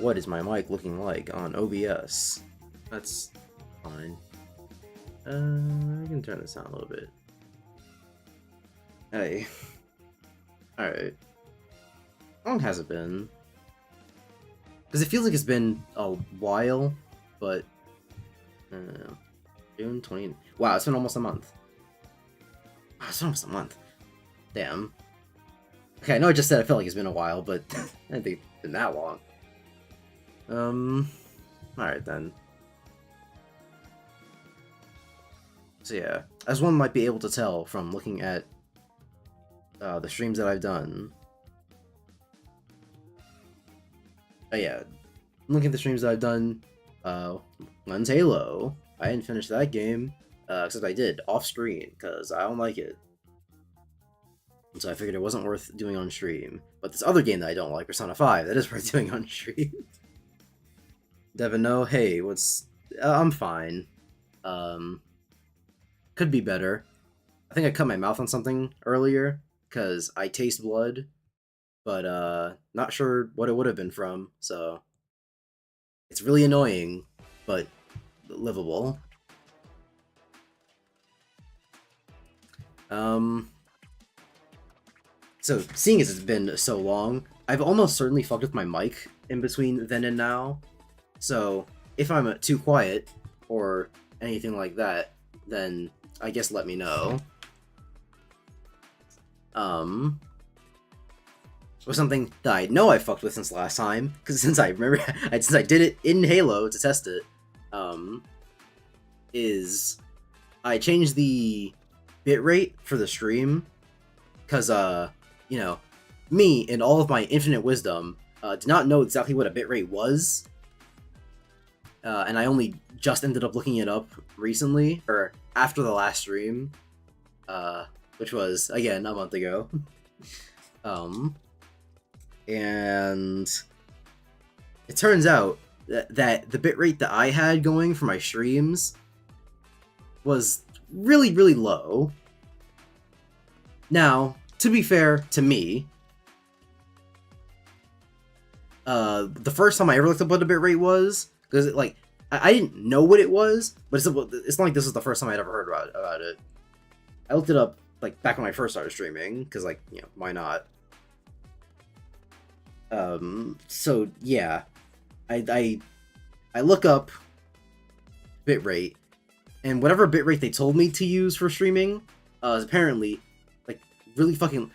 What is my mic looking like on OBS? That's fine. I can turn this down a little bit. Hey. Alright. How long has it been? Because it feels like it's been a while, but... June 20... Wow, it's been almost a month. Wow, it's been almost a month. Damn. Okay, I know I just said I felt like it's been a while, but I didn't think it's been that long. Alright then. So yeah, as one might be able to tell from looking at the streams that I've done. Yeah, looking at the streams that I've done, Lens Halo. I didn't finish that game, except I did off screen because I don't like it. And so I figured it wasn't worth doing on stream. But this other game that I don't like, Persona 5, that is worth doing on stream. Devin, no, hey, what's... I'm fine. Could be better. I think I cut my mouth on something earlier, because I taste blood, but not sure what it would have been from, so... It's really annoying, but livable. So, seeing as it's been so long, I've almost certainly fucked with my mic in between then and now. So, if I'm too quiet, or anything like that, then I guess let me know. Was something that I know I fucked with since last time, because since I remember, since I did it in Halo to test it, is I changed the bitrate for the stream, because, you know, me, in all of my infinite wisdom, did not know exactly what a bitrate was, and I only just ended up looking it up recently, or after the last stream, which was, again, a month ago. And it turns out that the bitrate that I had going for my streams was really, really low. Now, to be fair to me, the first time I ever looked up what the bitrate was, because like I didn't know what it was, but it's not like this is the first time I'd ever heard about it. I looked it up like back when I first started streaming, because like, you know, why not? So yeah, I look up bitrate, and whatever bitrate they told me to use for streaming is apparently like really fucking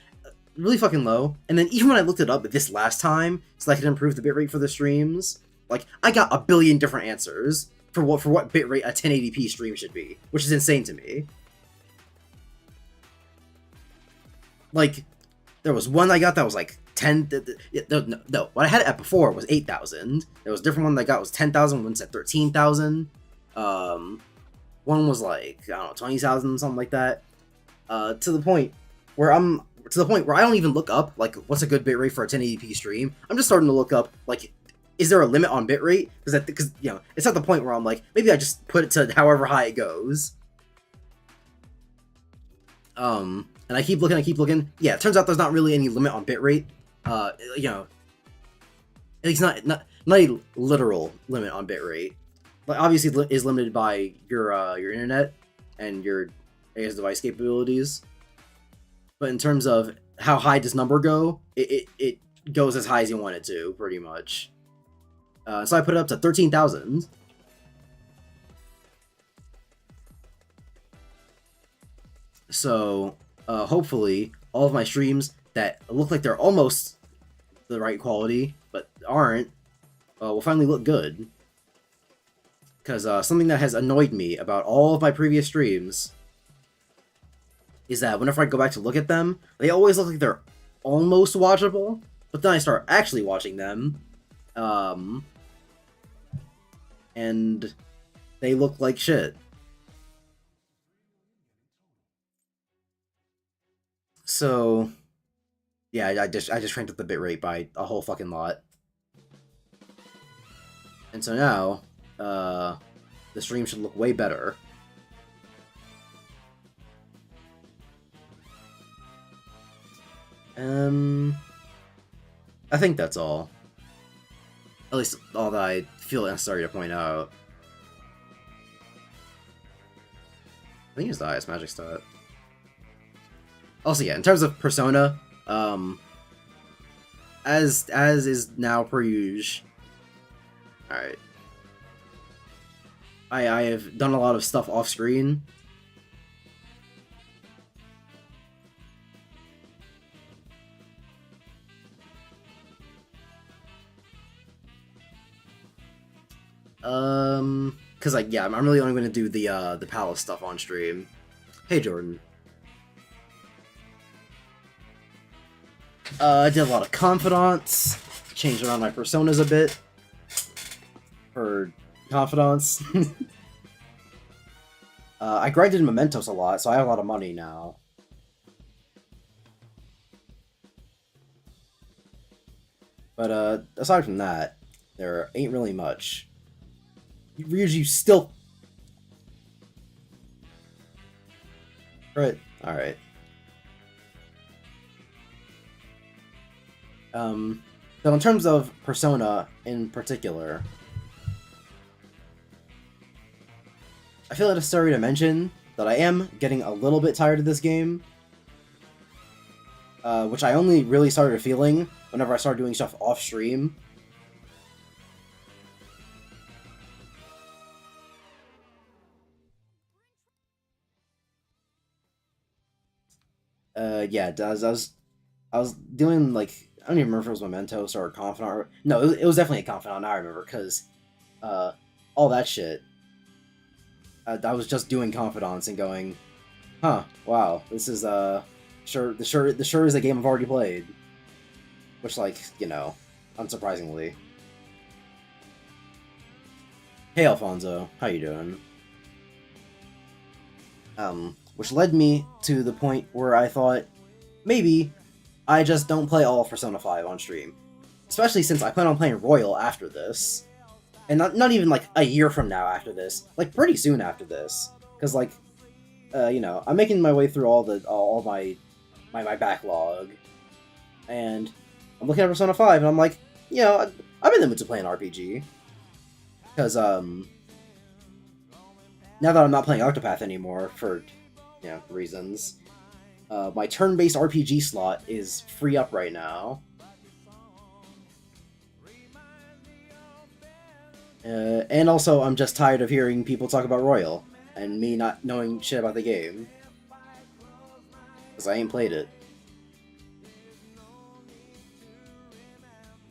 low. And then even when I looked it up this last time, so I could improve the bitrate for the streams, like I got a billion different answers for what bitrate a 1080p stream should be, which is insane to me. Like, there was one I got that was like 10. No, what I had it at before was 8,000. There was a different one that I got was 10,000. One said 13,000. One was like, I don't know, 20,000, something like that. To the point where I don't even look up like what's a good bitrate for a 1080p stream. I'm just starting to look up like, is there a limit on bitrate? Because you know, it's at the point where I'm like, maybe I just put it to however high it goes. And I keep looking. Yeah, it turns out there's not really any limit on bitrate. You know, it's not a literal limit on bitrate. Like, obviously, is limited by your internet and your, I guess, device capabilities. But in terms of how high does number go, it goes as high as you want it to, pretty much. So I put it up to 13,000. So hopefully all of my streams that look like they're almost the right quality but aren't will finally look good. Because something that has annoyed me about all of my previous streams is that whenever I go back to look at them, they always look like they're almost watchable, but then I start actually watching them, and they look like shit. So, yeah, I just cranked up the bitrate by a whole fucking lot. And so now, the stream should look way better. I think that's all. At least all that I feel necessary to point out. I think it's the highest magic stat. Also, yeah, in terms of Persona, as is now per usual. Alright. I have done a lot of stuff off screen. Cause like, yeah, I'm really only gonna do the palace stuff on stream. Hey, Jordan. I did a lot of confidants, changed around my personas a bit for confidants. I grinded mementos a lot, so I have a lot of money now. But aside from that, there ain't really much. Ryuji still... Right, alright. So in terms of Persona in particular, I feel it necessary to mention that I am getting a little bit tired of this game. Which I only really started feeling whenever I started doing stuff off-stream. Yeah, I was doing, like, I don't even remember if it was Mementos or a Confidant. Or, no, it was definitely a Confidant, now I remember, because, all that shit. I was just doing Confidants and going, huh, wow, this is, this sure is a game I've already played. Which, like, you know, unsurprisingly. Hey, Alfonso, how you doing? Which led me to the point where I thought, maybe I just don't play all of Persona 5 on stream. Especially since I plan on playing Royal after this. And not even, like, a year from now after this. Like, pretty soon after this. Because, like, you know, I'm making my way through all my backlog. And I'm looking at Persona 5, and I'm like, you know, I'm in the mood to play an RPG. Because, now that I'm not playing Octopath anymore, for, you know, reasons, my turn-based RPG slot is free up right now. And also, I'm just tired of hearing people talk about Royal, and me not knowing shit about the game. Because I ain't played it.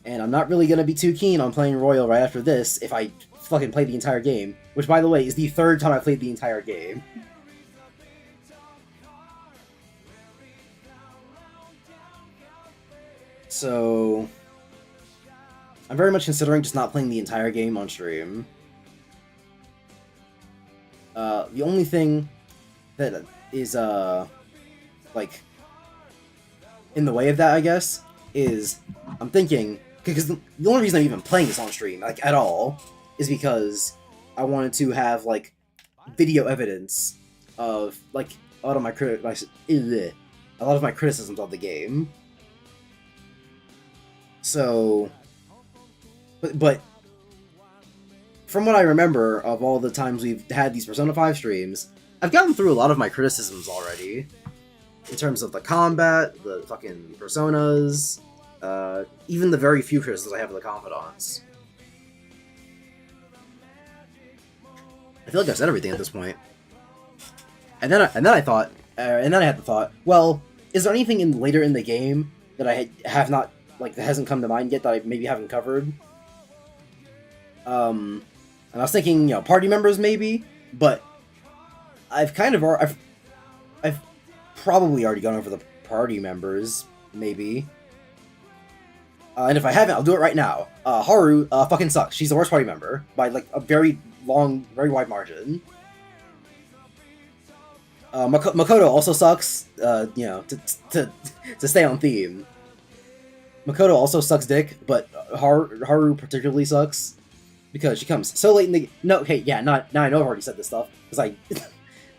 And I'm not really gonna be too keen on playing Royal right after this if I fucking play the entire game. Which, by the way, is the third time I played the entire game. So... I'm very much considering just not playing the entire game on stream. The only thing that is, like, in the way of that, I guess, is I'm thinking, because the only reason I'm even playing this on stream, like, at all, is because I wanted to have, like, video evidence of, like, a lot of my criticisms of the game. So... But from what I remember of all the times we've had these Persona 5 streams, I've gotten through a lot of my criticisms already. In terms of the combat, the fucking personas, even the very few criticisms I have of the Confidants. I feel like I've said everything at this point. And then I thought, and then I had the thought, well, is there anything later in the game that I have not, like, that hasn't come to mind yet that I maybe haven't covered? And I was thinking, you know, party members maybe, but I've probably already gone over the party members, maybe. And if I haven't, I'll do it right now. Haru fucking sucks. She's the worst party member by, like, a very long, very wide margin. Makoto also sucks. You know, to stay on theme. Makoto also sucks dick, but Haru particularly sucks. Because she comes so late in the... No, okay, yeah, now I know I've already said this stuff. Because I...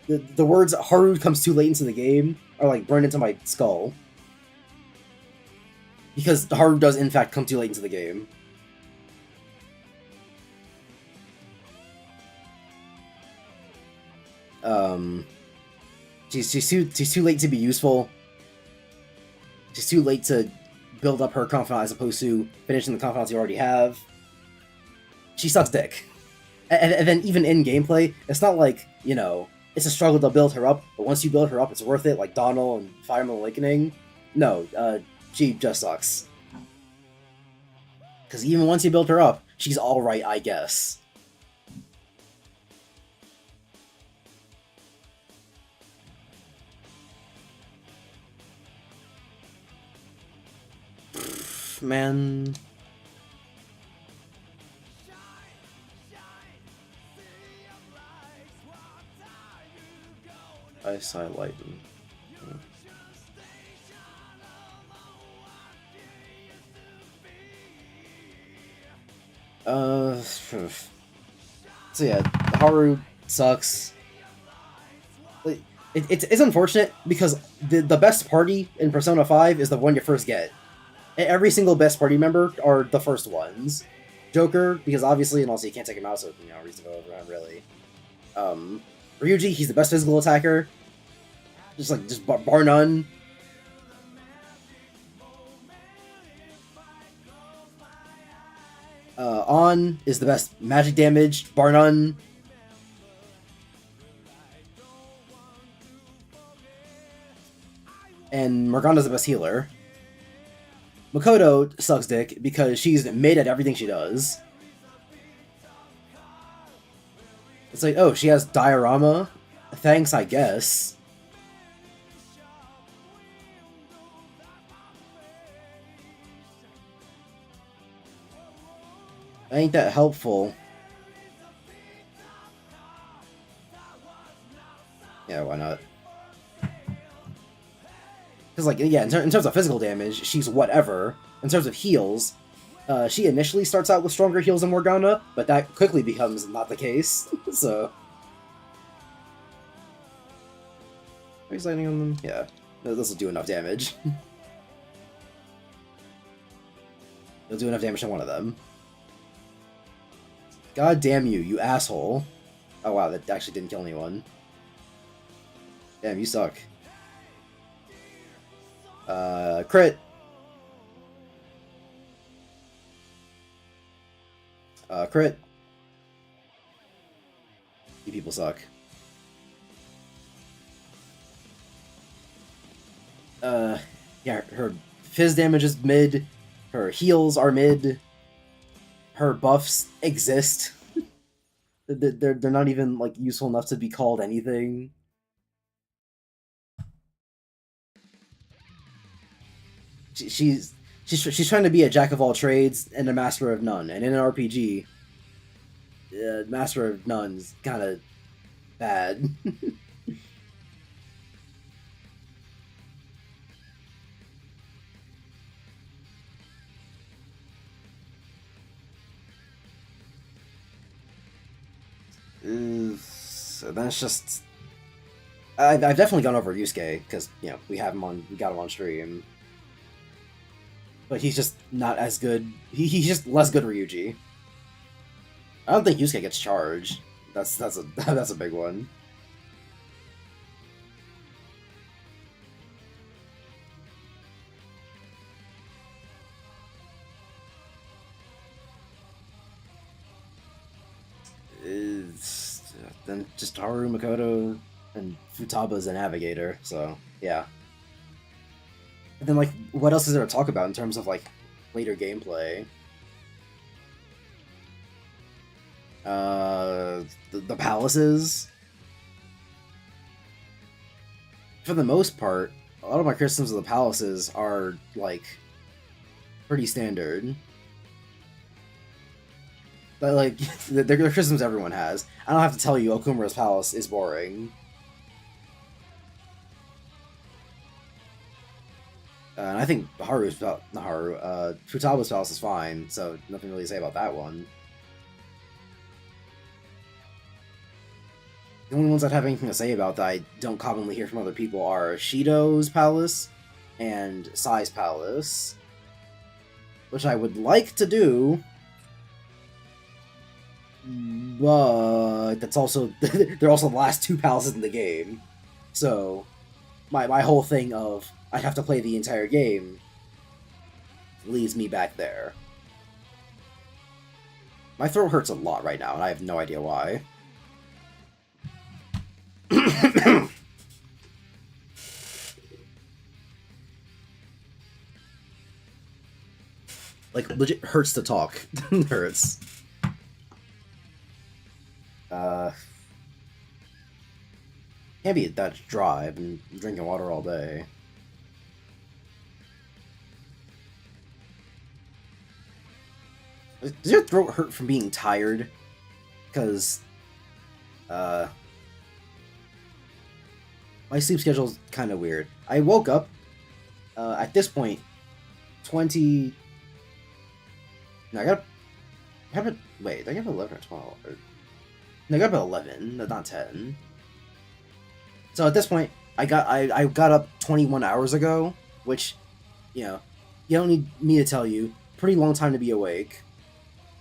the words Haru comes too late into the game are, like, burned into my skull. Because Haru does, in fact, come too late into the game. Um, she's too late to be useful. She's too late to build up her confidant as opposed to finishing the confidants you already have. She sucks dick. And then even in gameplay, it's not like, you know, it's a struggle to build her up, but once you build her up, it's worth it, like Donald and Fire Emblem Awakening. No, she just sucks. Because even once you build her up, she's alright, I guess. Man. Eyesight Lighten. So yeah, Haru sucks. It's unfortunate because the best party in Persona 5 is the one you first get. Every single best party member are the first ones. Joker, because obviously, and also you can't take him out, so you know, reason to go around really. Ryuji, he's the best physical attacker. Just bar none. On is the best magic damage, bar none. And Morgana's the best healer. Makoto sucks dick because she's mid at everything she does. It's like, oh, she has diorama? Thanks, I guess. Ain't that helpful? Yeah, why not? Because, like, yeah, in terms of physical damage, she's whatever. In terms of heals, she initially starts out with stronger heals than Morgana, but that quickly becomes not the case. So, are you landing on them? Yeah, this will do enough damage. It'll do enough damage to one of them. God damn you, you asshole. Oh wow, that actually didn't kill anyone. Damn, you suck. Crit. Crit. You people suck. Yeah, her fizz damage is mid. Her heals are mid. Her buffs exist. They're not even like useful enough to be called anything. She's trying to be a jack of all trades and a master of none. And in an RPG, master of none's kind of bad. So that's just. I've definitely gone over Yusuke because you know we got him on stream, but he's just not as good. He's just less good Ryuji. I don't think Yusuke gets charged. That's a that's a big one. Then just Haru, Makoto, and Futaba's a navigator, so yeah. And then, like, what else is there to talk about in terms of, like, later gameplay? The palaces? For the most part, a lot of my criticisms of the palaces are, like, pretty standard. But, like, they're criticisms everyone has. I don't have to tell you Okumura's palace is boring. And I think Futaba's palace is fine, so nothing really to say about that one. The only ones I'd have anything to say about that I don't commonly hear from other people are Shido's palace and Sai's palace, which I would like to do. but that's also they're also the last two palaces in the game. So my whole thing of I have to play the entire game leads me back there. My throat hurts a lot right now, and I have no idea why. Like, legit hurts to talk. Hurts. Can't be that dry. I've been drinking water all day. Does your throat hurt from being tired? Because, my sleep schedule's kind of weird. I woke up, at this point, 20... No, I got wait, I got 11 or 12? Or, no, I got about 11, not 10. So at this point, I got up 21 hours ago, which, you know, you don't need me to tell you, pretty long time to be awake.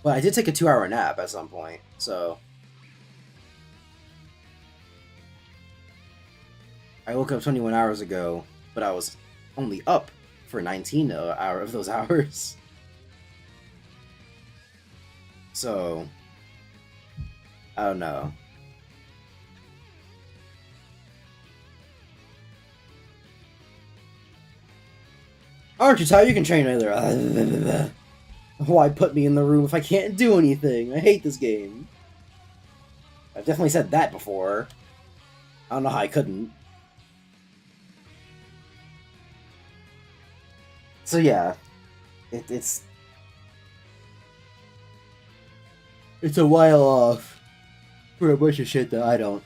But I did take a 2-hour nap at some point, so... I woke up 21 hours ago, but I was only up for 19 of those hours. So... I don't know. Aren't you tired? You can train either. Why put me in the room if I can't do anything? I hate this game. I've definitely said that before. I don't know how I couldn't. So yeah, it's a while off for a bunch of shit that I don't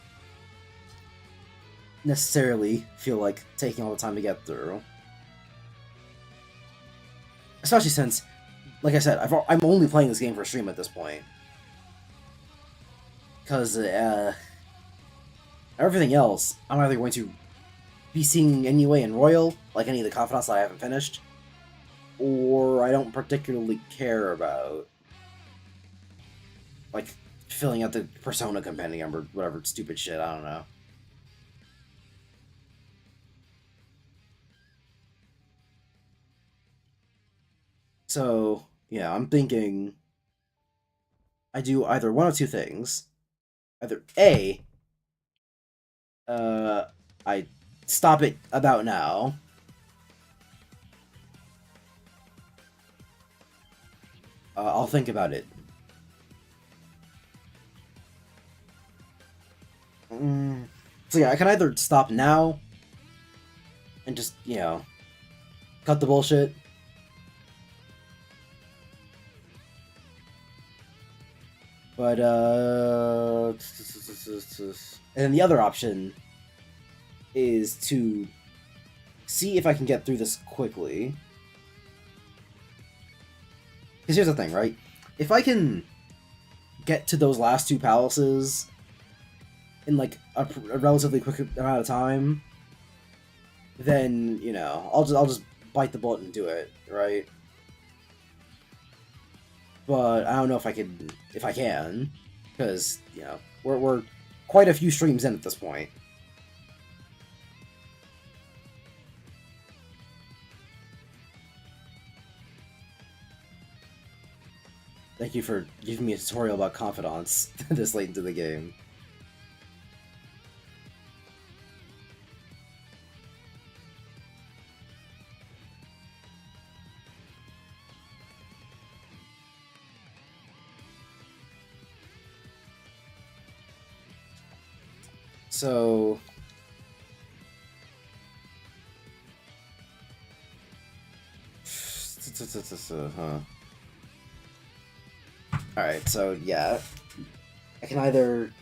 necessarily feel like taking all the time to get through. Especially since, like I said, I'm only playing this game for stream at this point. Because everything else, I'm either going to be seeing anyway in Royal, like any of the confidants that I haven't finished, or I don't particularly care about. Like, filling out the Persona Compendium or whatever stupid shit, I don't know. So, yeah, I'm thinking I do either one of two things. Either A, I stop it about now. I'll think about it. So yeah, I can either stop now and just, you know, cut the bullshit. But, and then the other option is to see if I can get through this quickly. Because here's the thing, right? If I can get to those last two palaces in, like, a relatively quick amount of time, then, you know, I'll just bite the bullet and do it, right? But I don't know if I can, because, you know, we're quite a few streams in at this point. Thank you for giving me a tutorial about confidants this late into the game. So... Alright, so yeah. I can either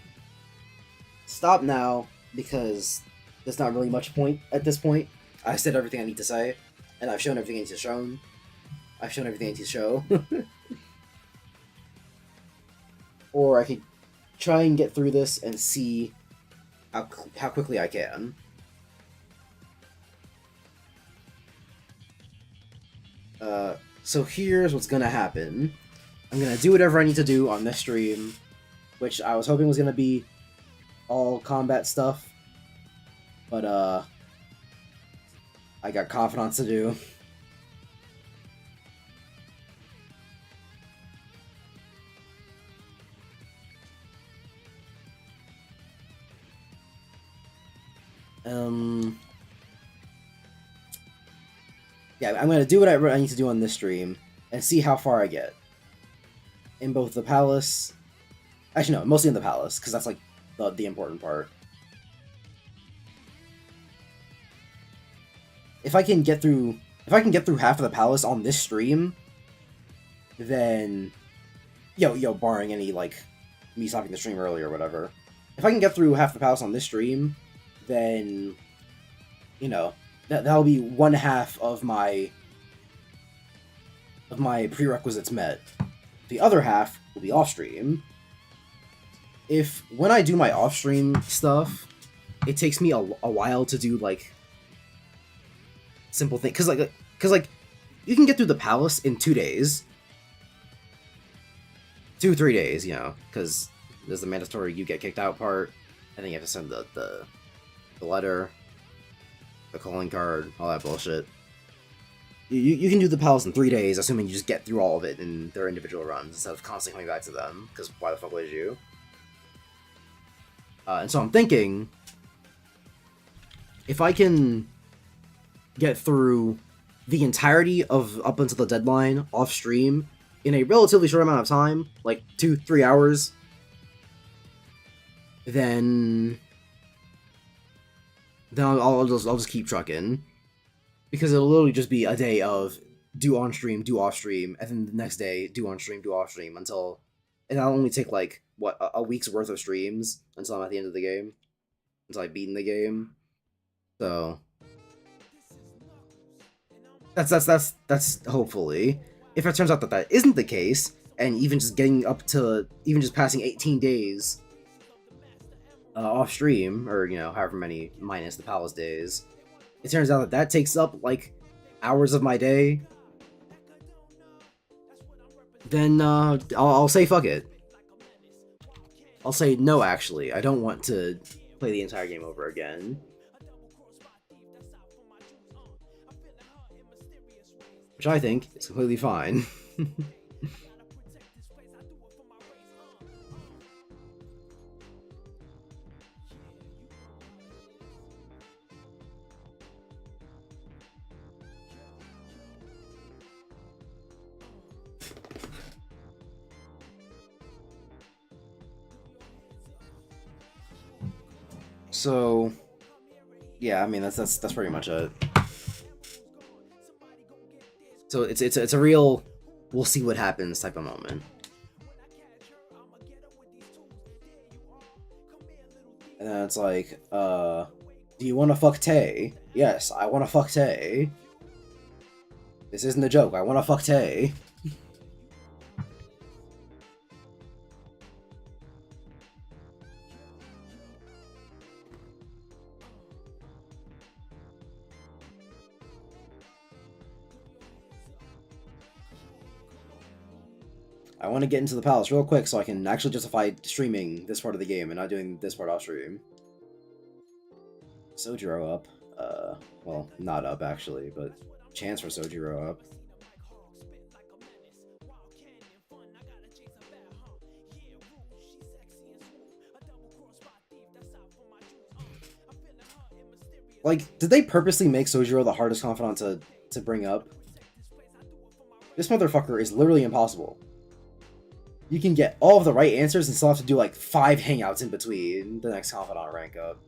stop now, because there's not really much point at this point. I said everything I need to say, and I've shown everything I need to show. I've shown everything I need to show. Or I could try and get through this and see how quickly I can. So here's what's gonna happen. I'm gonna do whatever I need to do on this stream, which I was hoping was gonna be all combat stuff, but I got confidants to do. Yeah, I'm gonna do what I need to do on this stream and see how far I get in both the palace. Actually, no, mostly in the palace because that's like the important part. If I can get through half of the palace on this stream, then barring any like me stopping the stream early or whatever, if I can get through half the palace on this stream, then that'll be one half of my prerequisites met. The other half will be off stream. If when I do my off stream stuff, it takes me a while to do like simple thing, because you can get through the palace in 2 days, 2-3 days, because there's the mandatory you get kicked out part, and then you have to send the letter, the calling card, all that bullshit. You can do the palace in 3 days, assuming you just get through all of it in their individual runs instead of constantly coming back to them, because why the fuck would you? And so I'm thinking, if I can get through the entirety of up until the deadline off stream in a relatively short amount of time, like 2-3 hours, then I'll just keep trucking, because it'll literally just be a day of do on stream, do off stream, and then the next day do on stream, do off stream until, and that'll only take like a week's worth of streams until I'm at the end of the game, until I've beaten the game. So that's hopefully. If it turns out that isn't the case, and even just passing 18 days off stream, or however many minus the palace days, it turns out that takes up like hours of my day, then I'll say fuck it. I'll say no, actually, I don't want to play the entire game over again. Which I think is completely fine. So, yeah, I mean that's pretty much it. So it's a real we'll see what happens type of moment. And then it's like, do you want to fuck Tay? Yes, I want to fuck Tay. This isn't a joke, I want to fuck Tay. I want to get into the palace real quick so I can actually justify streaming this part of the game and not doing this part off stream. Sojiro up. Well, not up actually, but chance for Sojiro up. Like, did they purposely make Sojiro the hardest confidant to bring up? This motherfucker is literally impossible. You can get all of the right answers and still have to do like 5 hangouts in between the next confidant rank up.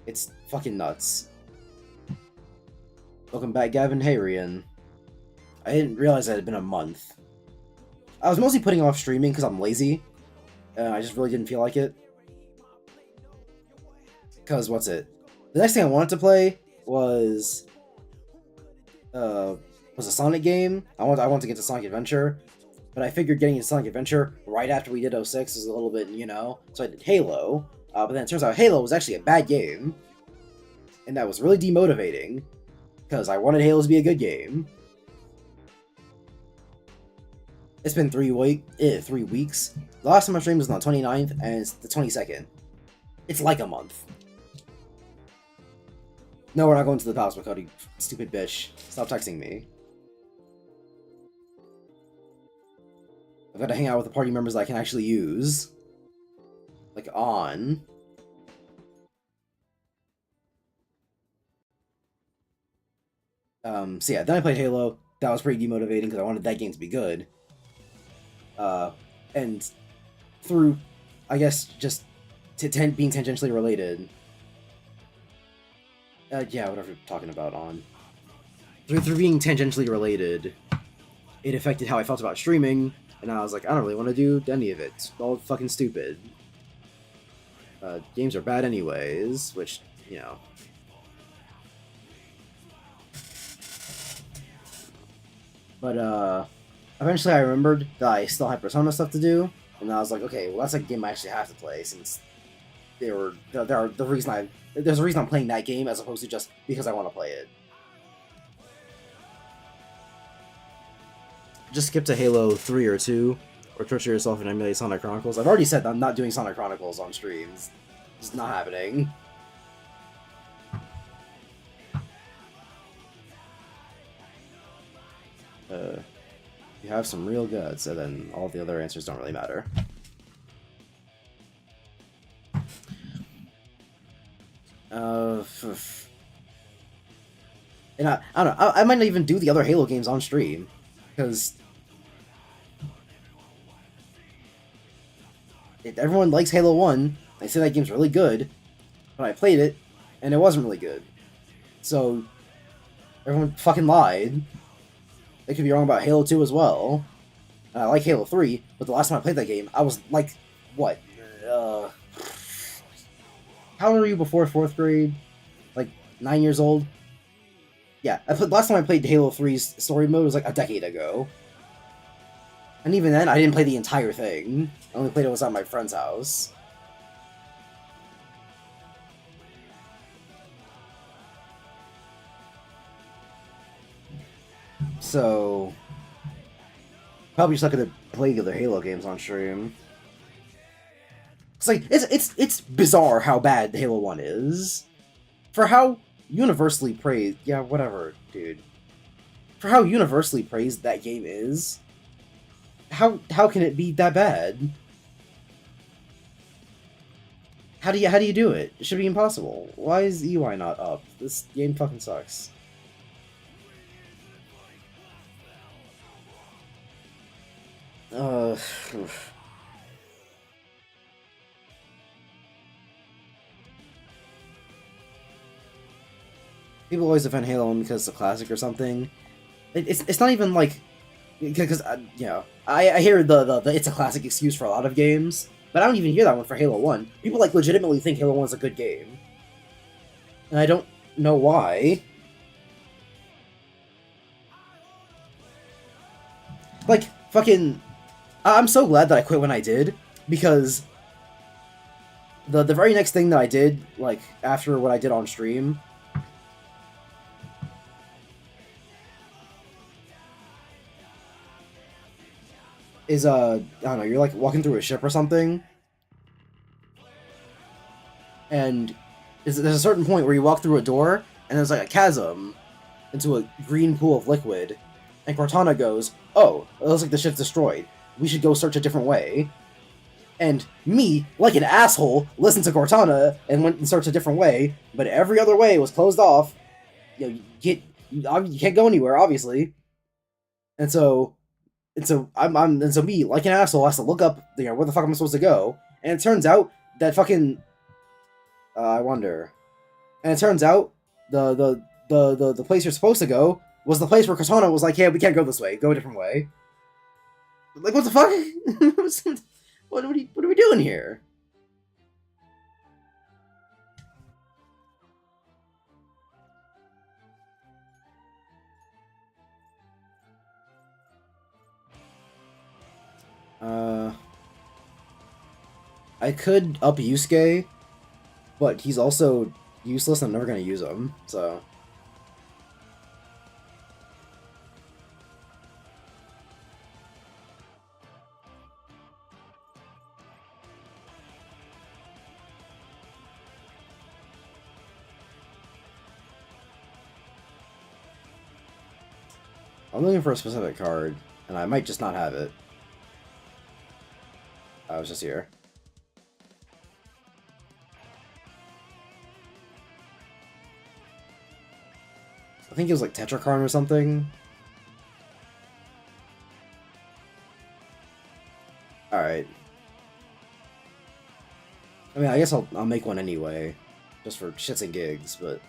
It's fucking nuts. Welcome back, Gavin. Hey, Rian. I didn't realize it had been a month. I was mostly putting off streaming because I'm lazy. And I just really didn't feel like it. Because, what's it? The next thing I wanted to play was a Sonic game. I want to get to Sonic Adventure. But I figured getting into Sonic Adventure right after we did 06 is a little bit, so I did Halo. But then it turns out Halo was actually a bad game. And that was really demotivating. Because I wanted Halo to be a good game. It's been 3 weeks. The last time I streamed was on the 29th, and it's the 22nd. It's like a month. No, we're not going to the palace, Makoti. Stupid bitch. Stop texting me. I've got to hang out with the party members that I can actually use. Like, on. So yeah, then I played Halo. That was pretty demotivating because I wanted that game to be good. And through, I guess, just being tangentially related. Yeah, whatever you're talking about on. Through being tangentially related, it affected how I felt about streaming, and I was like, I don't really want to do any of it. It's all fucking stupid. Games are bad anyways, which, you know. But, eventually I remembered that I still had Persona stuff to do, and I was like, okay, well, that's a game I actually have to play, since there's a reason I'm playing that game as opposed to just because I want to play it. Just skip to Halo 3 or 2, or torture yourself and emulate Sonic Chronicles. I've already said that I'm not doing Sonic Chronicles on streams. It's not happening. You have some real guts, and then all the other answers don't really matter. And I don't know, I might not even do the other Halo games on stream, because everyone likes Halo 1, they say that game's really good, but I played it, and it wasn't really good. So, everyone fucking lied. They could be wrong about Halo 2 as well. I like Halo 3, but the last time I played that game, I was like, what? How old were you before 4th grade? Like, 9 years old? Yeah, last time I played Halo 3's story mode was like a decade ago. And even then, I didn't play the entire thing. I only played it was at my friend's house. So, probably just not gonna play the other Halo games on stream. It's like it's bizarre how bad Halo 1 is. For how universally praised, yeah, whatever, dude. For how universally praised that game is, how can it be that bad? How do you do it? It should be impossible. Why is EY not up? This game fucking sucks. People always defend Halo 1 because it's a classic or something. It's not even like, because you know, I hear the it's a classic excuse for a lot of games, but I don't even hear that one for Halo 1. People like legitimately think Halo 1 is a good game, and I don't know why. Like fucking, I'm so glad that I quit when I did, because the very next thing that I did, like after what I did on stream, is I don't know, you're like walking through a ship or something, and there's a certain point where you walk through a door and there's like a chasm into a green pool of liquid, and Cortana goes, "Oh, it looks like the ship's destroyed. We should go search a different way." And me, like an asshole, listened to Cortana and went and searched a different way, but every other way was closed off. You know, you can't go anywhere, obviously. And so me, like an asshole, has to look up, you know, where the fuck am I supposed to go? And it turns out that fucking, I wonder. And it turns out the place you're supposed to go was the place where Cortana was like, "Yeah, we can't go this way. Go a different way." Like, what the fuck? what are we doing here? I could up Yusuke, but he's also useless. I'm never gonna use him, so. I'm looking for a specific card, and I might just not have it. I was just here. I think it was like Tetrakarn or something. Alright. I mean, I guess I'll make one anyway. Just for shits and gigs, but...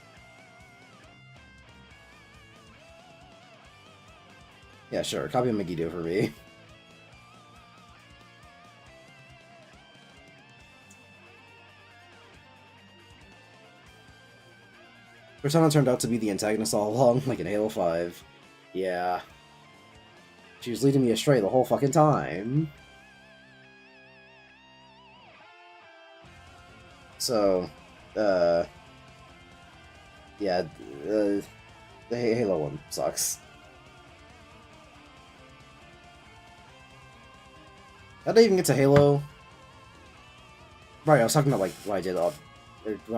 Yeah, sure. Copy Megiddo for me. Persona turned out to be the antagonist all along, like in Halo 5. Yeah. She was leading me astray the whole fucking time. So, yeah, the Halo one sucks. How did I even get to Halo? Right, I was talking about like what I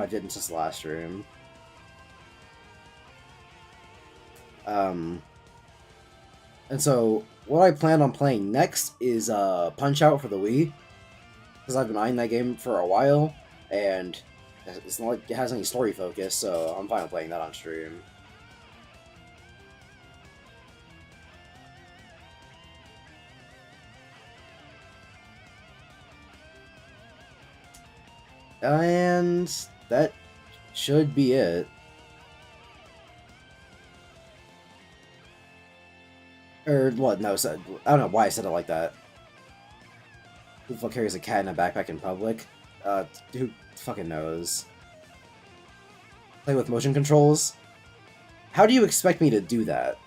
did in just the last stream. And so what I plan on playing next is Punch Out for the Wii, because I've been eyeing that game for a while, and it's not like it has any story focus, so I'm fine with playing that on stream. And that should be it. Or what? No, I don't know why I said it like that. Who the fuck carries a cat in a backpack in public? Who fucking knows? Play with motion controls? How do you expect me to do that?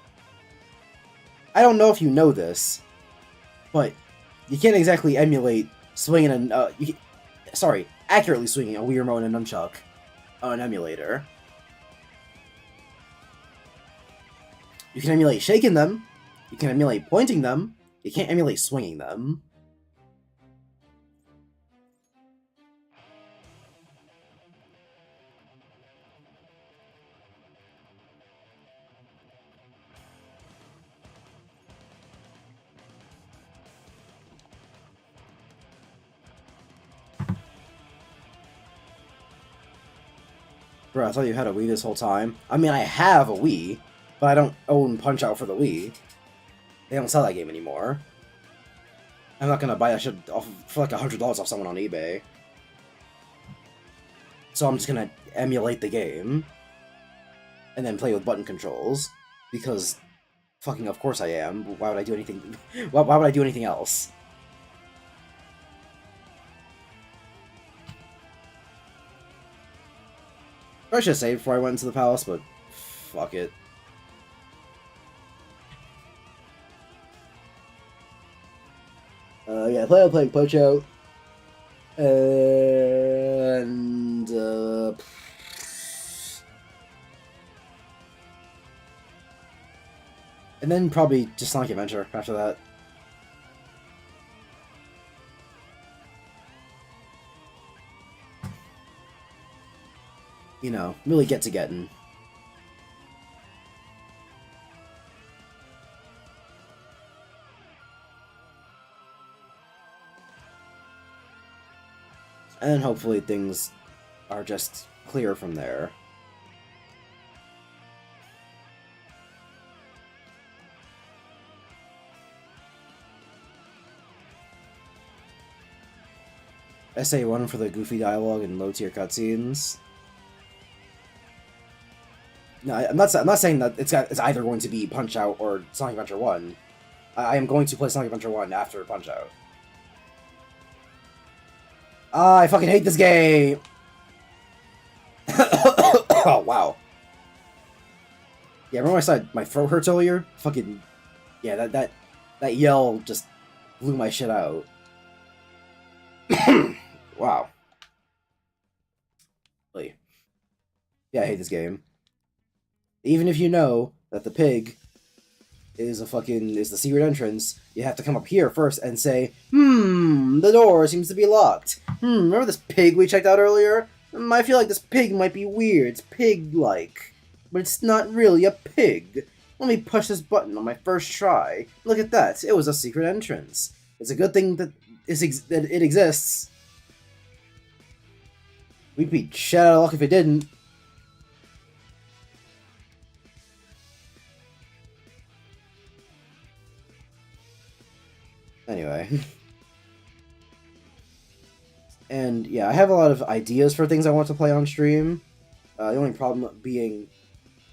I don't know if you know this, but you can't exactly emulate swinging accurately swinging a Wii remote and a nunchuck on an emulator. You can emulate shaking them. You can emulate pointing them. You can't emulate swinging them. Bro, I thought you had a Wii this whole time. I mean, I have a Wii, but I don't own Punch Out for the Wii. They don't sell that game anymore. I'm not gonna buy that shit for like $100 off someone on eBay. So I'm just gonna emulate the game. And then play with button controls. Because, fucking of course I am. Why would I do anything... why would I do anything else? I should have saved before I went into the palace, but fuck it. Yeah, I plan on playing Punch Out. And then probably just Sonic Adventure after that. You know, really get to getting. And then hopefully things are just clear from there. SA1 for the goofy dialogue and low-tier cutscenes. No, I'm not saying that it's either going to be Punch Out or Sonic Adventure 1. I am going to play Sonic Adventure 1 after Punch Out. Ah, I fucking hate this game! Oh, wow. Yeah, remember I said my throat hurts earlier? Fucking... Yeah, that yell just blew my shit out. Wow. Really. Yeah, I hate this game. Even if you know that the pig is the secret entrance, you have to come up here first and say, the door seems to be locked. Remember this pig we checked out earlier? I feel like this pig might be weird. It's pig-like. But it's not really a pig. Let me push this button on my first try. Look at that, it was a secret entrance. It's a good thing that, that it exists. We'd be shit out of luck if it didn't. Anyway. And yeah, I have a lot of ideas for things I want to play on stream. The only problem being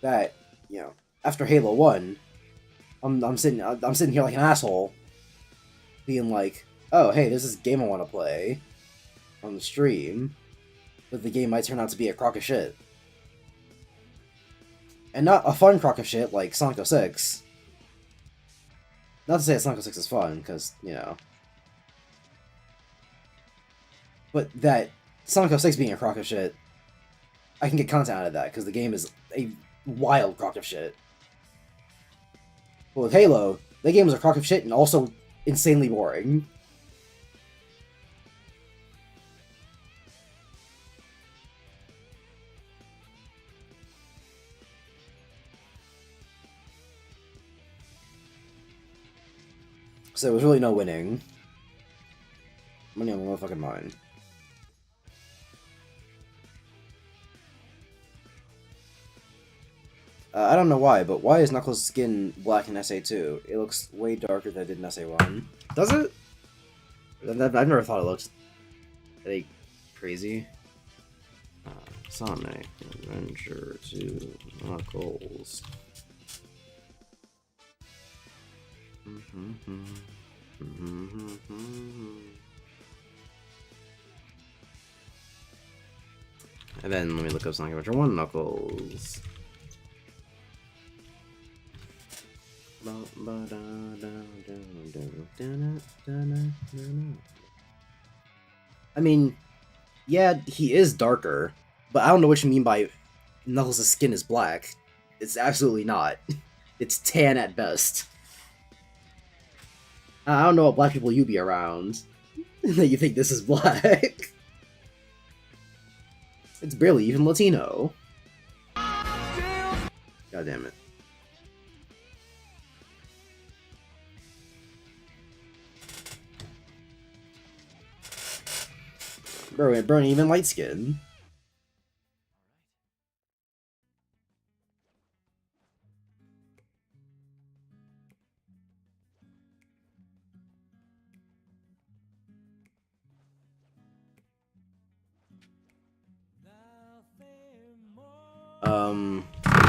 that, you know, after Halo 1, I'm sitting here like an asshole, being like, oh hey, this is a game I want to play on the stream, but the game might turn out to be a crock of shit. And not a fun crock of shit like Sonic 06. Not to say that Sonic 06 is fun, because, you know. But that Sonic 06 being a crock of shit, I can get content out of that, because the game is a wild crock of shit. But with Halo, that game was a crock of shit and also insanely boring. So there was really no winning. Money on the motherfucking mind. I don't know why, but why is Knuckles' skin black in SA2? It looks way darker than it did in SA1. Does it? I've never thought it looked any crazy. Sonic Adventure 2 Knuckles. And then let me look up Sonic Adventure 1 Knuckles. I mean, yeah, he is darker, but I don't know what you mean by Knuckles' skin is black. It's absolutely not. It's tan at best. I don't know what black people you be around that you think this is black. It's barely even Latino. God damn it. Bro, it burn even light skin.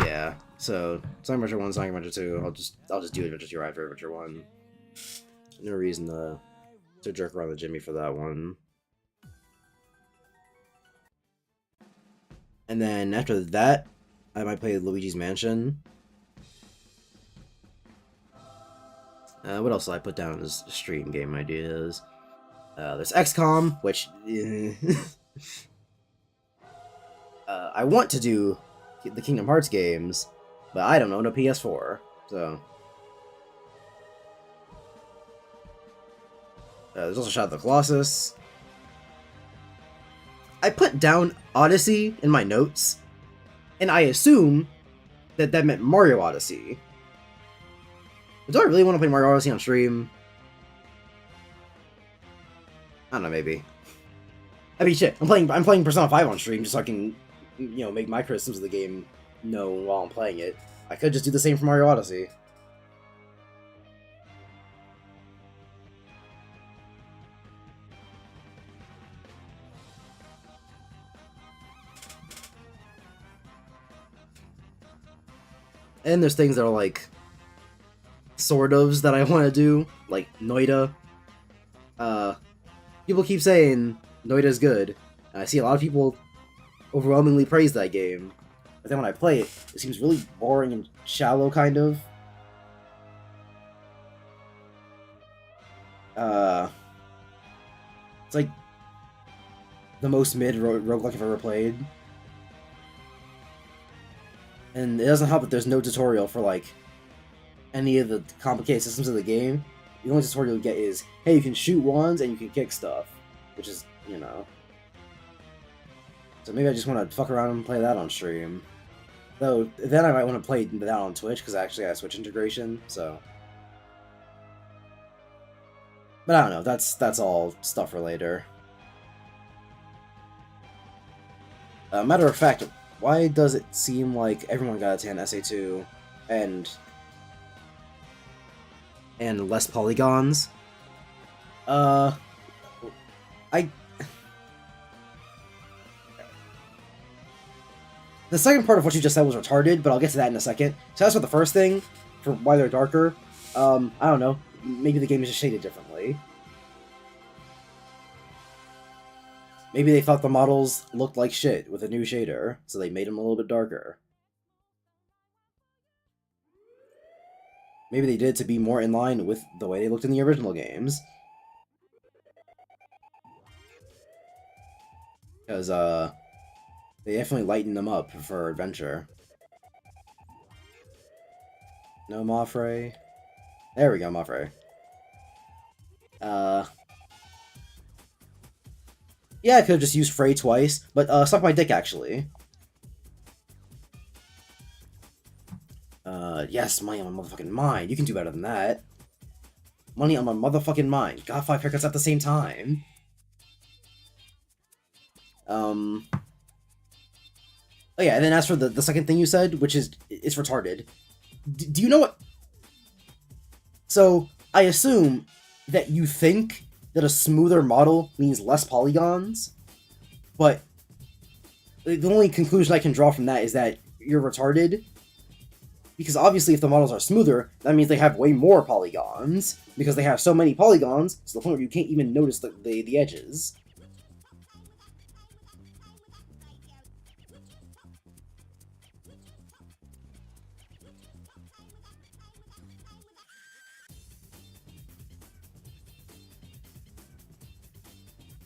Yeah. So Sonic Adventure 1, Sonic Adventure 2, I'll just do Adventure 2 right after Adventure 1. No reason to jerk around the Jimmy for that one. And then after that, I might play Luigi's Mansion. What else did I put down as stream game ideas? There's XCOM, which I want to do the Kingdom Hearts games, but I don't own a PS4, so. There's also Shadow of the Colossus. I put down Odyssey in my notes, and I assume that that meant Mario Odyssey. But do I really want to play Mario Odyssey on stream? I don't know, maybe. I mean, shit, I'm playing Persona 5 on stream just so I can, you know, make my criticisms of the game known while I'm playing it. I could just do the same for Mario Odyssey. And there's things that are like sort ofs that I want to do, like Noita. People keep saying Noita's good. And I see a lot of people overwhelmingly praise that game. But then when I play it, it seems really boring and shallow, kind of. It's like the most mid roguelike I've ever played. And it doesn't help that there's no tutorial for, like, any of the complicated systems of the game. The only tutorial you get is, hey, you can shoot wands and you can kick stuff. Which is, you know. So maybe I just want to fuck around and play that on stream. Though, then I might want to play that on Twitch, because I actually have Switch integration, so... But I don't know, that's all stuff for later. Matter of fact, why does it seem like everyone got a 10 SA2 and less polygons? I... The second part of what you just said was retarded, but I'll get to that in a second. So that's for the first thing, for why they're darker. I don't know. Maybe the game is just shaded differently. Maybe they thought the models looked like shit with a new shader, so they made them a little bit darker. Maybe they did it to be more in line with the way they looked in the original games. Because, they definitely lightened them up for adventure. No Mothray. There we go, Mothray. Yeah, I could have just used Frey twice, but, suck my dick, actually. Yes, money on my motherfucking mind. You can do better than that. Money on my motherfucking mind. Got 5 haircuts at the same time. Oh yeah, and then as for the second thing you said, which is, it's retarded. Do you know what... So, I assume that you think that a smoother model means less polygons, but the only conclusion I can draw from that is that you're retarded. Because obviously if the models are smoother, that means they have way more polygons, because they have so many polygons, to the point where you can't even notice the edges.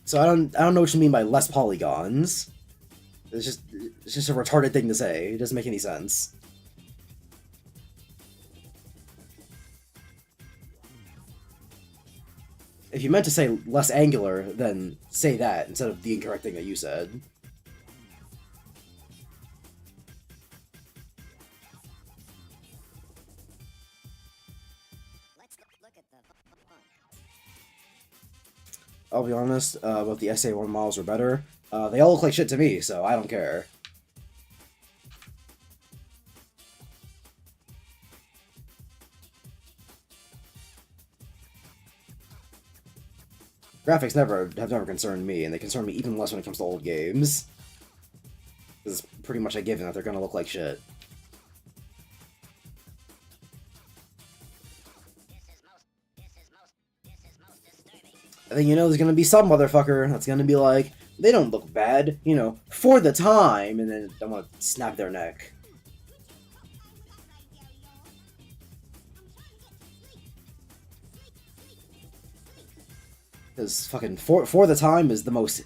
So I don't know what you mean by less polygons. It's just a retarded thing to say. It doesn't make any sense. If you meant to say less angular, then say that instead of the incorrect thing that you said. I'll be honest, both the SA1 models are better. They all look like shit to me, so I don't care. Graphics have never concerned me, and they concern me even less when it comes to old games. Because it's pretty much a given that they're gonna look like shit. And then you know there's gonna be some motherfucker that's gonna be like, they don't look bad, you know, for the time, and then I'm gonna snap their neck. Because fucking for the time is the most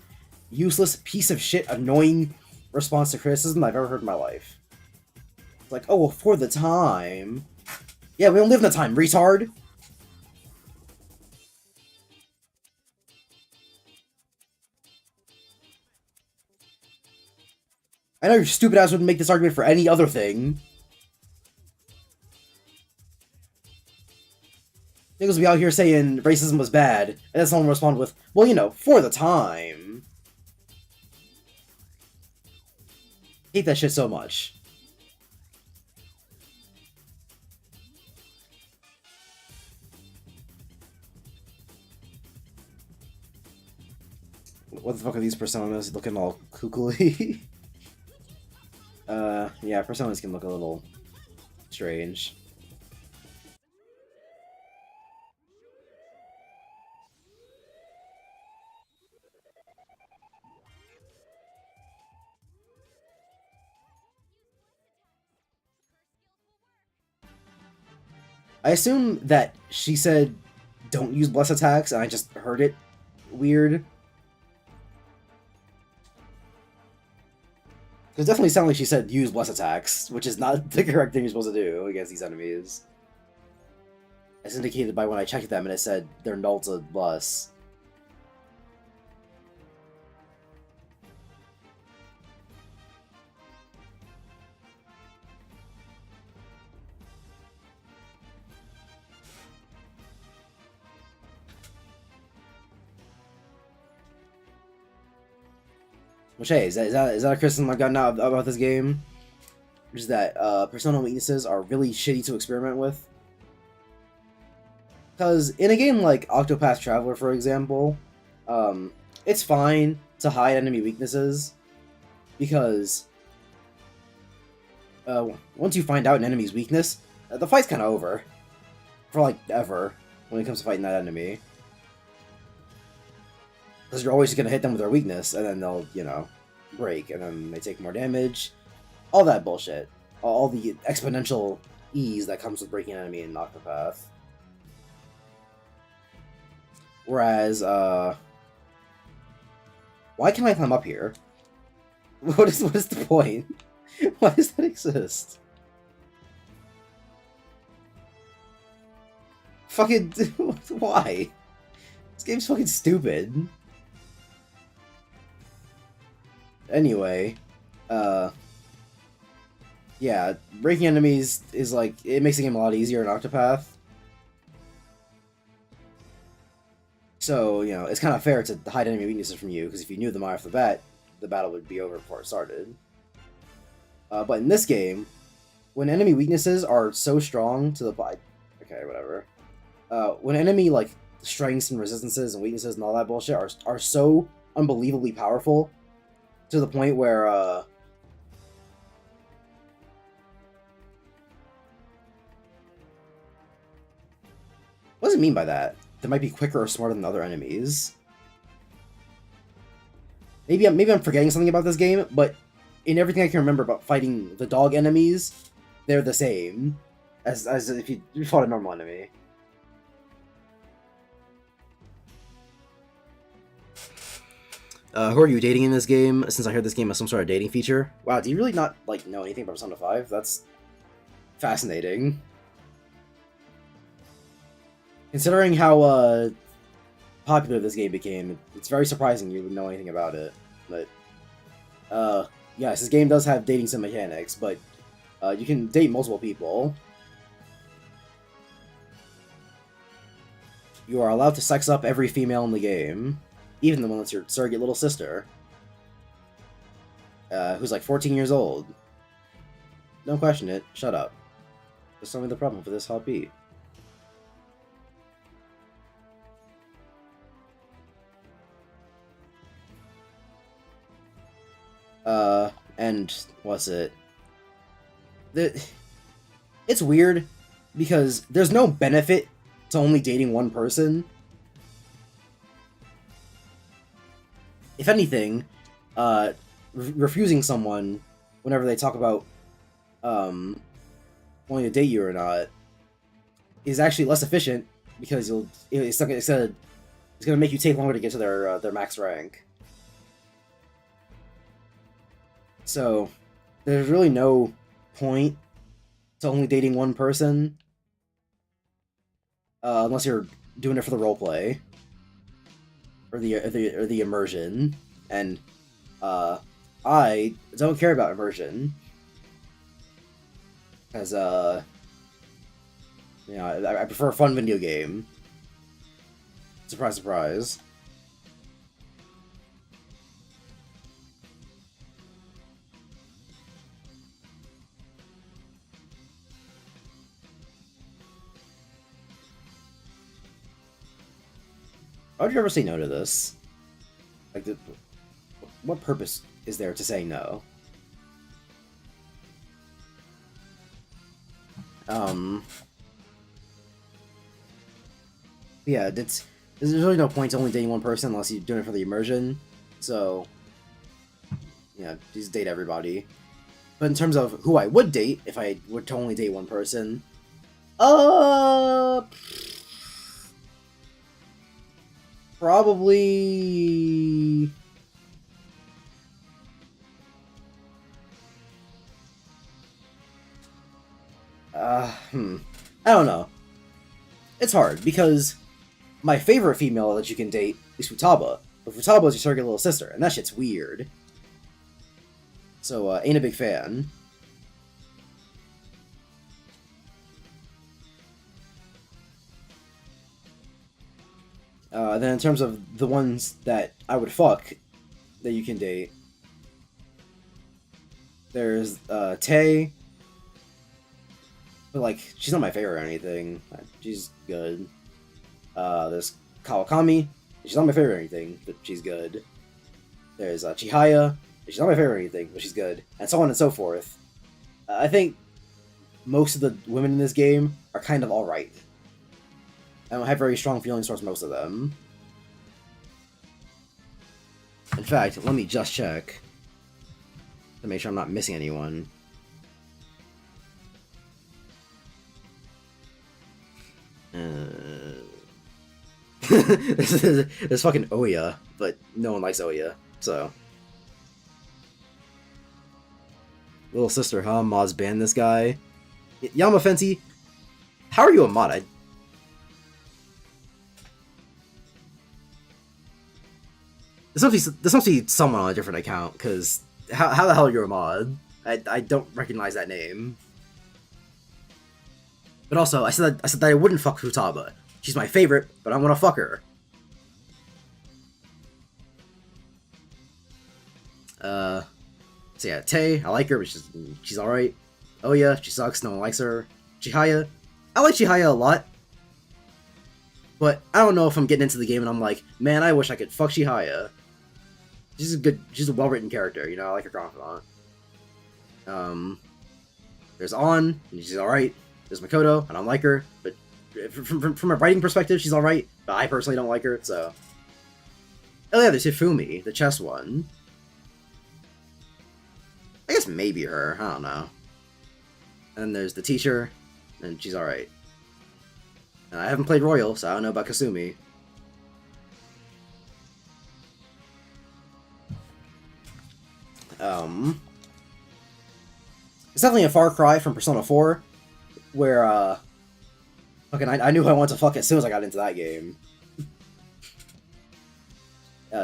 useless piece of shit, annoying response to criticism I've ever heard in my life. It's like, oh, well, for the time. Yeah, we don't live in the time, retard! I know your stupid ass wouldn't make this argument for any other thing. Niggas be out here saying racism was bad, and then someone respond with, well, you know, for the time. Hate that shit so much. What the fuck are these personas looking all kookly? Yeah, personas can look a little strange. I assume that she said, don't use bless attacks, and I just heard it weird. It definitely sounded like she said use bless attacks, which is not the correct thing you're supposed to do against these enemies. As indicated by when I checked them and it said they're null to bless. Which, hey, is that a criticism I got now about this game? Which is that personal weaknesses are really shitty to experiment with. Because in a game like Octopath Traveler, for example, it's fine to hide enemy weaknesses, because once you find out an enemy's weakness, the fight's kind of over. For, like, ever, when it comes to fighting that enemy. Because you're always just going to hit them with their weakness, and then they'll, you know, break, and then they take more damage. All that bullshit. All the exponential ease that comes with breaking an enemy in Octopath. Whereas, why can't I climb up here? What is the point? Why does that exist? Fucking, why? This game's fucking stupid. Anyway, yeah, breaking enemies is like, it makes the game a lot easier in Octopath. So, you know, it's kind of fair to hide enemy weaknesses from you, because if you knew them right off the bat, the battle would be over before it started. But in this game, when enemy weaknesses are so strong to the point... Okay, whatever. When enemy, like, strengths and resistances and weaknesses and all that bullshit are so unbelievably powerful, to the point where, what does it mean by that? They might be quicker or smarter than other enemies. Maybe I'm forgetting something about this game, but in everything I can remember about fighting the dog enemies, they're the same as if you fought a normal enemy. Who are you dating in this game? Since I heard this game has some sort of dating feature. Wow, do you really not, like, know anything about Persona 5? That's fascinating. Considering how popular this game became, it's very surprising you would know anything about it. But yes, this game does have dating sim mechanics, but you can date multiple people. You are allowed to sex up every female in the game, even the one that's your surrogate little sister, who's like 14 years old. Don't question it. Shut up. Just tell me the problem for this hot beat. And what's it? It's weird because there's no benefit to only dating one person. If anything, refusing someone whenever they talk about wanting to date you or not is actually less efficient, because it's gonna make you take longer to get to their max rank. So there's really no point to only dating one person, unless you're doing it for the roleplay or the immersion. And I don't care about immersion, because you know, I prefer a fun video game. Surprise, surprise. Why would you ever say no to this? Like, what purpose is there to say no? Yeah, there's really no point to only dating one person unless you're doing it for the immersion. So, yeah, just date everybody. But in terms of who I would date if I were to only date one person, probably. I don't know. It's hard, because my favorite female that you can date is Futaba. But Futaba is your surrogate little sister, and that shit's weird. So, ain't a big fan. Then in terms of the ones that I would fuck that you can date, There's Tay, but like she's not my favorite or anything. She's good. There's Kawakami. She's not my favorite or anything, but she's good. There's Chihaya. She's not my favorite or anything, but she's good, and so on and so forth. I think most of the women in this game are kind of alright. I don't have very strong feelings towards most of them. In fact, let me just check to make sure I'm not missing anyone. There's fucking Oya, but no one likes Oya, so. Little sister, huh? Mods banned this guy. Yama Fenty, how are you a mod? This must be someone on a different account, because how the hell are you a mod? I don't recognize that name. But also, I said that I wouldn't fuck Futaba. She's my favorite, but I'm gonna fuck her. So yeah, Tay, I like her, but she's alright. Oh yeah, she sucks, no one likes her. Chihaya, I like Chihaya a lot. But I don't know if I'm getting into the game and I'm like, man, I wish I could fuck Chihaya. She's a well-written character, you know, I like her confidant. There's On, and she's alright. There's Makoto, and I don't like her, but from a writing perspective, she's alright, but I personally don't like her, so. Oh yeah, there's Hifumi, the chess one. I guess maybe her, I don't know. And then there's the teacher, and she's alright. I haven't played Royal, so I don't know about Kasumi. It's definitely a far cry from Persona 4, where, fucking, I knew who I wanted to fuck as soon as I got into that game.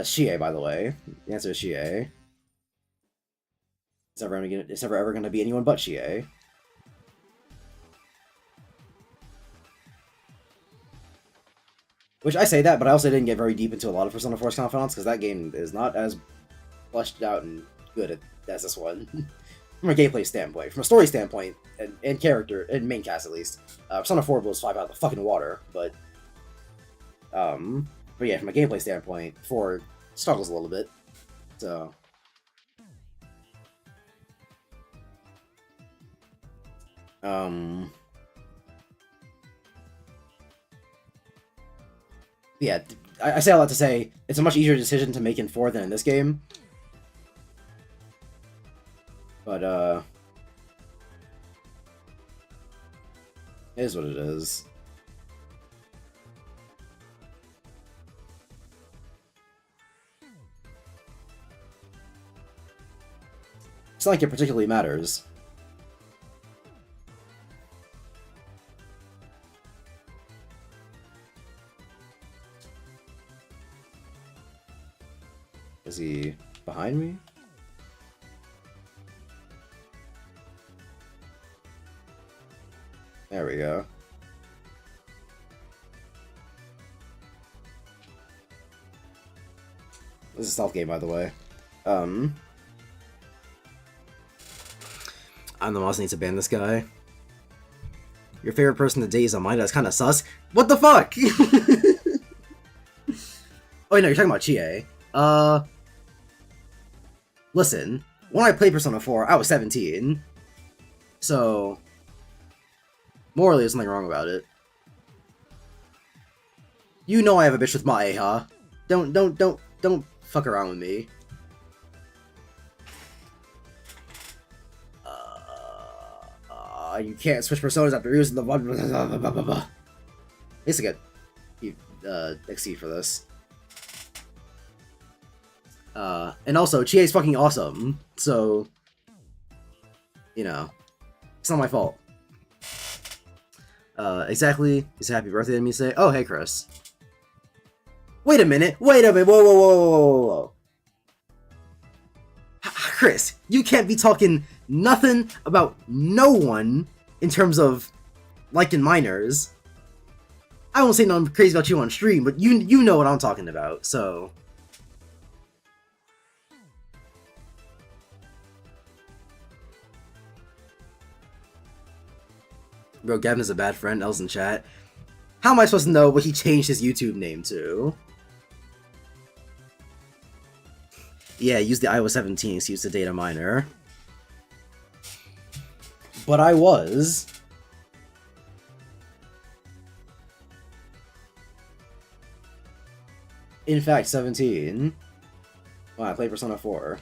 Shie, by the way. The answer is Shie. It's never ever gonna be anyone but Shie. Which I say that, but I also didn't get very deep into a lot of Persona 4's confidants, because that game is not as fleshed out and good as this one. From a gameplay standpoint. From a story standpoint, and character, and main cast at least, Persona 4 blows 5 out of the fucking water, but yeah, from a gameplay standpoint, 4 struggles a little bit, so. Yeah, I say a lot to say, it's a much easier decision to make in 4 than in this game. But, it is what it is. It's not like it particularly matters. Is he behind me? There we go. This is a stealth game, by the way. I'm the boss, need to ban this guy. Your favorite person to date is on mine? That's kind of sus. What the fuck? Oh, no, you're talking about Chie. Listen, when I played Persona 4, I was 17. So, morally, there's nothing wrong about it. You know I have a bitch with Maeha. Don't fuck around with me. You can't switch personas after using the blah, blah, blah, blah, blah. At least I get XC for this. And also, Chie's fucking awesome, so, you know, it's not my fault. Exactly, it's a happy birthday to me say, oh, hey, Chris. Wait a minute, whoa, whoa, whoa, whoa, whoa. Chris, you can't be talking nothing about no one in terms of liking minors. I won't say nothing crazy about you on stream, but you know what I'm talking about, so... Bro, Gavin is a bad friend. L's in chat. How am I supposed to know what he changed his YouTube name to? Yeah, use the iOS 17 to use the data miner. But I was. In fact, 17. Wow, I played Persona 4.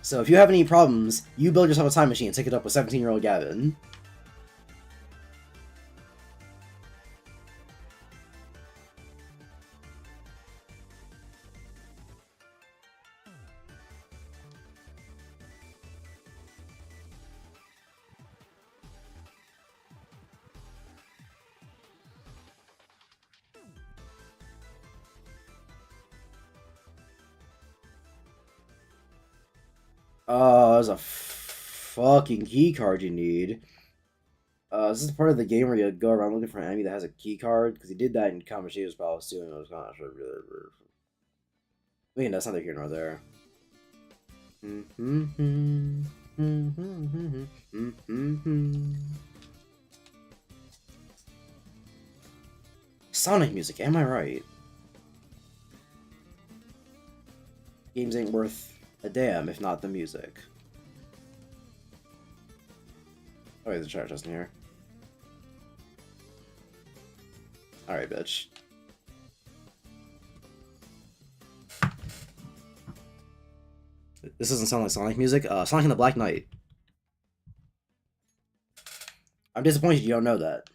So if you have any problems, you build yourself a time machine and take it up with 17-year-old Gavin. Oh, there's a fucking key card you need. This is part of the game where you go around looking for an enemy that has a key card, because he did that in Kamoshida's Palace too, and it was kind of I mean, that's neither here nor there. Sonic music, am I right? Games ain't worth a damn if not the music. Oh, there's a chart just in here. Alright, bitch. This doesn't sound like Sonic music. Sonic and the Black Knight. I'm disappointed you don't know that.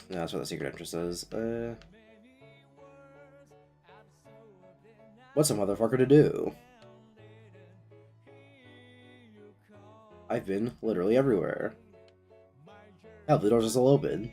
Yeah, that's what the secret entrance is. What's a motherfucker to do? I've been literally everywhere. Hell, the doors are still open.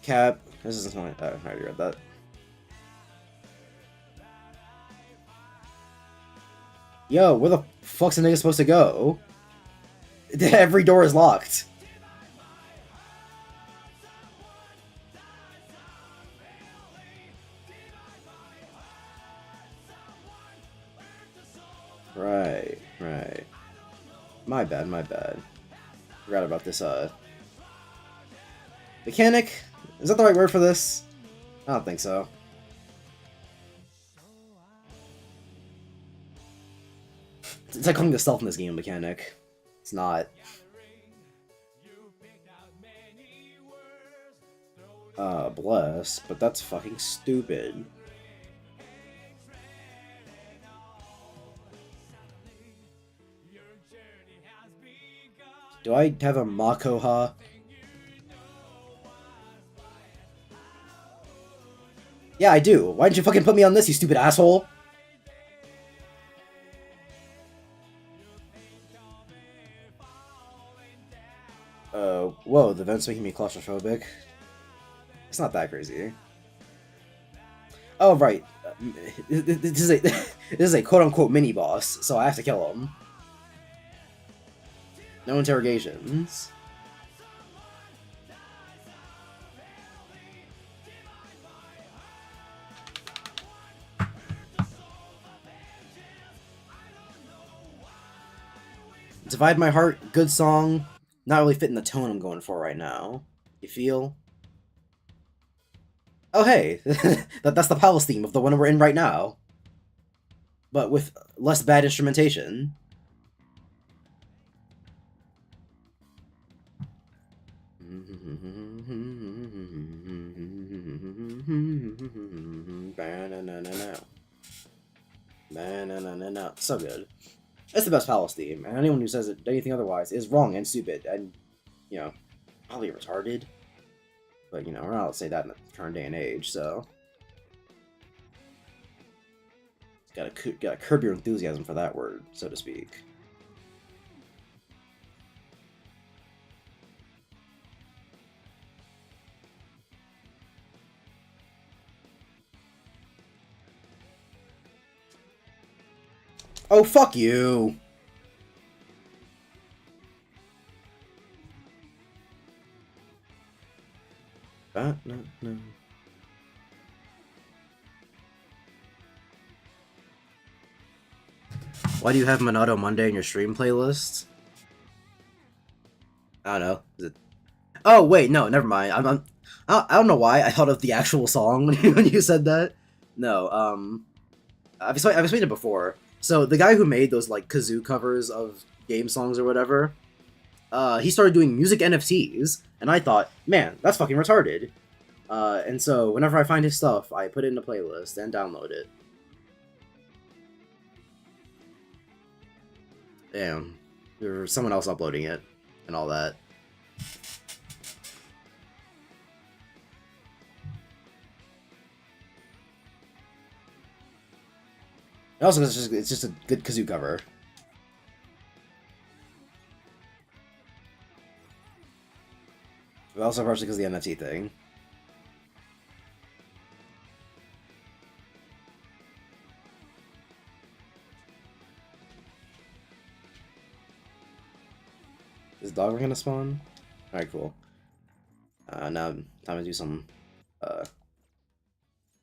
Cap. This isn't something. Oh, I already read that. Yo, where the fuck's a nigga supposed to go? Every door is locked. Right, right. My bad, my bad. Forgot about this, mechanic? Is that the right word for this? I don't think so. It's like calling the stealth in this game a mechanic. It's not. Bless, but that's fucking stupid. Do I have a Makoha? Yeah, I do. Why didn't you fucking put me on this, you stupid asshole? Whoa, the vent's making me claustrophobic. It's not that crazy. Oh, right. This is a quote-unquote mini-boss, so I have to kill him. No interrogations. Divide My Heart, good song. Not really fitting the tone I'm going for right now. You feel? Oh hey, that's the Palace theme of the one we're in right now. But with less bad instrumentation. So good. It's the best Palace theme, and anyone who says anything otherwise is wrong and stupid, and, you know, probably retarded. But, you know, we're not allowed to say that in the current day and age, so... Gotta curb your enthusiasm for that word, so to speak. Oh, fuck you! No, no. Why do you have Monado Monday in your stream playlist? I don't know. Is it... Oh wait, no, never mind. I don't know why I thought of the actual song when you said that. No, I've explained it before. So the guy who made those like kazoo covers of game songs or whatever, he started doing music NFTs, and I thought, man, that's fucking retarded. And so whenever I find his stuff, I put it in a playlist and download it. Damn, there's someone else uploading it and all that. And also, it's just a good kazoo cover. But also partially because of the NFT thing. Is Dogger gonna spawn? Alright, cool. Now time to do some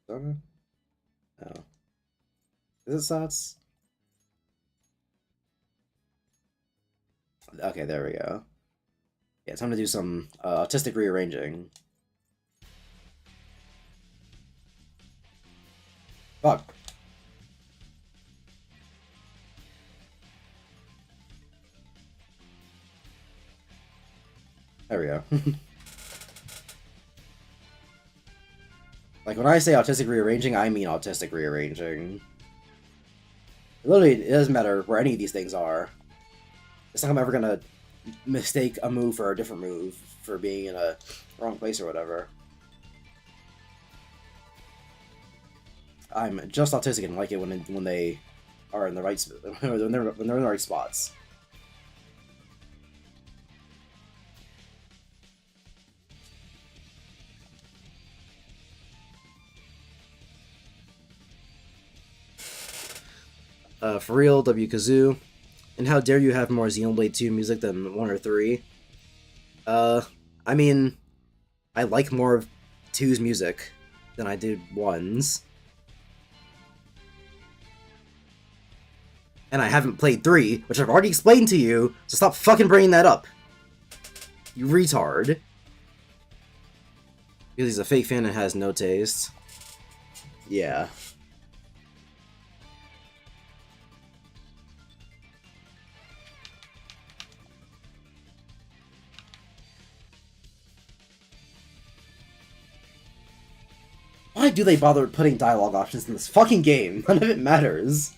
Dogger? No. Is it Sats? Okay, there we go. Yeah, time to do some autistic rearranging. Fuck. There we go. Like, when I say autistic rearranging, I mean autistic rearranging. Literally, it doesn't matter where any of these things are. It's not like I'm ever gonna mistake a move for a different move for being in a wrong place or whatever. I'm just autistic and like it when they are in the right when they're in the right spots. For real, W Kazoo. And how dare you have more Xenoblade 2 music than 1 or 3? I mean, I like more of 2's music than I did 1's. And I haven't played 3, which I've already explained to you, so stop fucking bringing that up. You retard. Because he's a fake fan and has no taste. Yeah. Why do they bother putting dialogue options in this fucking game? None of it matters.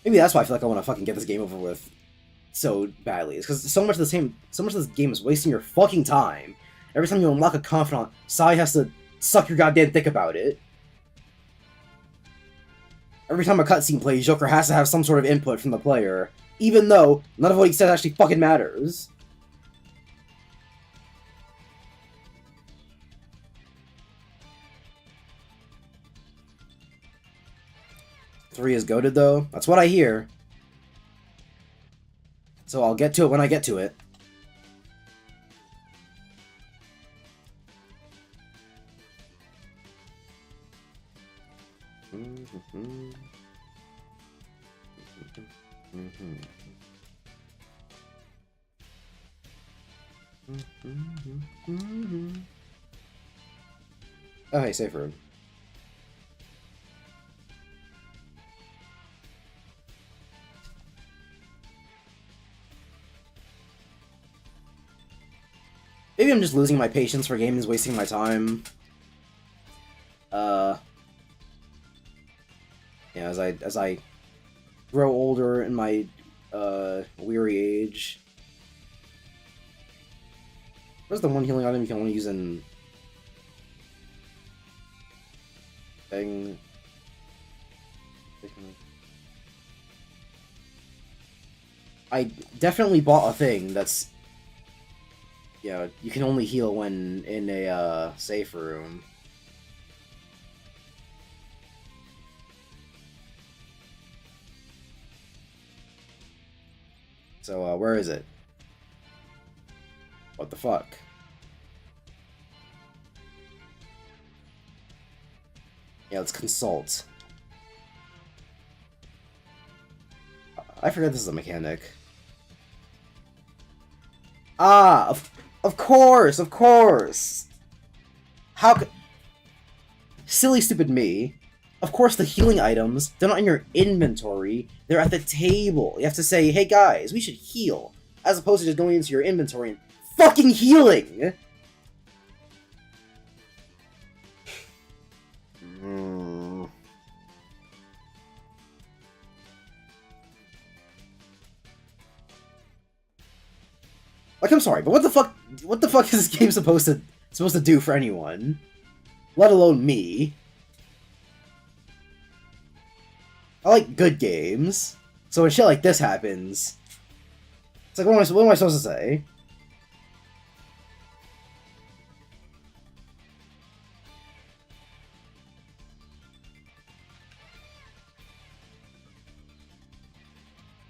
Maybe that's why I feel like I want to fucking get this game over with so badly. It's because so much of this game is wasting your fucking time. Every time you unlock a confidant, Sai has to suck your goddamn dick about it. Every time a cutscene plays, Joker has to have some sort of input from the player, even though none of what he says actually fucking matters. Three is goated though. That's what I hear. So I'll get to it when I get to it. Oh, hey, safe room. Maybe I'm just losing my patience for games, wasting my time. Yeah, as I grow older in my weary age. Where's the one healing item you can only use in thing? I definitely bought a thing that's, yeah, you can only heal when in a safe room. So, where is it? What the fuck? Yeah, let's consult. I forget this is a mechanic. Ah, of course, of course! How could... Silly, stupid me. Of course, the healing items, they're not in your inventory, they're at the table. You have to say, hey guys, we should heal. As opposed to just going into your inventory and fucking healing! Like, I'm sorry, but what the fuck is this game supposed to do for anyone? Let alone me. I like good games. So when shit like this happens, it's like, what am I supposed to say?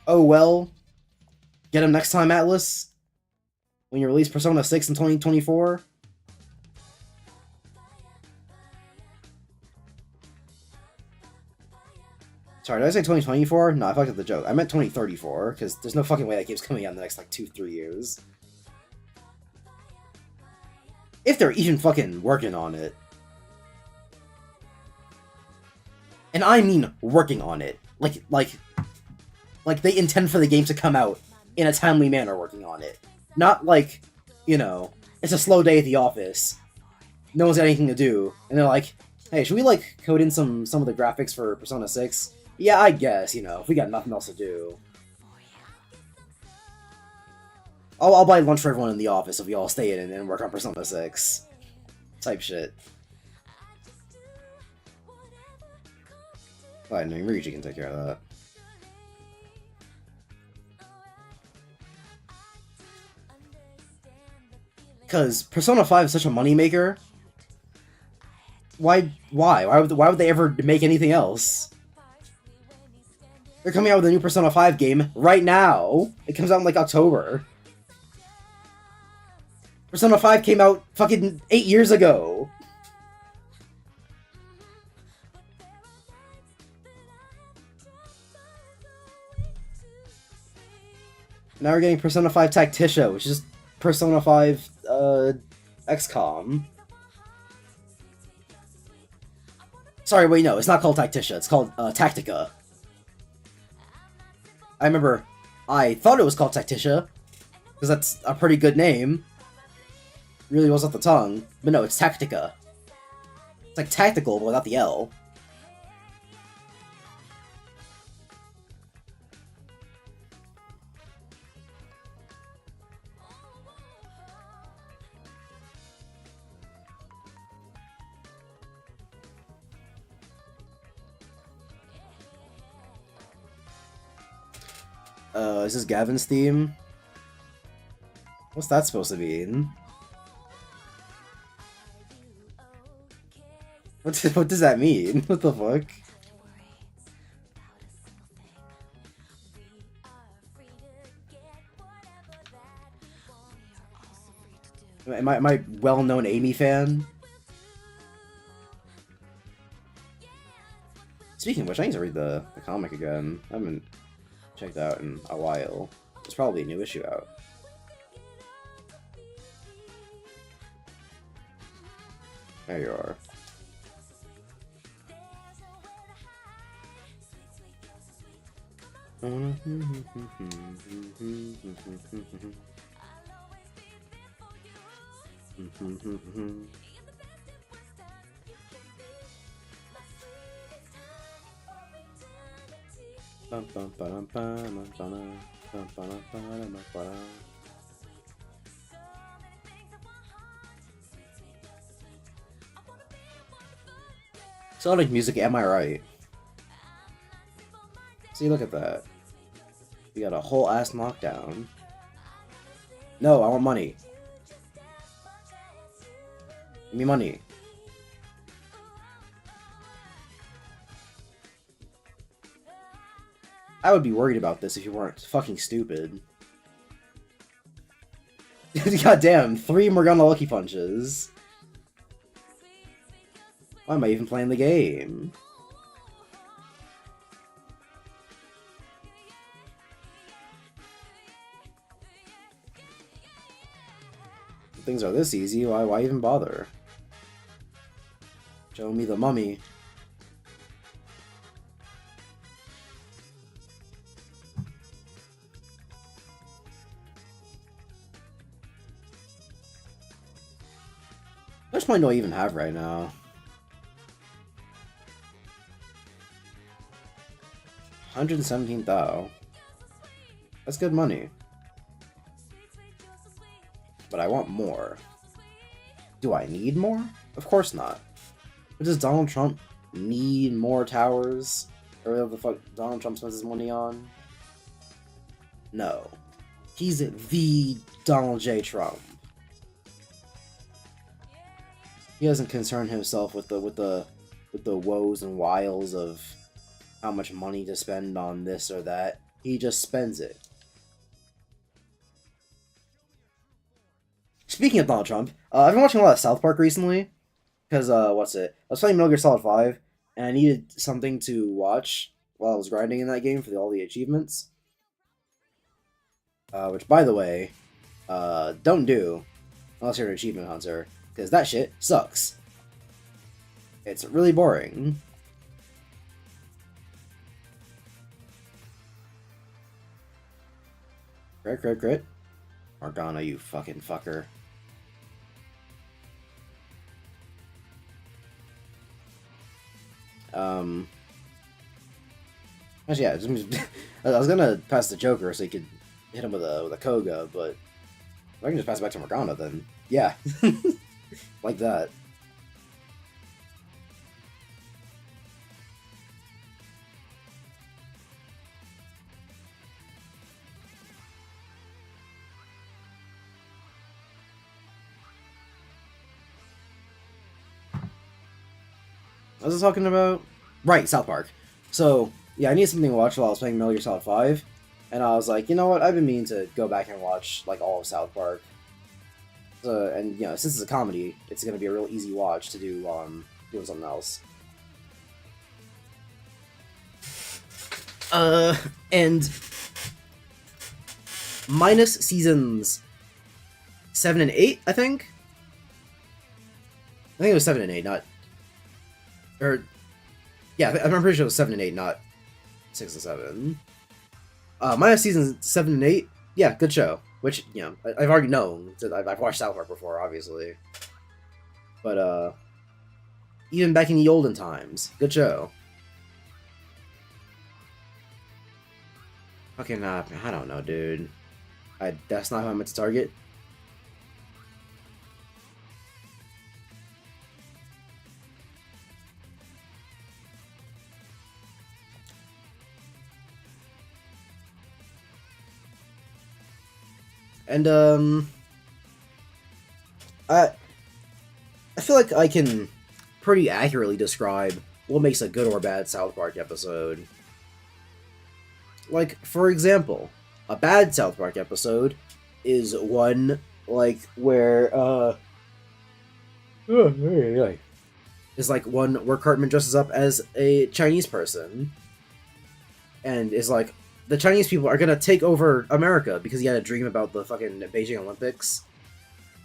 Oh well. Get him next time, Atlas. When you release Persona 6 in 2024. Sorry, did I say 2024? No, I fucked up the joke. I meant 2034, because there's no fucking way that game's coming out in the next, like, 2-3 years. If they're even fucking working on it. And I mean working on it. Like they intend for the game to come out in a timely manner working on it. Not like, you know, it's a slow day at the office. No one's got anything to do. And they're like, hey, should we, like, code in some of the graphics for Persona 6? Yeah, I guess, you know, if we got nothing else to do. I'll buy lunch for everyone in the office if we all stay in and work on Persona 6. Type shit. I know, Ryuji can take care of that. Because Persona 5 is such a moneymaker. Why would they ever make anything else? They're coming out with a new Persona 5 game right now. It comes out in, like, October. Persona 5 came out fucking 8 years ago. Now we're getting Persona 5 Tacticia, which is Persona 5, XCOM. Sorry, wait, no, it's not called Tacticia, it's called, Tactica. I remember I thought it was called Tacticia, because that's a pretty good name. Really was off the tongue. But no, it's Tactica. It's like tactical, but without the L. Is this Gavin's theme? What's that supposed to mean? What does that mean? What the fuck? Am I well-known Amy fan? Speaking of which, I need to read the comic again. I haven't checked it out in a while. There's probably a new issue out. There you are. Sonic music, am I right? See, look at that. We got a whole ass knockdown. No, I want money. Give me money. I would be worried about this if you weren't fucking stupid. God damn, 3 Morgana Lucky Punches. Why am I even playing the game? If things are this easy, why even bother? Show me the mummy. How much money do I even have right now? 117 thou. That's good money. But I want more. Do I need more? Of course not. But does Donald Trump need more towers? Or whatever the fuck Donald Trump spends his money on? No. He's the Donald J. Trump. He doesn't concern himself with the woes and wiles of how much money to spend on this or that. He just spends it. Speaking of Donald Trump, I've been watching a lot of South Park recently. Because, I was playing Metal Gear Solid 5, and I needed something to watch while I was grinding in that game for all the achievements. Which, by the way, don't do unless you're an achievement hunter, because that shit sucks. It's really boring. Crit. Morgana, you fucking fucker. Actually, yeah, I was gonna pass the Joker so you could hit him with a Koga, but if I can just pass it back to Morgana, then yeah, like that. What was I talking about? Right, South Park. So, yeah, I needed something to watch while I was playing Metal Gear Solid 5. And I was like, you know what, I've been meaning to go back and watch, like, all of South Park. And, you know, since it's a comedy, it's going to be a real easy watch to do while I'm doing something else. And minus seasons 7 and 8, I think? I think it was 7 and 8, not... Or, yeah, I'm pretty sure it was 7 and 8, not 6 and 7. Minus seasons 7 and 8, yeah, good show. Which, you know, I've already known. I've watched South Park before, obviously. But, even back in the olden times, good show. Fucking, I don't know, dude. That's not who I meant to target. And, I feel like I can pretty accurately describe what makes a good or bad South Park episode. Like, for example, a bad South Park episode is one, like, where, is like one where Cartman dresses up as a Chinese person, and is like, the Chinese people are gonna take over America because he had a dream about the fucking Beijing Olympics.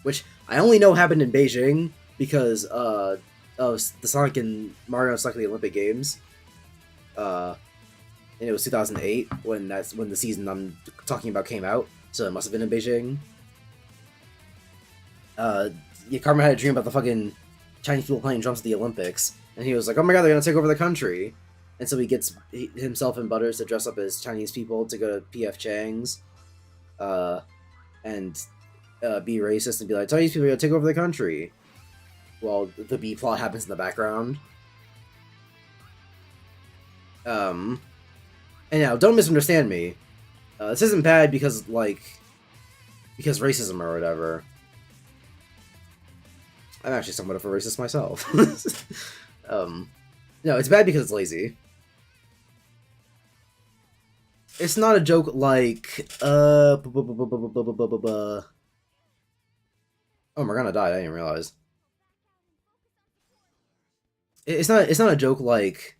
Which I only know happened in Beijing because of the Sonic and Mario Stuck in the Olympic Games. And it was 2008 when the season I'm talking about came out, so it must have been in Beijing. Yeah, Cartman had a dream about the fucking Chinese people playing drums at the Olympics, and he was like, "Oh my god, they're gonna take over the country." And so he gets himself and Butters to dress up as Chinese people to go to P.F. Chang's, and be racist and be like, Chinese people are gonna take over the country, while the B plot happens in the background. And now, don't misunderstand me. This isn't bad because racism or whatever. I'm actually somewhat of a racist myself. No, it's bad because it's lazy. It's not a joke like, Oh, Morgana died. I didn't realize. It's not a joke like.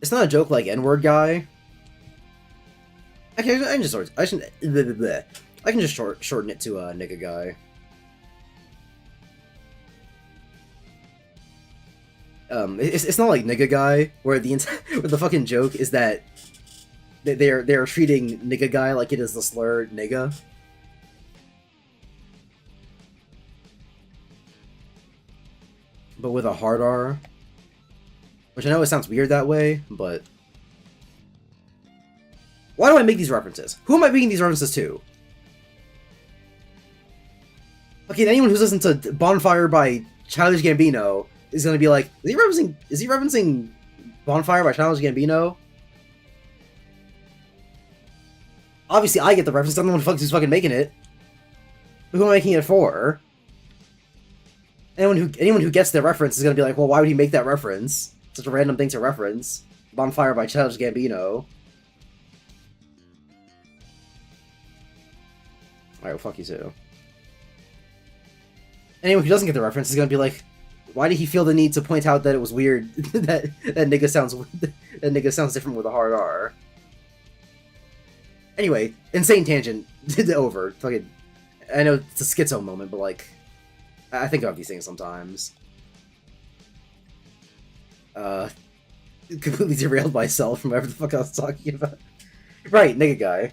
It's not a joke like N-word guy. I can just I can just shorten it to nigga guy. It's not like nigga guy where where the fucking joke is that they're treating nigga guy like it is the slur nigga. But with a hard R. Which I know it sounds weird that way, but... Why do I make these references? Who am I making these references to? Okay, anyone who's listened to Bonfire by Childish Gambino is gonna be like, is he referencing Bonfire by Childish Gambino? Obviously I get the reference, I'm the one who's fucking making it. Who am I making it for? Anyone who gets the reference is gonna be like, well, why would he make that reference? Such a random thing to reference. Bonfire by Childish Gambino. Alright, well, fuck you too. Anyone who doesn't get the reference is gonna be like, why did he feel the need to point out that it was weird that nigga sounds different with a hard R? Anyway, insane tangent over. Fucking, I know it's a schizo moment, but like, I think of these things sometimes. Completely derailed myself from whatever the fuck I was talking about. Right, nigga guy.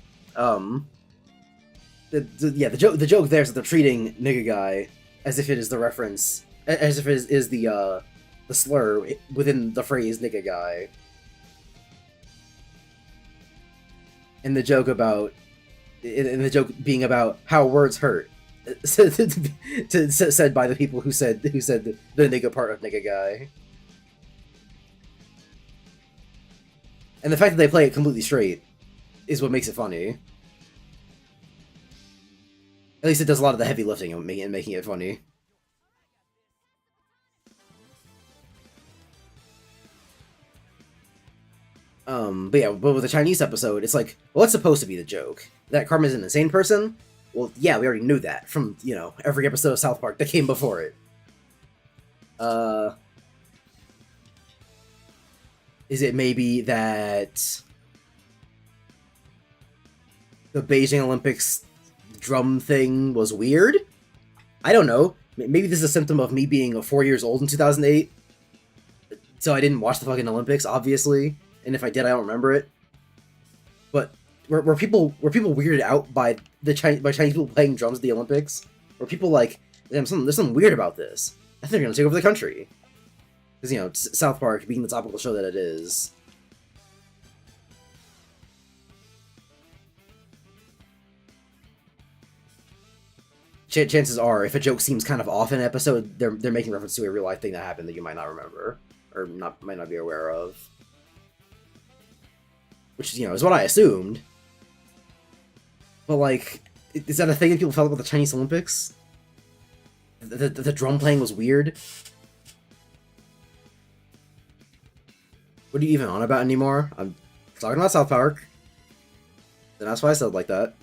The joke there is that they're treating nigga guy as if it is the reference, as if it is the slur within the phrase nigga guy. And the joke being about how words hurt, said by the people who said the nigga part of nigga guy. And the fact that they play it completely straight is what makes it funny. At least it does a lot of the heavy lifting and making it funny. But with the Chinese episode, it's like, well, what's supposed to be the joke? That Carmen's an insane person? Well, yeah, we already knew that from, every episode of South Park that came before it. Is it maybe that the Beijing Olympics drum thing was weird? I don't know. Maybe this is a symptom of me being 4 years old in 2008. So I didn't watch the fucking Olympics, obviously. And if I did, I don't remember it. But were people weirded out by Chinese people playing drums at the Olympics? Were people like, damn, there's something weird about this? I think they're gonna take over the country. Because, South Park being the topical show that it is. Chances are, if a joke seems kind of off in an episode, they're making reference to a real life thing that happened that you might not remember. Or might not be aware of. Which, is what I assumed. But, like, is that a thing that people felt about the Chinese Olympics? The drum playing was weird? What are you even on about anymore? I'm talking about South Park. And that's why I said it like that.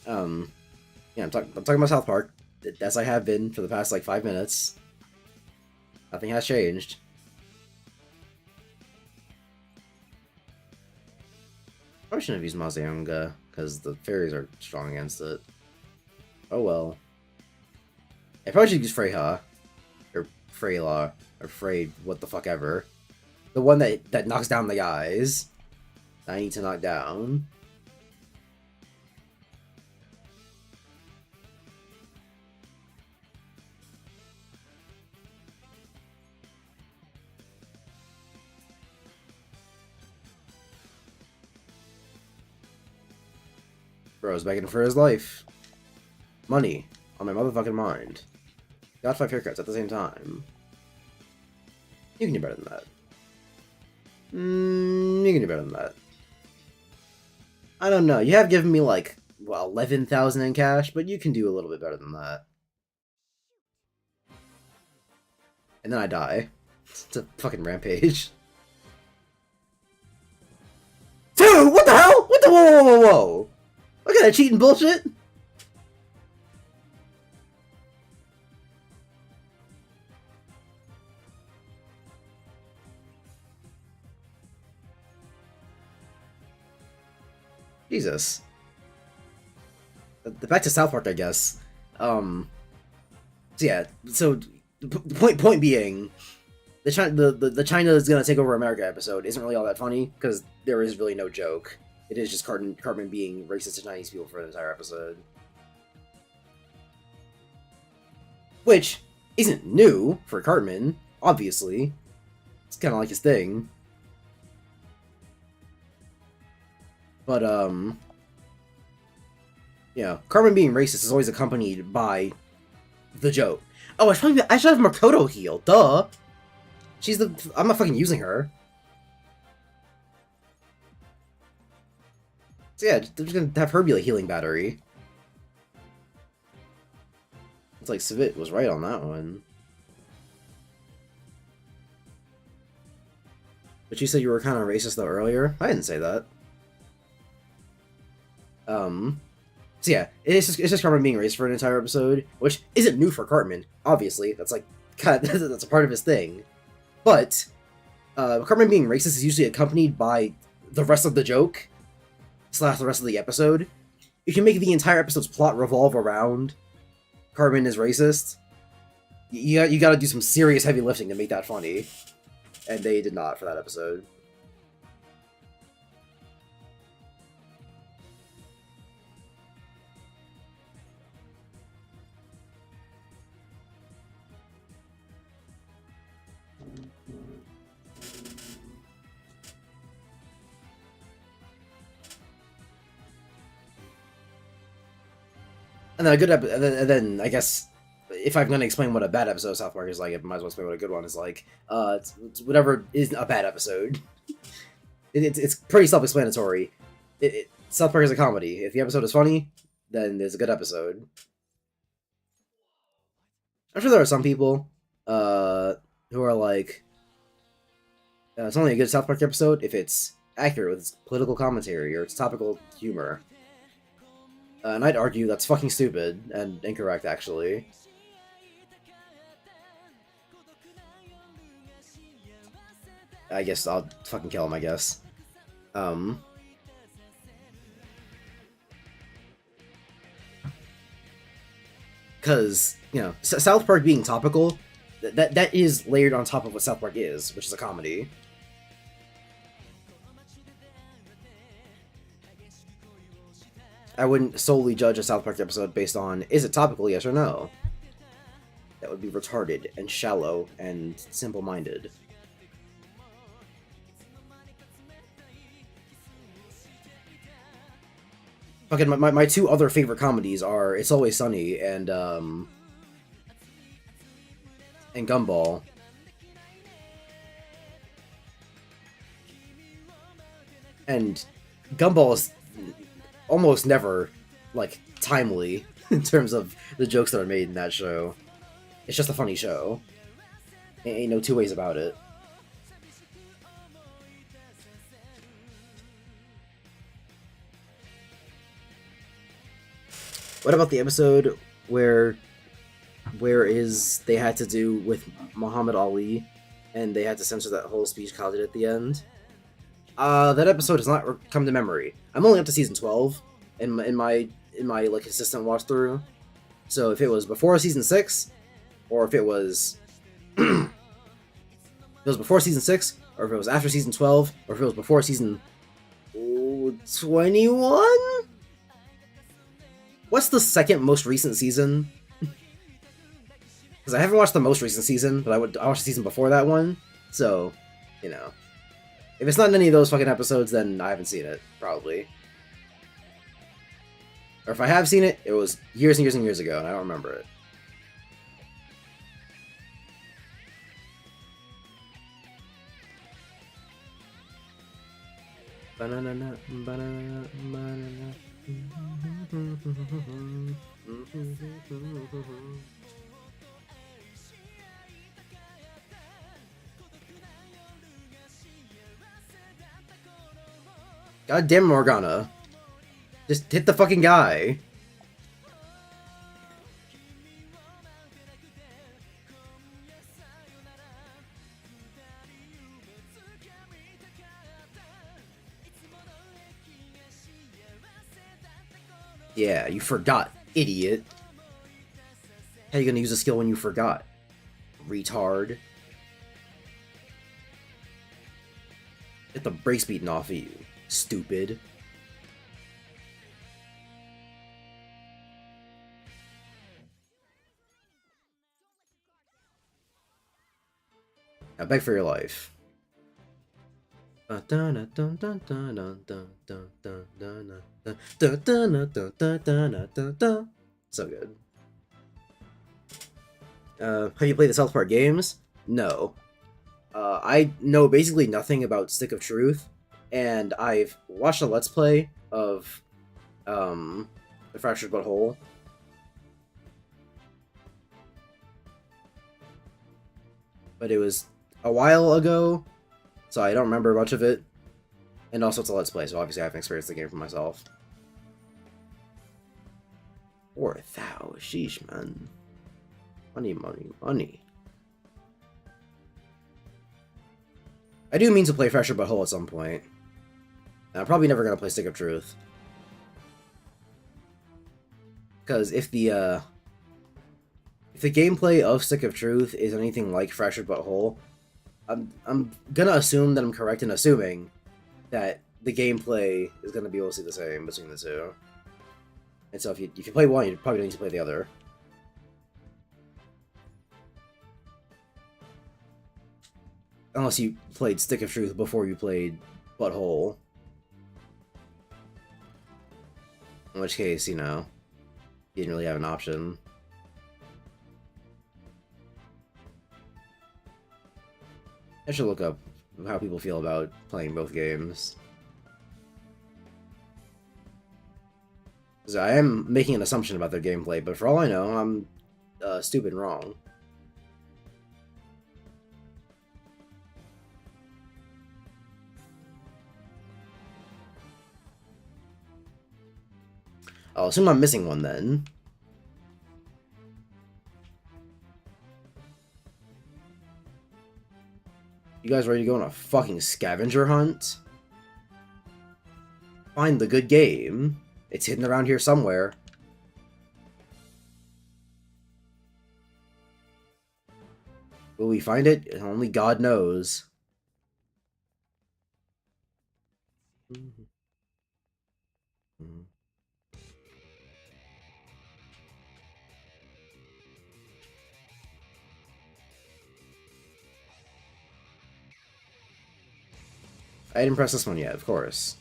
Yeah, I'm talking about South Park, as I have been for the past, 5 minutes. Nothing has changed. Probably shouldn't have used Mazeonga, because the fairies are strong against it. Oh well. I probably should use Freyha. Or Freyla. Or Frey, what the fuck ever. The one that knocks down the guys. That I need to knock down. Bro's begging for his life. Money. On my motherfucking mind. Got 5 haircuts at the same time. You can do better than that. You can do better than that. I don't know. You have given me, 11,000 in cash, but you can do a little bit better than that. and then I die. It's a fucking rampage. Dude, what the hell? What the whoa. Look at that cheating bullshit. Jesus. Back to South Park, I guess. So yeah, so point being, the China is gonna take over America episode isn't really all that funny because there is really no joke. It is just Cartman being racist to Chinese people for the entire episode, which isn't new for Cartman. Obviously, it's kind of like his thing. But yeah, Cartman being racist is always accompanied by the joke. Oh, I should have Makoto heal. Duh. I'm not fucking using her. So yeah, they're just gonna have her be a healing battery. It's like Savit was right on that one. But you said you were kind of racist though earlier. I didn't say that. So yeah, it's just Cartman being racist for an entire episode, which isn't new for Cartman. Obviously, that's like that's a part of his thing. But Cartman being racist is usually accompanied by the rest of the joke / the rest of the episode. You can make the entire episode's plot revolve around Cartman is racist. You got to do some serious heavy lifting to make that funny, and they did not for that episode. And then and then I guess if I'm gonna explain what a bad episode of South Park is like, I might as well explain what a good one is like. It's whatever is a bad episode. It's pretty self-explanatory. South Park is a comedy. If the episode is funny, then it's a good episode. I'm sure there are some people who are like, it's only a good South Park episode if it's accurate with its political commentary or its topical humor. And I'd argue that's fucking stupid and incorrect, actually. I guess I'll fucking kill him, I guess. Because, you know, South Park being topical, that is layered on top of what South Park is, which is a comedy. I wouldn't solely judge a South Park episode based on, is it topical, yes or no? That would be retarded and shallow and simple-minded. Fucking my two other favorite comedies are It's Always Sunny and Gumball. And Gumball is almost never, like, timely in terms of the jokes that are made in that show. It's just a funny show. Ain't no two ways about it. What about the episode where they had to do with Muhammad Ali and they had to censor that whole speech Khaled did at the end? That episode does not come to memory. I'm only up to season 12 in my like consistent watch through. So if it was before season 6, or if it was before season 6, or if it was after season 12, or if it was before season 21? What's the second most recent season? Because I haven't watched the most recent season, but I watched the season before that one. So, you know. If it's not in any of those fucking episodes, then I haven't seen it, probably. Or if I have seen it, it was years and years and years ago, and I don't remember it. Banana, banana, banana. God damn Morgana. Just hit the fucking guy. Yeah, you forgot, idiot. How you gonna use a skill when you forgot? Retard. Get the brakes beaten off of you, stupid. Now beg for your life. So good. Have you played the South Park games? No. I know basically nothing about Stick of Truth, and I've watched a Let's Play of The Fractured But Whole. But it was a while ago, so I don't remember much of it. And also it's a Let's Play, so obviously I haven't experienced the game for myself. 4,000, sheesh, man. Money, money, money. I do mean to play Fractured But Whole at some point. And I'm probably never gonna play Stick of Truth. Because if the gameplay of Stick of Truth is anything like Fractured But Whole, I'm gonna assume that I'm correct in assuming that the gameplay is gonna be mostly the same between the two. And so if you play one, you probably need to play the other. Unless you played Stick of Truth before you played Butthole. In which case, you know, you didn't really have an option. I should look up how people feel about playing both games. Because I am making an assumption about their gameplay, but for all I know, I'm stupid and wrong. I'll assume I'm missing one then. You guys ready to go on a fucking scavenger hunt? Find the good game. It's hidden around here somewhere. Will we find it? Only God knows. I didn't press this one yet, of course.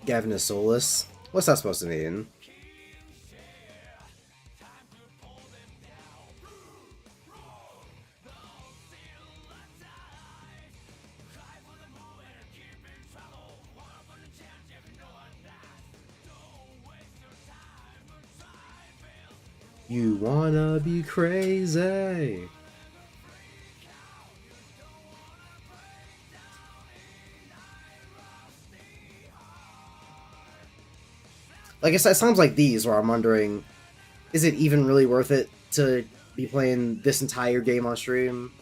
Gavin is soulless? What's that supposed to mean? You wanna be crazy? Like I said, it sounds like these where I'm wondering, is it even really worth it to be playing this entire game on stream?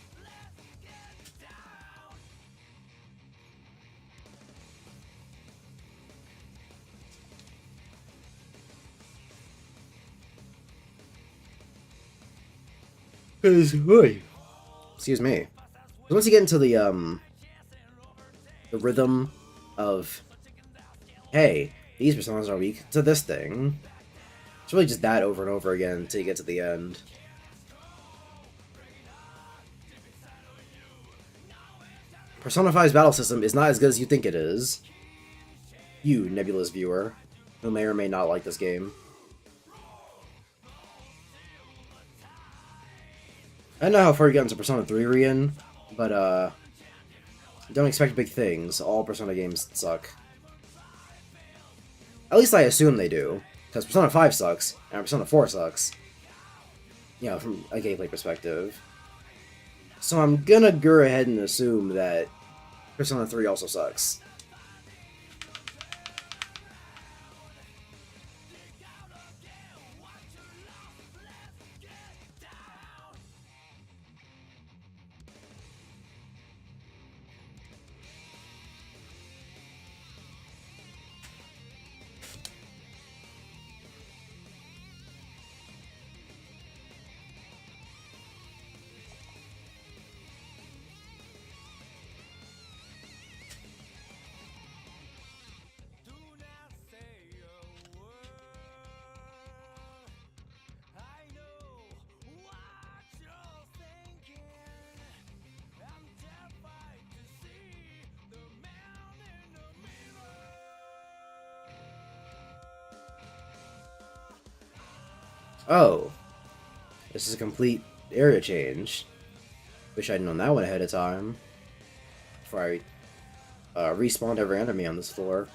Excuse me. Once you get into the rhythm of, hey, these personas are weak to this thing, it's really just that over and over again until you get to the end. Persona 5's battle system is not as good as you think it is. You, nebulous viewer, who may or may not like this game. I don't know how far you got into Persona 3, Rian, but don't expect big things. All Persona games suck. At least I assume they do, because Persona 5 sucks, and Persona 4 sucks. You know, from a gameplay perspective. So I'm gonna go ahead and assume that Persona 3 also sucks. Oh, this is a complete area change. Wish I'd known that one ahead of time. Before I respawned every enemy on this floor.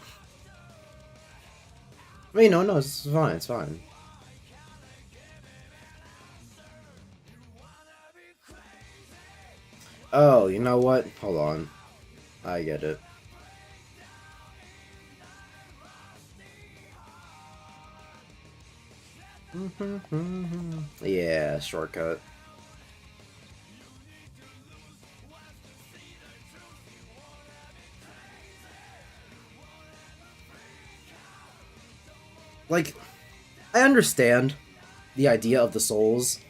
I mean, no, it's fine, it's fine. Oh, you know what? Hold on. I get it. Yeah, shortcut. Like, I understand the idea of the Souls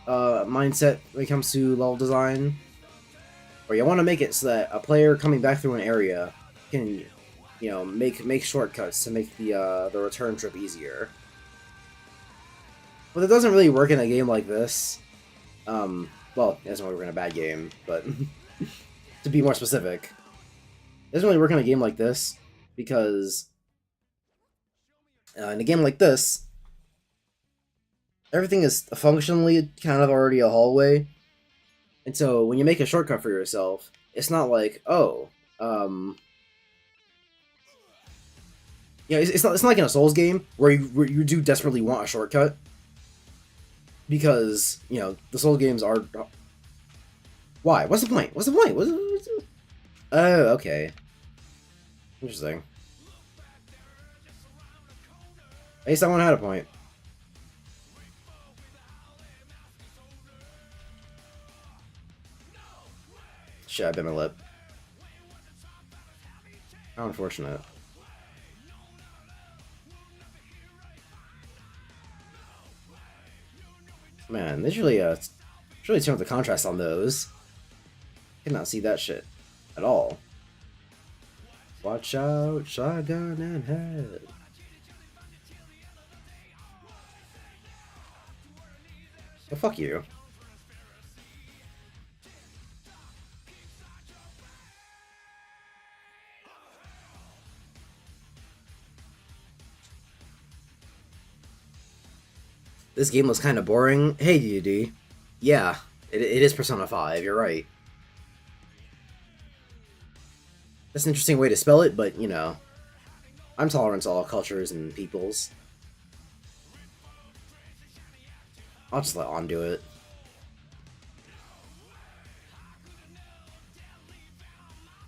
mindset when it comes to level design, where you want to make it so that a player coming back through an area can, you know, make shortcuts to make the return trip easier. But it doesn't really work in a game like this. Well, it doesn't really work in a bad game, but to be more specific, it doesn't really work in a game like this because in a game like this, everything is functionally kind of already a hallway. And so when you make a shortcut for yourself, it's not like, oh, yeah, it's not like in a Souls game where you do desperately want a shortcut. Because, you know, the Souls games are... Why? What's the point? What's the point? Oh, okay. Interesting. At least that one had a point. Shit, I bit my lip. How unfortunate. Man, they really turn up the contrast on those. Cannot see that shit at all. Watch out, shotgun and head. Well, fuck you. This game was kind of boring. Hey, DD. Yeah, it is Persona 5, you're right. That's an interesting way to spell it, but, you know, I'm tolerant to all cultures and peoples. I'll just let On do it.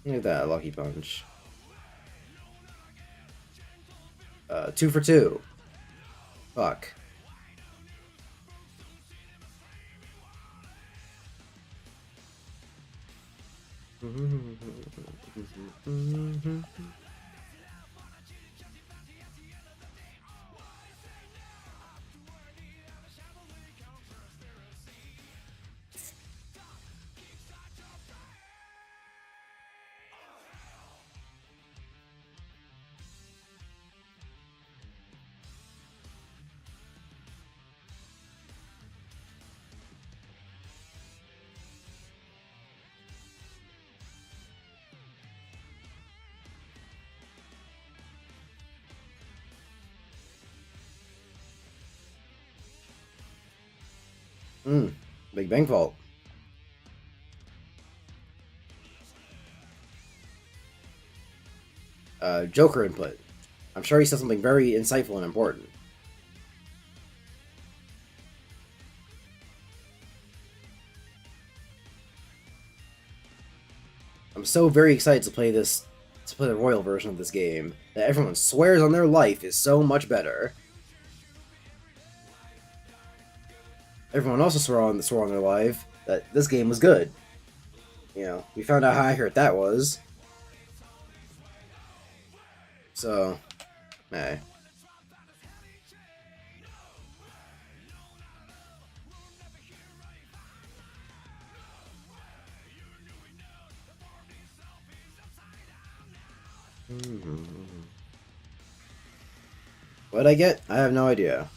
Look at that, Lucky Punch. 2 for 2. Fuck. Big Bang Fault. Joker input. I'm sure he said something very insightful and important. I'm so very excited to play this, to play the Royal version of this game, that everyone swears on their life is so much better. Everyone also swore on their life that this game was good. You know, we found out how accurate that was. So, hey. What'd I get? I have no idea.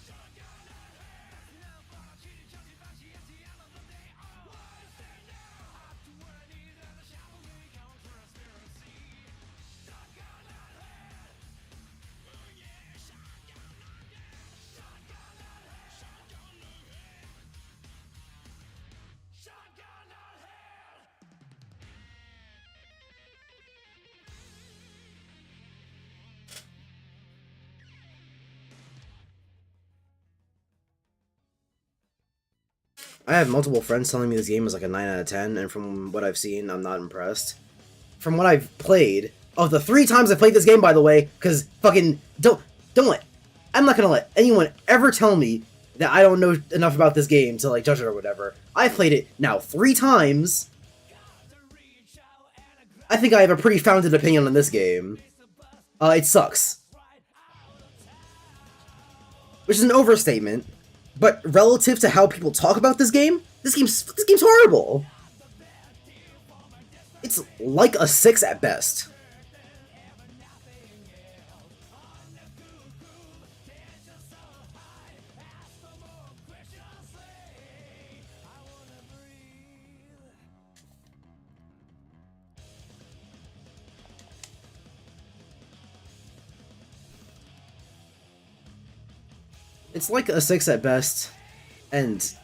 I have multiple friends telling me this game is like a 9 out of 10, and from what I've seen, I'm not impressed. From what I've played, of the 3 times I played this game, by the way, because fucking, don't let, I'm not gonna let anyone ever tell me that I don't know enough about this game to, like, judge it or whatever. I've played it now 3 times. I think I have a pretty founded opinion on this game. It sucks. Which is an overstatement. But relative to how people talk about this game's horrible. It's like a 6 at best. It's like a 6 at best, and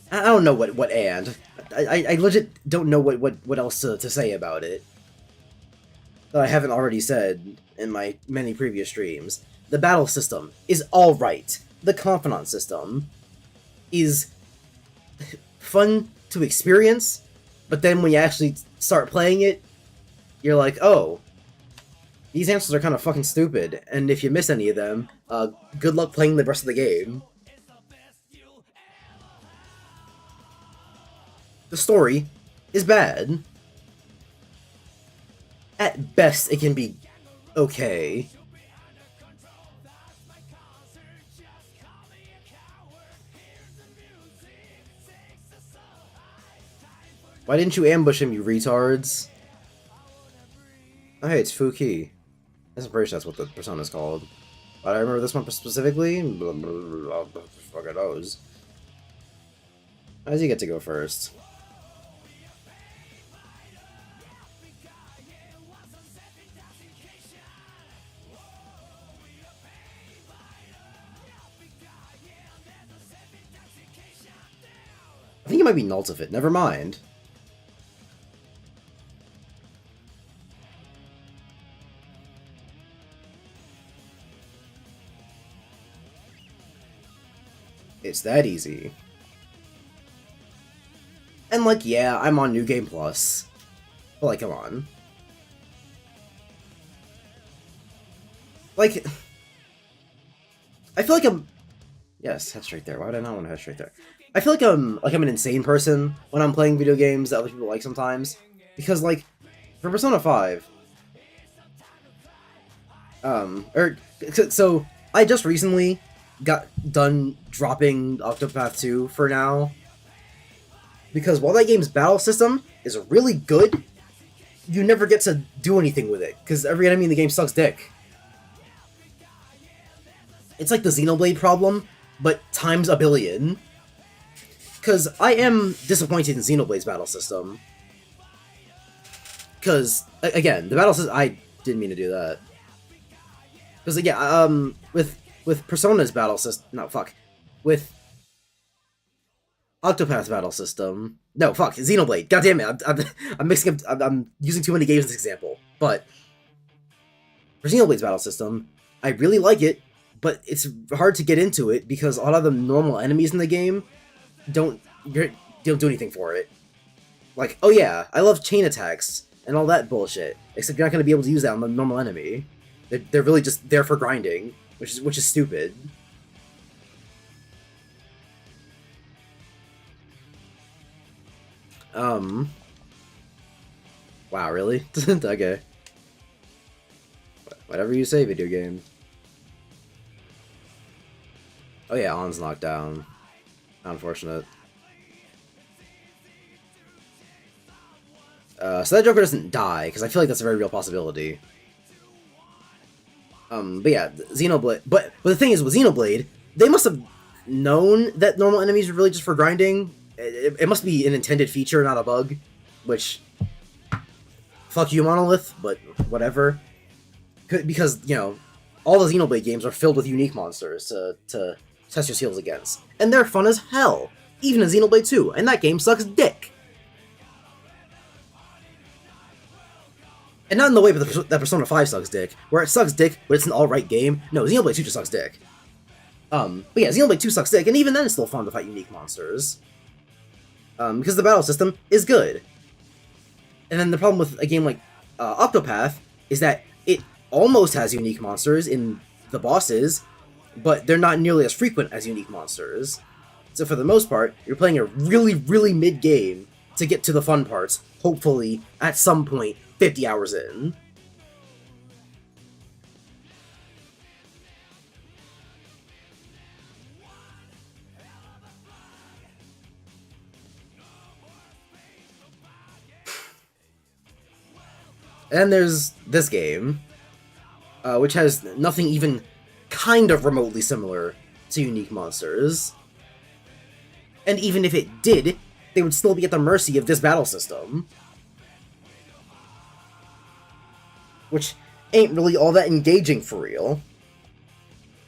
I don't know what and. I legit don't know what else to say about it that I haven't already said in my many previous streams. The battle system is alright. The Confidant system is fun to experience, but then when you actually start playing it, you're like, oh, these answers are kind of fucking stupid, and if you miss any of them, good luck playing the rest of the game. The story is bad. At best, it can be okay. Why didn't you ambush him, you retards? Oh, hey, it's Fuki. I'm pretty sure that's what the persona is called. But I remember this one specifically? Blah, blah, blah, blah, fuck it knows. How does he get to go first? I think it might be Nultifit. Never mind. It's that easy. And, like, yeah, I'm on New Game Plus. But, like, come on. Like, I feel like I'm... Yes, head straight there. Why would I not want to head straight there? I feel like I'm an insane person when I'm playing video games that other people like sometimes. Because, like, for Persona 5... So, I just recently got done dropping Octopath 2 for now. Because while that game's battle system is really good, you never get to do anything with it. Because every enemy in the game sucks dick. It's like the Xenoblade problem, but times a billion. Because I am disappointed in Xenoblade's battle system. Because, again, the battle system, didn't mean to do that. Because yeah, with Persona's battle system, no fuck, with Octopath's battle system, no fuck, Xenoblade. God damn it, I'm mixing up. I'm using too many games as an example. But for Xenoblade's battle system, I really like it, but it's hard to get into it because a lot of the normal enemies in the game don't do anything for it. Like, oh yeah, I love chain attacks and all that bullshit, except you're not going to be able to use that on the normal enemy. They're really just there for grinding, which is stupid. Wow, really? Okay. Whatever you say, video game. Oh yeah, On's knocked down. Unfortunate. So that Joker doesn't die, because I feel like that's a very real possibility. But yeah, Xenoblade. But the thing is, with Xenoblade, they must have known that normal enemies are really just for grinding. It must be an intended feature, not a bug. Which, fuck you, Monolith, but whatever. Because, you know, all the Xenoblade games are filled with unique monsters to test your skills against. And they're fun as hell. Even in Xenoblade 2, and that game sucks dick. And not in the way that Persona 5 sucks dick, where it sucks dick, but it's an alright game. No, Xenoblade 2 just sucks dick. But yeah, Xenoblade 2 sucks dick, and even then it's still fun to fight unique monsters. Because the battle system is good. And then the problem with a game like Octopath is that it almost has unique monsters in the bosses, but they're not nearly as frequent as unique monsters. So for the most part, you're playing a really, really mid-game to get to the fun parts, hopefully, at some point, 50 hours in. And then there's this game, which has nothing even kind of remotely similar to unique monsters. And even if it did, they would still be at the mercy of this battle system. Which ain't really all that engaging for real.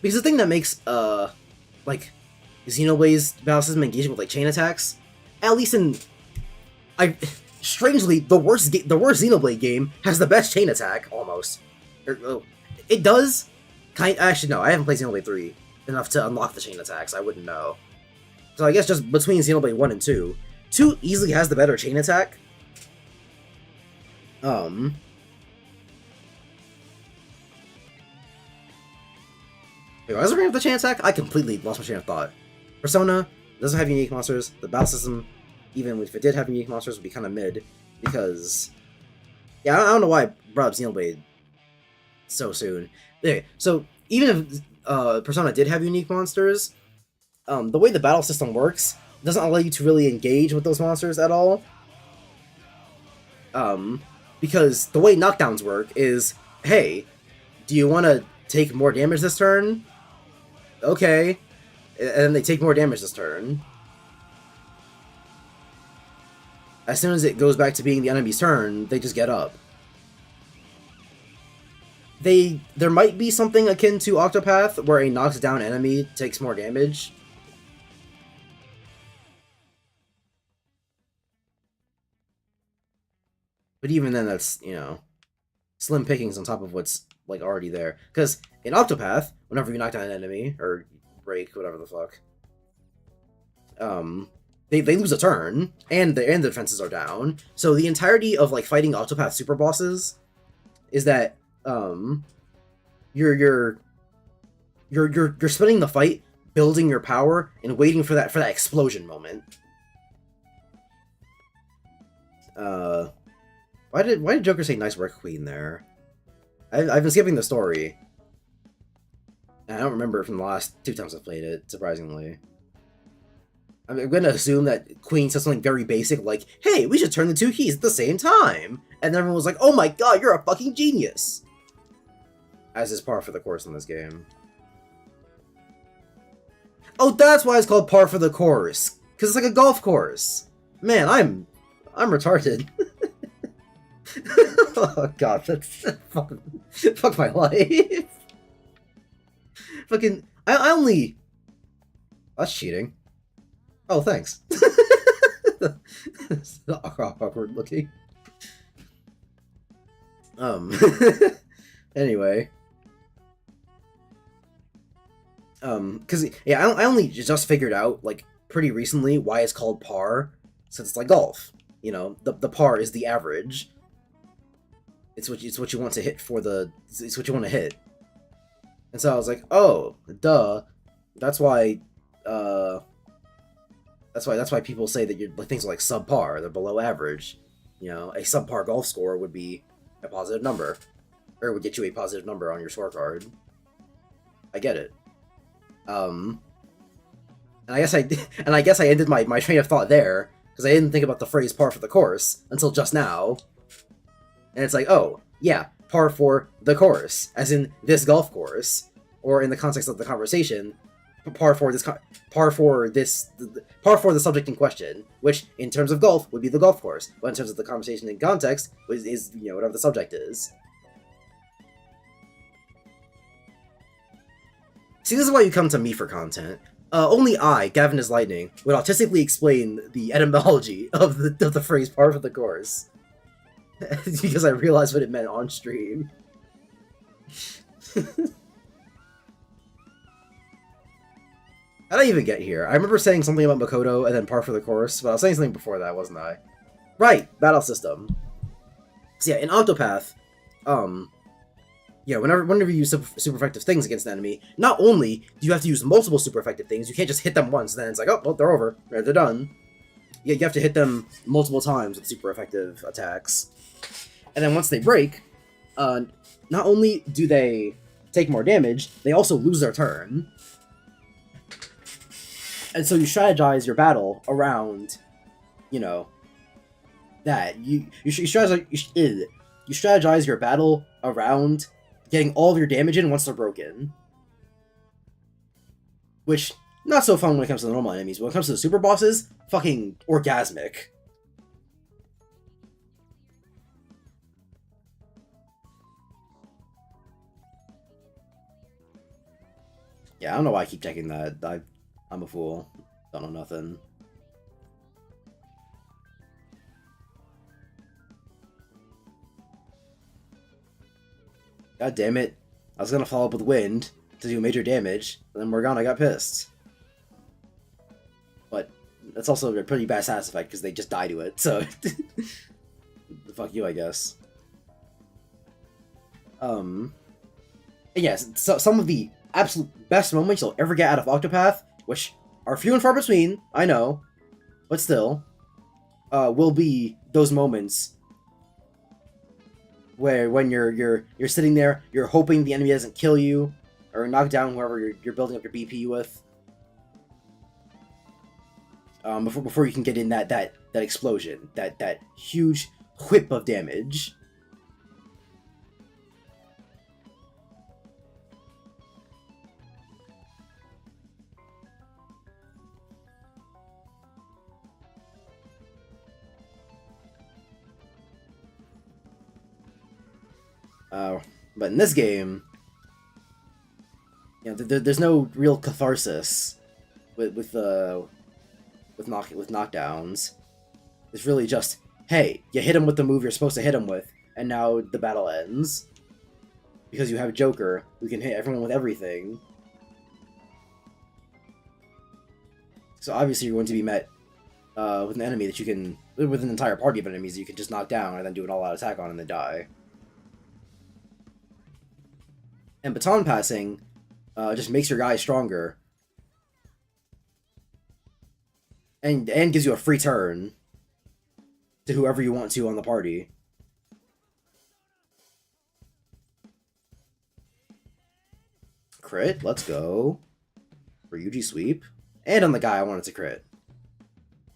Because the thing that makes, like, Xenoblade's battle system engaging with, like, chain attacks, at least in... strangely, the worst Xenoblade game has the best chain attack, almost. It does? Actually, no, I haven't played Xenoblade 3 enough to unlock the chain attacks, I wouldn't know. So I guess just between Xenoblade 1 and 2, 2 easily has the better chain attack. Wait, why does it bring up the chain attack? I completely lost my train of thought. Persona doesn't have unique monsters. The battle system, even if it did have unique monsters, would be kind of mid. Because... yeah, I don't know why I brought up Xenoblade so soon. Anyway, so even if Persona did have unique monsters, the way the battle system works doesn't allow you to really engage with those monsters at all. Because the way knockdowns work is, hey, do you want to take more damage this turn? Okay. And then they take more damage this turn. As soon as it goes back to being the enemy's turn, they just get up. There might be something akin to Octopath, where a knocked down enemy takes more damage. But even then, that's, you know, slim pickings on top of what's, like, already there. Because in Octopath, whenever you knock down an enemy, or break, whatever the fuck, they lose a turn, and the defenses are down. So the entirety of, like, fighting Octopath super bosses is that, you're spending the fight building your power and waiting for that explosion moment. Why did Joker say nice work, Queen, there? I've been skipping the story. And I don't remember it from the last 2 times I've played it, surprisingly. I'm gonna assume that Queen said something very basic like, hey, we should turn the 2 keys at the same time! And everyone was like, oh my god, you're a fucking genius! As is par for the course in this game. Oh, that's why it's called par for the course! Because it's like a golf course! Man, I'm retarded. Oh god, that's fucking fuck my life. Fucking I only that's cheating. Oh thanks. It's awkward looking. Um anyway. Cause yeah, I only just figured out like pretty recently why it's called par, since it's like golf. You know, the par is the average. It's what you want to hit for the it's what you want to hit. And so I was like, oh, duh. That's why that's why people say that like, things are like subpar, they're below average. You know, a subpar golf score would be a positive number, or it would get you a positive number on your scorecard. I get it. And I guess I ended my train of thought there because I didn't think about the phrase "par for the course" until just now. And it's like, oh yeah, par for the course, as in this golf course, or in the context of the conversation, par for this par for the subject in question, which in terms of golf would be the golf course, but in terms of the conversation in context is you know, whatever the subject is. See, this is why you come to me for content. Only I, Gavin is Lightning, would autistically explain the etymology of the phrase "par for the course," because I realized what it meant on stream. How'd I even get here? I remember saying something about Makoto and then par for the course, but I was saying something before that, wasn't I? Right, battle system. So yeah, in Octopath, yeah, whenever you use super effective things against an enemy, not only do you have to use multiple super effective things, you can't just hit them once, then it's like, oh, well, they're over, they're done. Yeah, you have to hit them multiple times with super effective attacks. And then once they break, not only do they take more damage, they also lose their turn. And so you strategize your battle around, you know, that. You strategize your battle around getting all of your damage in once they're broken. Which, not so fun when it comes to the normal enemies, but when it comes to the super bosses, fucking orgasmic. Yeah, I don't know why I keep checking that. I'm a fool. Don't know nothing. God damn it. I was gonna follow up with Wind to do major damage, and then Morgana got pissed. But that's also a pretty bad status effect because they just die to it, so... Fuck you, I guess. Yes, so some of the absolute best moments you'll ever get out of Octopath, which are few and far between, I know, but still, will be those moments where when you're sitting there, you're hoping the enemy doesn't kill you or knock down whoever you're building up your BP with. Before you can get in that explosion, that huge whip of damage. But in this game, you know, there's no real catharsis with knockdowns. It's really just, hey, you hit him with the move you're supposed to hit him with, and now the battle ends because you have a Joker who can hit everyone with everything. So obviously you're going to be met with an enemy that you can, with an entire party of enemies that you can just knock down and then do an all-out attack on and then die. And baton passing just makes your guy stronger. And gives you a free turn to whoever you want to on the party. Crit, let's go. For UG sweep. And on the guy I wanted to crit.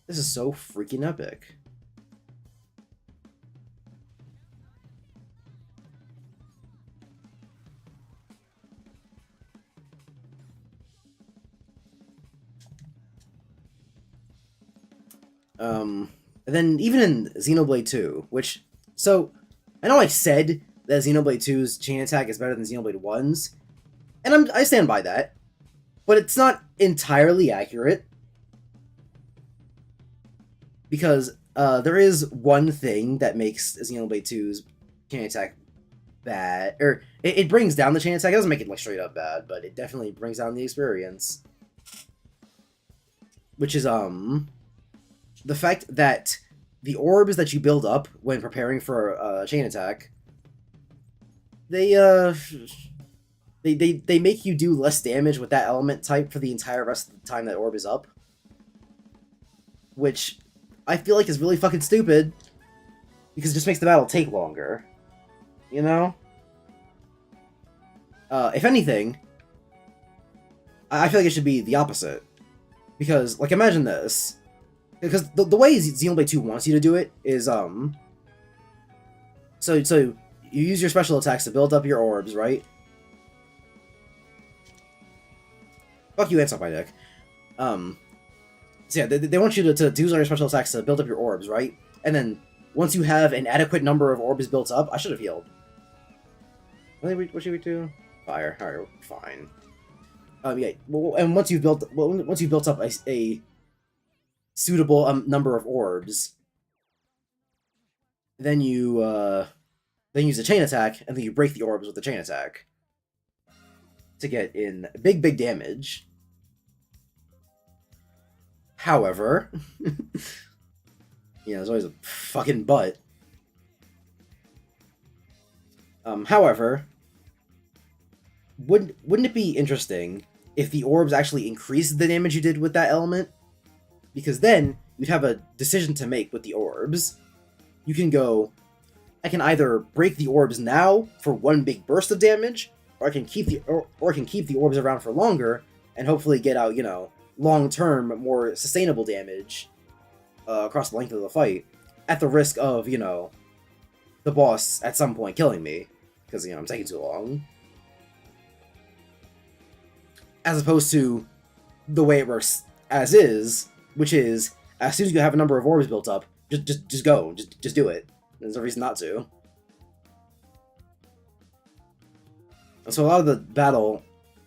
This is so freaking epic. And then even in Xenoblade 2, which, so, I know I said that Xenoblade 2's chain attack is better than Xenoblade 1's, and I stand by that, but it's not entirely accurate, because there is one thing that makes Xenoblade 2's chain attack bad, or it brings down the chain attack. It doesn't make it like straight up bad, but it definitely brings down the experience, which is the fact that the orbs that you build up when preparing for a chain attack, they make you do less damage with that element type for the entire rest of the time that orb is up, which I feel like is really fucking stupid, because it just makes the battle take longer, you know? If anything, I feel like it should be the opposite, because, like, imagine this, because the way Xenoblade 2 wants you to do it is, so you use your special attacks to build up your orbs, right? Fuck you and suck my dick. So yeah, they want you to use all your special attacks to build up your orbs, right? And then, once you have an adequate number of orbs built up, I should have healed. What should we do? Fire. Alright, fine. Yeah, well, and once you've built up a suitable number of orbs, then you then use a chain attack, and then you break the orbs with the chain attack to get in big damage. However, there's always a fucking but. However, wouldn't it be interesting if the orbs actually increased the damage you did with that element? Because then you'd have a decision to make with the orbs. You can go, I can either break the orbs now for one big burst of damage, or I can keep the orbs around for longer and hopefully get out, long-term, more sustainable damage across the length of the fight, at the risk of, the boss at some point killing me, because, I'm taking too long. As opposed to the way it works as is, which is, as soon as you have a number of orbs built up, just go, just do it. There's no reason not to. And so a lot of the battle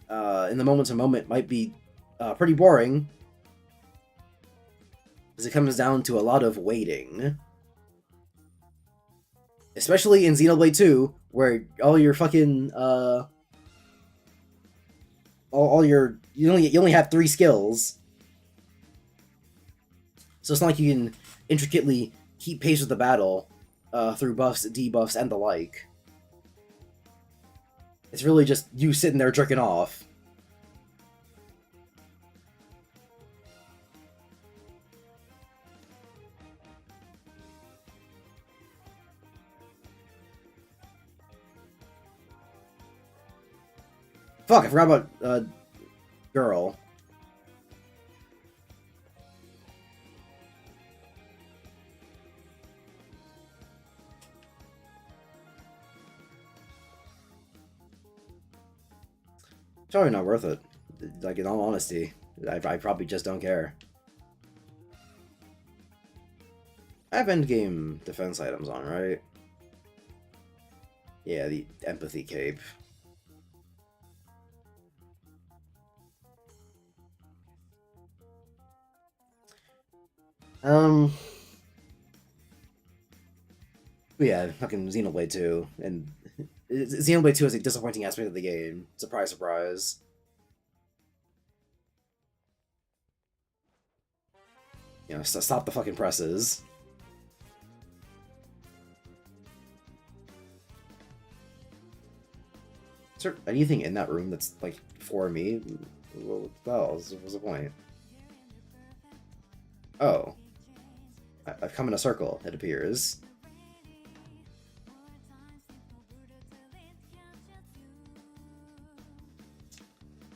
in the moment-to-moment might be pretty boring, as it comes down to a lot of waiting. Especially in Xenoblade 2, where all your fucking you only have 3 skills, so it's not like you can intricately keep pace with the battle through buffs, debuffs, and the like. It's really just you sitting there jerking off. Fuck, I forgot about girl. It's probably not worth it. Like, in all honesty, I probably just don't care. I have endgame defense items on, right? Yeah, the empathy cape. Yeah, fucking Xenoblade 2, and Xenoblade 2 is a disappointing aspect of the game. Surprise, surprise. Stop the fucking presses. Is there anything in that room that's, like, for me? What the hell? What's the point? Oh. I've come in a circle, it appears.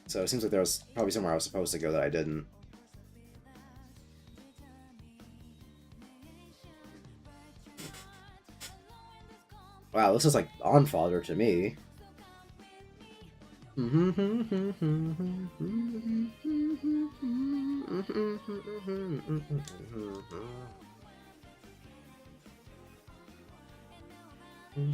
So it seems like there was probably somewhere I was supposed to go that I didn't. Wow, this is like on fodder to me. Did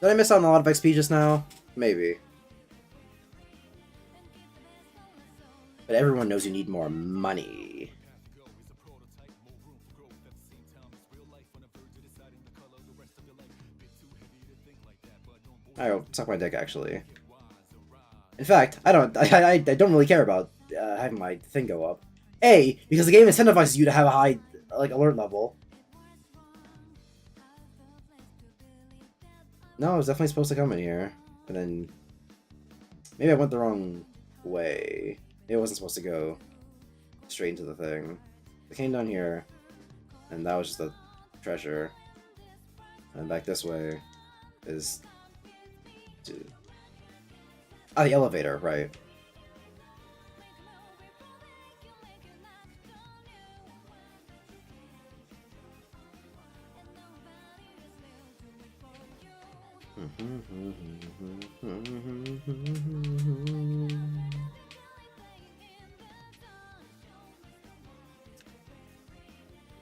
I miss out on a lot of XP just now? Maybe. But everyone knows you need more money. I'll suck my dick, actually. In fact, I don't really care about having my thing go up. A, because the game incentivizes you to have a high, like, alert level. No, I was definitely supposed to come in here. But then... maybe I went the wrong way. It wasn't supposed to go straight into the thing. I came down here, and that was just the treasure. And back this way is... the elevator, right.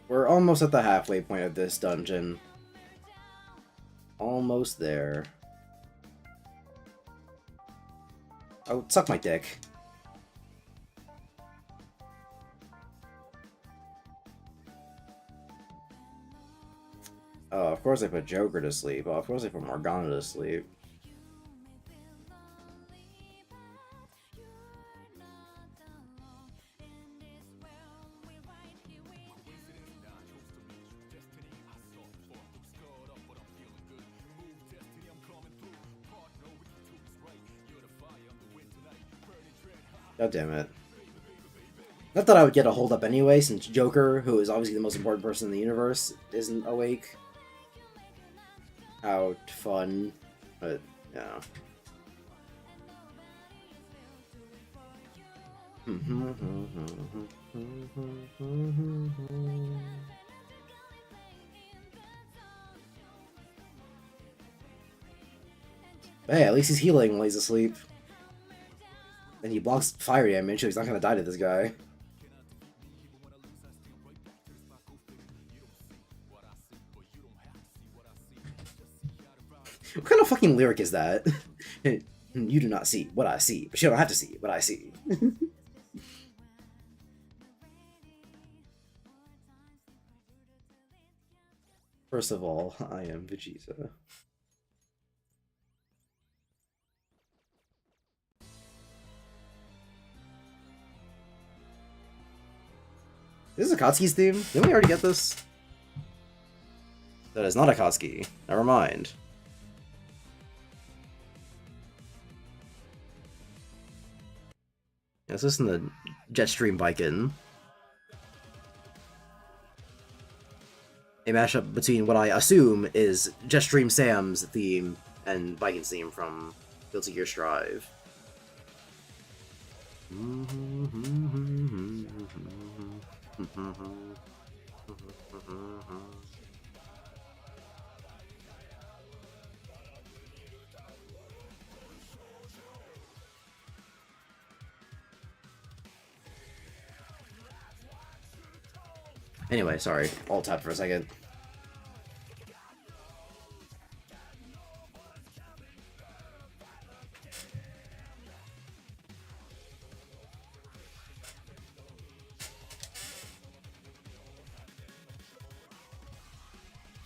We're almost at the halfway point of this dungeon. Almost there. Oh, suck my dick. Oh, of course I put Joker to sleep. Oh, of course I put Morgana to sleep. God damn it. Not that I would get a hold up anyway, since Joker, who is obviously the most important person in the universe, isn't awake. How fun. But, yeah. But hey, at least he's healing while he's asleep. And he blocks fire damage, so he's not gonna die to this guy. What kind of fucking lyric is that? You do not see what I see, but you don't have to see what I see. First of all, I am Vegeta. This is Akatsuki's theme? Didn't we already get this? That is not Akatsuki. Never mind. Yeah, this isn't the Jetstream Baiken. A mashup between what I assume is Jetstream Sam's theme and Baiken's theme from Guilty Gear Strive. Anyway, sorry. Alt tab for a second.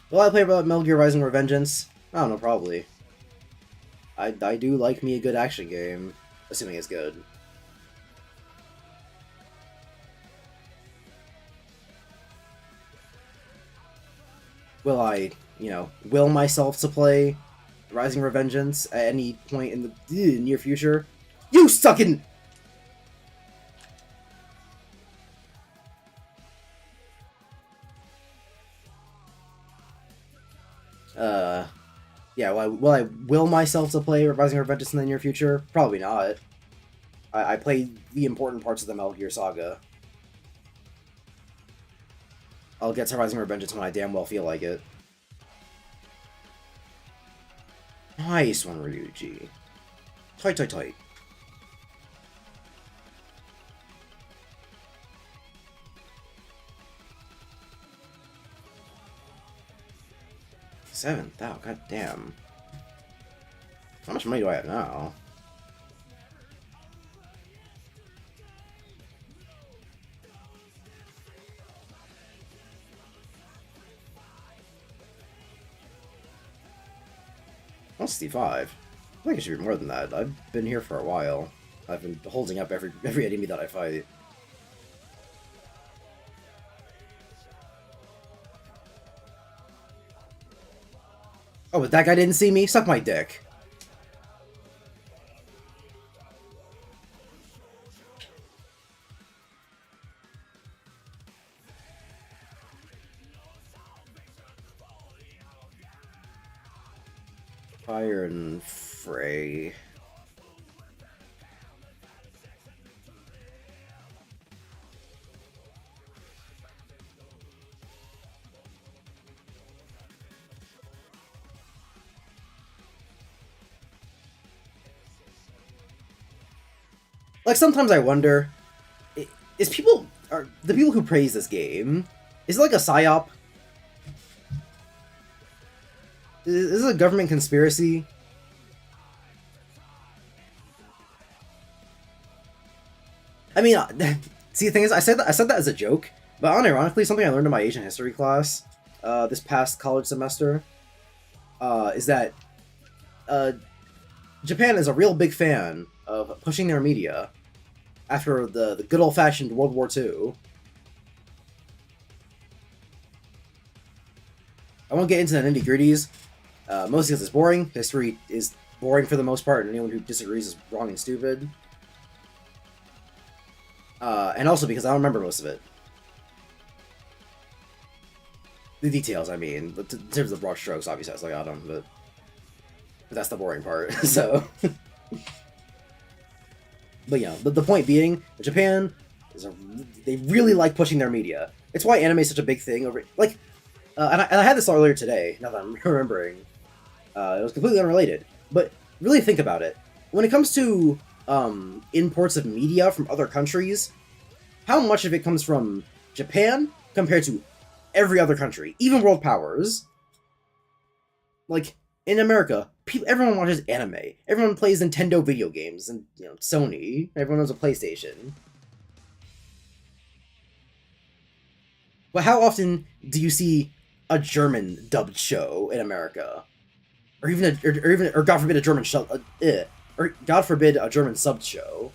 Will I play about Metal Gear Rising: Revengeance? I don't know, probably. I do like me a good action game, assuming it's good. Will I, will myself to play Rising Revengeance at any point in the near future? You suckin'! Yeah, will I will myself to play Rising Revengeance in the near future? Probably not. I played the important parts of the Metal Gear Saga. I'll get to Rising Revengeance when I damn well feel like it. Nice one, Ryuji. Tight, tight, tight. 7,000. God damn. How much money do I have now? Well, 65. I think it should be more than that. I've been here for a while. I've been holding up every enemy that I fight. Oh, but that guy didn't see me? Suck my dick. Fire and Fray. Like, sometimes I wonder, are the people who praise this game, is it like a psyop? Is this a government conspiracy? I mean, see, the thing is, I said that as a joke, but unironically, something I learned in my Asian history class this past college semester is that Japan is a real big fan of pushing their media after the good old-fashioned World War II. I won't get into the nitty-gritties, mostly because it's boring. History is boring for the most part, and anyone who disagrees is wrong and stupid. And also because I don't remember most of it. The details, I mean. In terms of the broad strokes, obviously I still got them, but that's the boring part, so... But yeah, the point being, Japan they really like pushing their media. It's why anime is such a big thing over... Like, and I had this earlier today, now that I'm remembering. It was completely unrelated. But really think about it. When it comes to imports of media from other countries, how much of it comes from Japan compared to every other country, even world powers? Like, in America, everyone watches anime. Everyone plays Nintendo video games, and Sony. Everyone has a PlayStation. But how often do you see a German dubbed show in America, or even or God forbid a German show, or God forbid a German subbed show?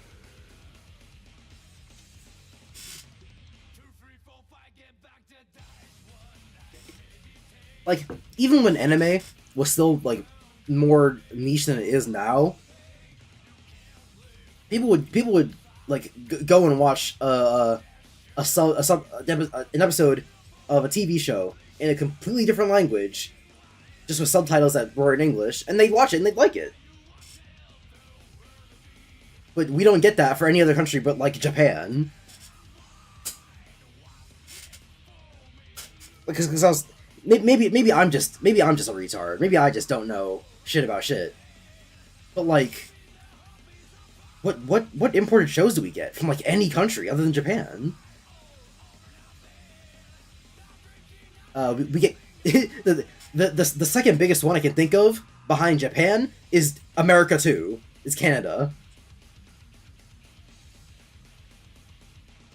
Like, even when anime was still like more niche than it is now, people would like go and watch an episode of a TV show in a completely different language, just with subtitles that were in English, and they'd watch it and they'd like it. But we don't get that for any other country but like Japan. Because I was maybe I'm just a retard. Maybe I just don't know shit about shit. But like, what imported shows do we get from like any country other than Japan? We get the second biggest one I can think of behind Japan is America 2. Is Canada.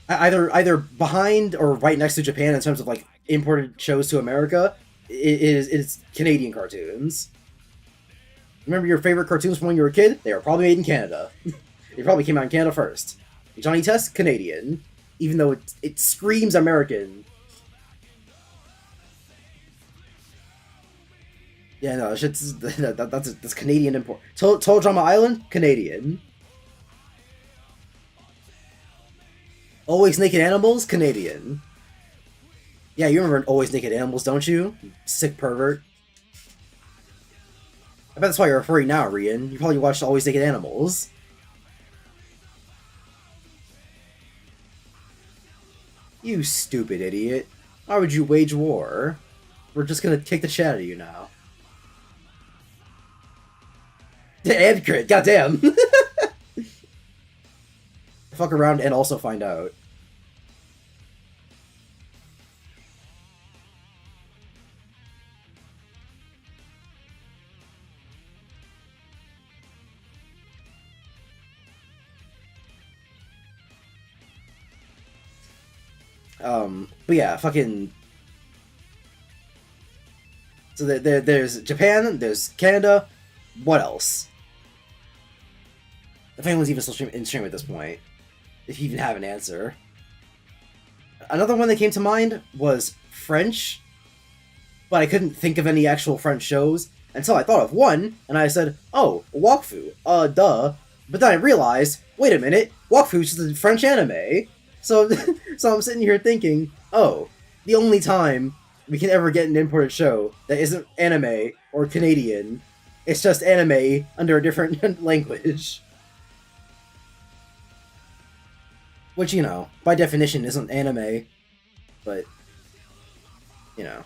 Either behind or right next to Japan in terms of like imported shows to America is Canadian cartoons. Remember your favorite cartoons from when you were a kid? They were probably made in Canada. They probably came out in Canada first. Johnny Test, Canadian, even though it screams American. Yeah, no, that's Canadian import. Total Drama Island, Canadian. Always Naked Animals, Canadian. Yeah, you remember Always Naked Animals, don't you? Sick pervert. I bet that's why you're referring now, Rian. You probably watched Always Naked Animals. You stupid idiot. Why would you wage war? We're just gonna kick the shit out of you now. And crit, goddamn! Fuck around and also find out. But yeah, fucking. So there's Japan, there's Canada. What else? If anyone's even still in stream at this point, if you even have an answer. Another one that came to mind was French, but I couldn't think of any actual French shows until I thought of one, and I said, oh, Wakfu, duh. But then I realized, wait a minute, Wakfu is just a French anime. So, so I'm sitting here thinking, oh, the only time we can ever get an imported show that isn't anime or Canadian, it's just anime under a different language. Which, you know, by definition isn't anime, but, you know.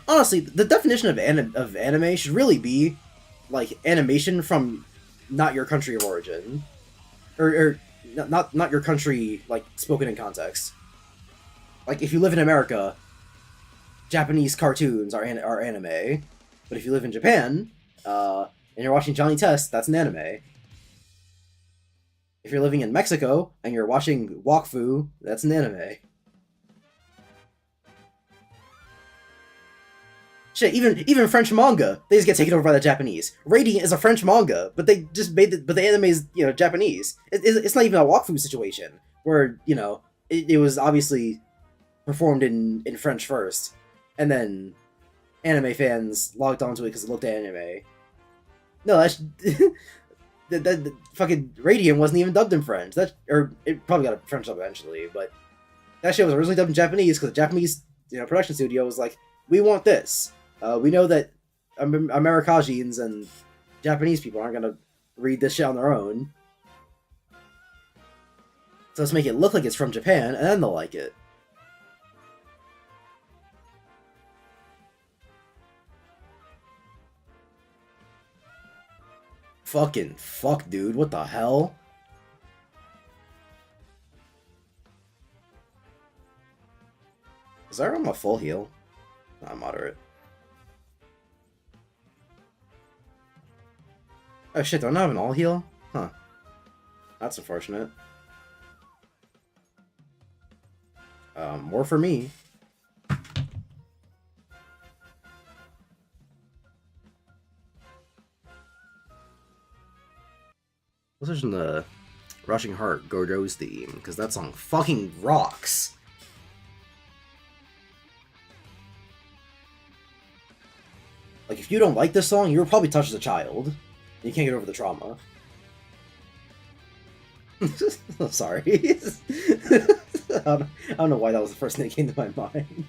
Honestly, the definition of anime should really be, like, animation from not your country of origin. Or not your country, like, spoken in context. Like, if you live in America, Japanese cartoons are anime. But if you live in Japan, and you're watching Johnny Test, that's an anime. If you're living in Mexico and you're watching Wakfu, that's an anime. Shit, even French manga, they just get taken over by the Japanese. Radiant is a French manga, but they just made but the anime is, you know, Japanese. It's not even a Wakfu situation where, you know, it was obviously performed in French first, and then anime fans logged onto it because it looked anime. No, that's that fucking Radiant wasn't even dubbed in French. Or it probably got a French dub eventually, but that shit was originally dubbed in Japanese because the Japanese, you know, production studio was like, we want this. We know that Americasians and Japanese people aren't gonna read this shit on their own, so let's make it look like it's from Japan, and then they'll like it. Fucking fuck, dude. What the hell? Is Zyra on a full heal? Not moderate. Oh shit, do I not have an all heal? Huh. That's unfortunate. More for me. Let's listen to Rushing Heart, Gojo's theme, because that song fucking rocks. Like, if you don't like this song, you were probably touched as a child. You can't get over the trauma. I'm sorry. I don't know why that was the first thing that came to my mind.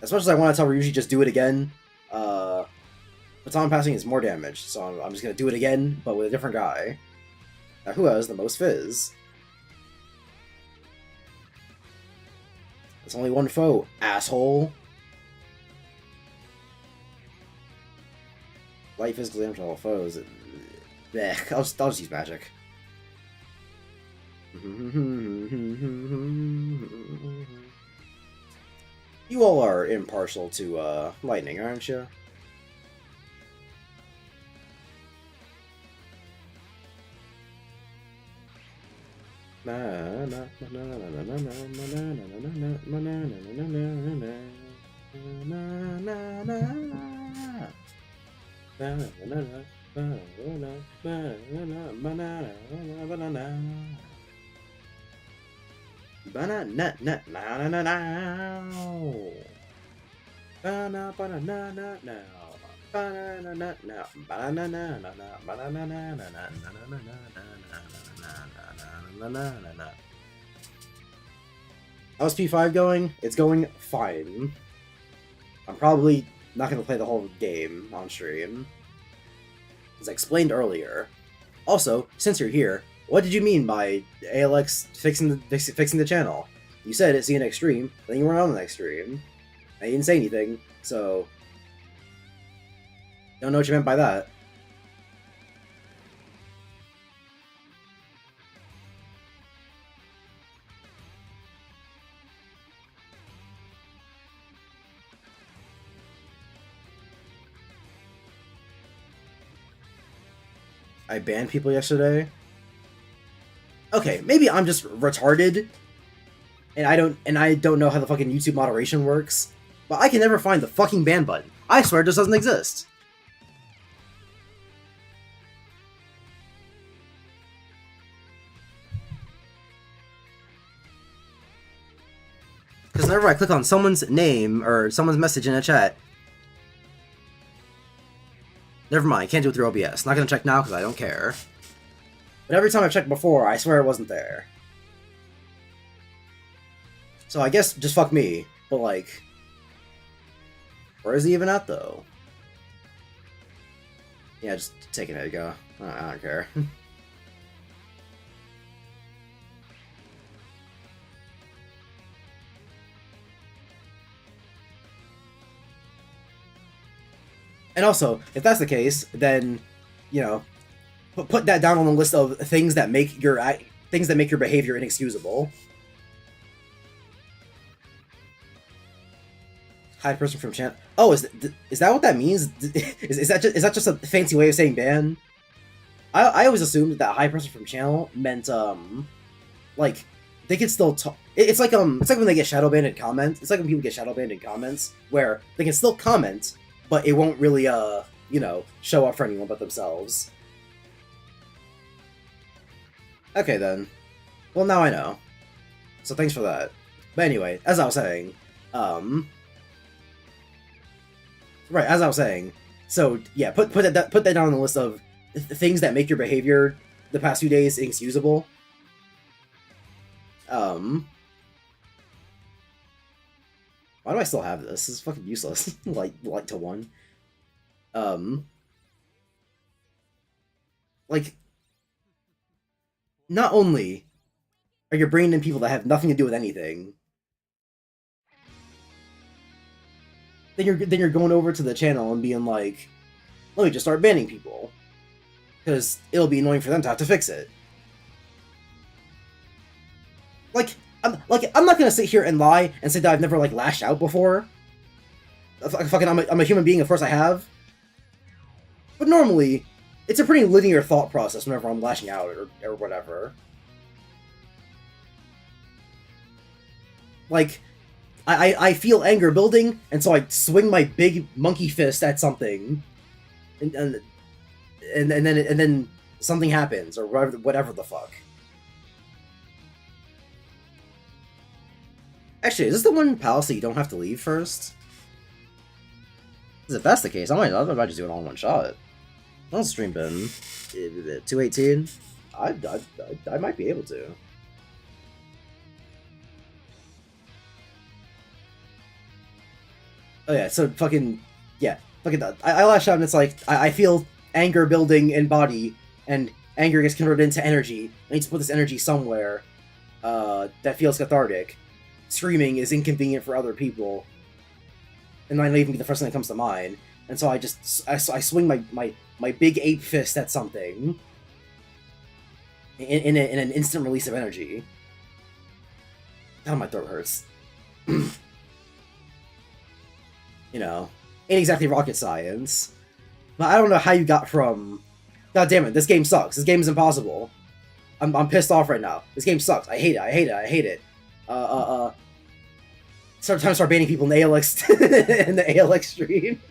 As much as I want to tell Ryuji just do it again, baton passing is more damage, so I'm just gonna do it again, but with a different guy. Now, who has the most fizz? It's only one foe, asshole. Light physical damage to all foes. Blech, I'll just use magic. You all are impartial to lightning, aren't you? How's P5 going? It's going fine. I'm probably not going to play the whole game on stream, as I explained earlier. Also, since you're here, what did you mean by ALX fixing the channel? You said it's the next stream, then you weren't on the next stream. I didn't say anything, so don't know what you meant by that. I banned people yesterday. Okay, maybe I'm just retarded, and I don't know how the fucking YouTube moderation works, but I can never find the fucking ban button. I swear it just doesn't exist. Because whenever I click on someone's name or someone's message in a chat, never mind, can't do it through OBS. Not gonna check now because I don't care. But every time I've checked before, I swear it wasn't there. So I guess just fuck me. But like, where is he even at though? Yeah, just taking it, go. I don't care. And also, if that's the case, then, you know, put that down on the list of things that make your behavior inexcusable. High person from channel. Oh, is that what that means? Is that just a fancy way of saying ban? I always assumed that high person from channel meant like they could still talk. It's like when they get shadow banned in comments. It's like when people get shadow banned in comments where they can still comment, but it won't really you know, show up for anyone but themselves. Okay then. Well, now I know. So thanks for that. But anyway, as I was saying, right, as I was saying, so yeah, put that down on the list of things that make your behavior the past few days inexcusable. Why do I still have this? This is fucking useless. Light to 1. Like, not only are you bringing in people that have nothing to do with anything, then you're going over to the channel and being like, let me just start banning people, because it'll be annoying for them to have to fix it. I'm not gonna sit here and lie and say that I've never like lashed out before. I'm a human being, of course I have. But normally, it's a pretty linear thought process whenever I'm lashing out or whatever. Like, I feel anger building, and so I swing my big monkey fist at something, and then something happens or whatever the fuck. Actually, is this the one palace that you don't have to leave first? If that's the case, I might just do it all in one shot. I'll stream bin 218. I might be able to. Oh yeah, so fucking yeah, fucking I lash out and it's like I feel anger building in body, and anger gets converted into energy. I need to put this energy somewhere that feels cathartic. Screaming is inconvenient for other people, and might not even be the first thing that comes to mind. And so I swing my big ape fist at something in an instant release of energy. God, my throat hurts. You know, ain't exactly rocket science, but I don't know how you got from, God damn it, this game sucks. This game is impossible. I'm pissed off right now. This game sucks. I hate it. I hate it. I hate it. Sometimes start banning people in the ALX in the ALX stream.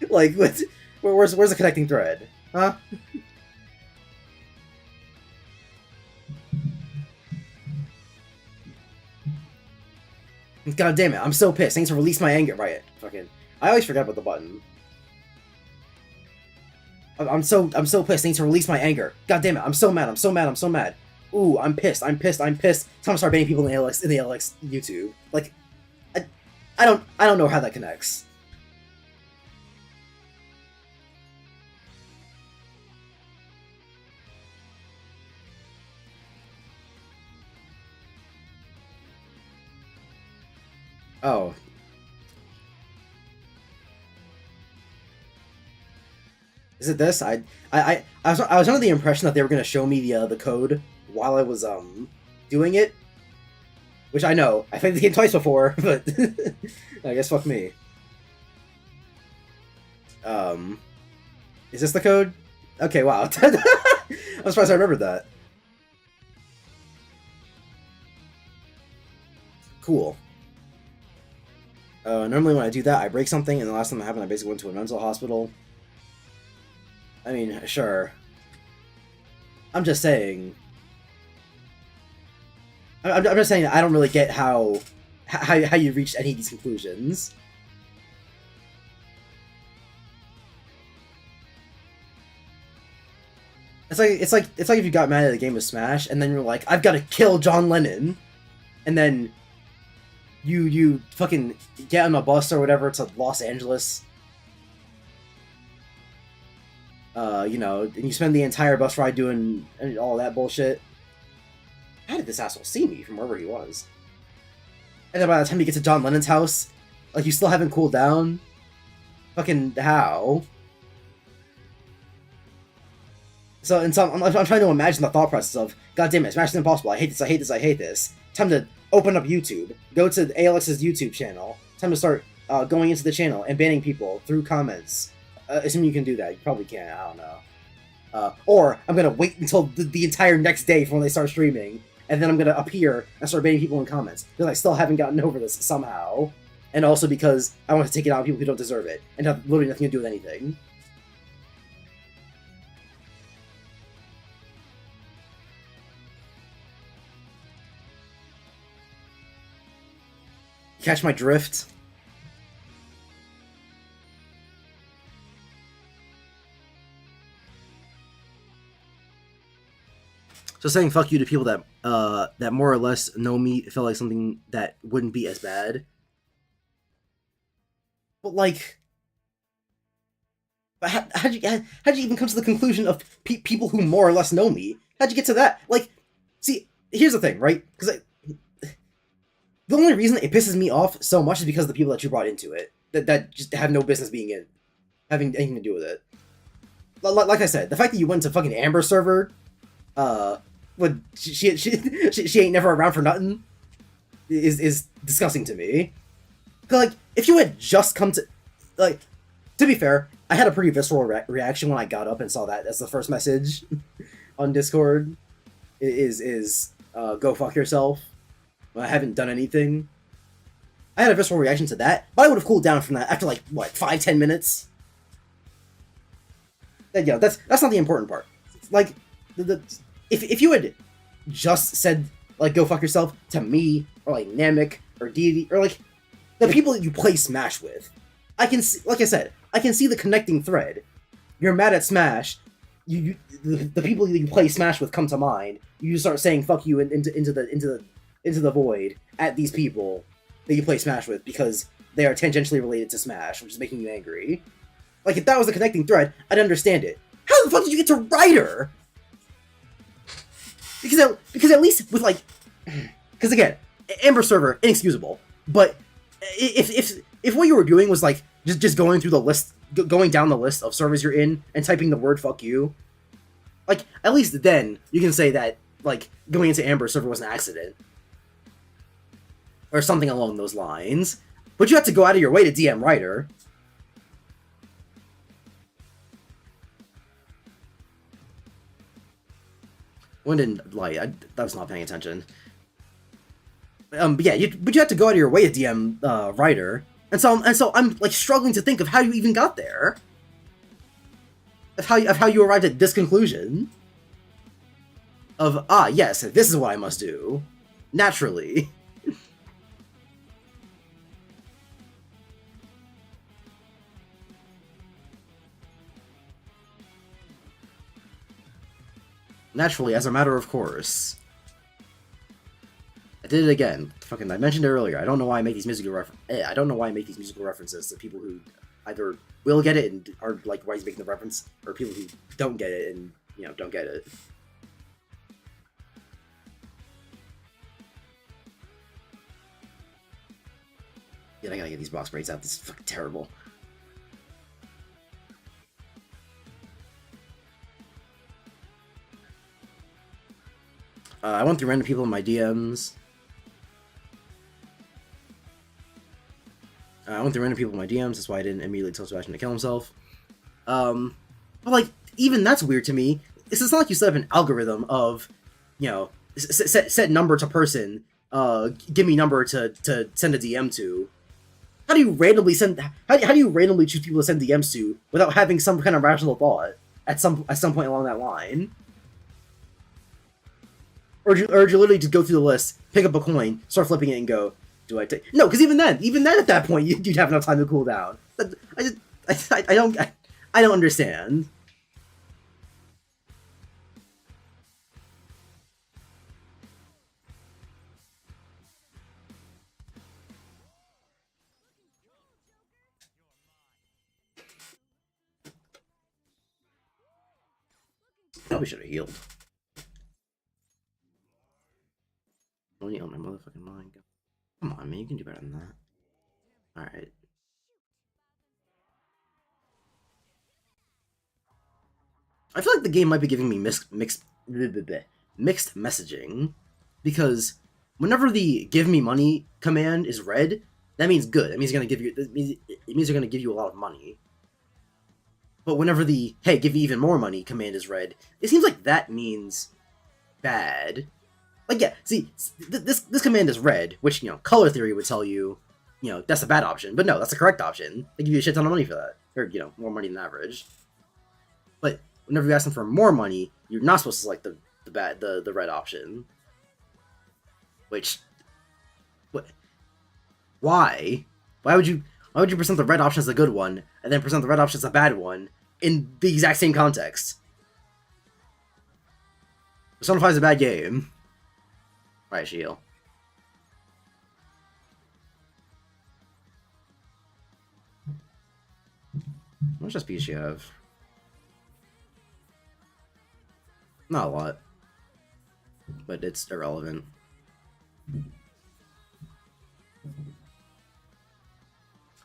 Like, where's the connecting thread? Huh? God damn it! I'm so pissed. Thanks for release my anger. Right? Fucking. I always forget about the button. I'm so pissed. Thanks for release my anger. God damn it! I'm so mad. I'm so mad. I'm so mad. Ooh, I'm pissed. I'm pissed. I'm pissed. Time to start banning people in the ALX YouTube. Like, I don't know how that connects. Oh. Is it this? I was under the impression that they were gonna show me the code while I was doing it. Which I know. I played the game twice before, but I guess fuck me. Is this the code? Okay, wow. I'm surprised I remembered that. Cool. Normally when I do that, I break something, and the last time that happened, I basically went to a mental hospital. I mean, sure. I'm just saying. I'm just saying that I don't really get how you reached any of these conclusions. It's like if you got mad at a game of Smash and then you're like, I've got to kill John Lennon, and then you fucking get on a bus or whatever to Los Angeles. You know, and you spend the entire bus ride doing all that bullshit. How did this asshole see me from wherever he was? And then by the time you get to John Lennon's house, like, you still haven't cooled down? Fucking how? So, I'm trying to imagine the thought process of, God damn it, Smash is impossible, I hate this, I hate this, I hate this. Time to open up YouTube, go to ALX's YouTube channel, time to start going into the channel and banning people through comments. Assuming you can do that, you probably can't, I don't know. Or, I'm gonna wait until the entire next day from when they start streaming, and then I'm gonna appear and start banning people in comments, because I still haven't gotten over this somehow. And also because I want to take it out on people who don't deserve it, and have literally nothing to do with anything. Catch my drift? So saying fuck you to people that that more or less know me felt like something that wouldn't be as bad. But like, how'd you even come to the conclusion of people who more or less know me? How'd you get to that? Like, see, here's the thing, right? Because the only reason it pisses me off so much is because of the people that you brought into it that just have no business being in, having anything to do with it. Like I said, the fact that you went to fucking Amber server, when she ain't never around for nothing, is disgusting to me. Cause like, if you had just come to, like, to be fair, I had a pretty visceral reaction when I got up and saw that as the first message on Discord. Is go fuck yourself. I haven't done anything. I had a visceral reaction to that, but I would have cooled down from that after like what 5-10 minutes. Yeah, that's not the important part. Like, if you had just said like go fuck yourself to me or like Namek or Deity or like the people that you play Smash with, I can see, like I said, I can see the connecting thread. You're mad at Smash. The people that you play Smash with come to mind. You just start saying fuck you into the void at these people that you play Smash with because they are tangentially related to Smash, which is making you angry. Like, if that was the connecting thread, I'd understand it. How the fuck did you get to Ryder? Because at least with like, because again, Amber server inexcusable. But if what you were doing was like just going through the list, going down the list of servers you're in and typing the word "fuck you," like at least then you can say that like going into Amber server was an accident or something along those lines. But you have to go out of your way to DM Ryder. One didn't lie. I was not paying attention. But yeah, you have to go out of your way to DM Ryder, and so I'm like struggling to think of how you even got there. Of how you arrived at this conclusion. Of yes, this is what I must do, naturally. Naturally, as a matter of course. I did it again. Fucking, I mentioned it earlier. I don't know why I make these musical references to people who either will get it and are like, why he's making the reference, or people who don't get it and, you know, don't get it. Yeah, I gotta get these box braids out. This is fucking terrible. I went through random people in my DMs. That's why I didn't immediately tell Sebastian to kill himself. But like, even that's weird to me. It's not like you set up an algorithm of, you know, set number to person give me number to send a DM to. How do you randomly send? How do you randomly choose people to send DMs to without having some kind of rational thought at some point along that line? Or do you literally just go through the list, pick up a coin, start flipping it, and go, "Do I take?" No, because even then at that point, you'd have enough time to cool down. I don't understand. Probably should have healed. Only on my motherfucking mind. Come on, man, you can do better than that. Alright. I feel like the game might be giving me mixed messaging, because whenever the "give me money" command is read, that means good. That means it's gonna give you. It means they're gonna give you a lot of money. But whenever the "hey, give you even more money" command is read, it seems like that means bad. Like, yeah, see, this command is red, which, color theory would tell you, that's a bad option. But no, that's the correct option. They give you a shit ton of money for that. Or, more money than average. But whenever you ask them for more money, you're not supposed to select the red option. Which, what? Why? Why would you present the red option as a good one, and then present the red option as a bad one, in the exact same context? Persona 5 is a bad game. Right, Shield. How much SP does she have? Not a lot. But it's irrelevant.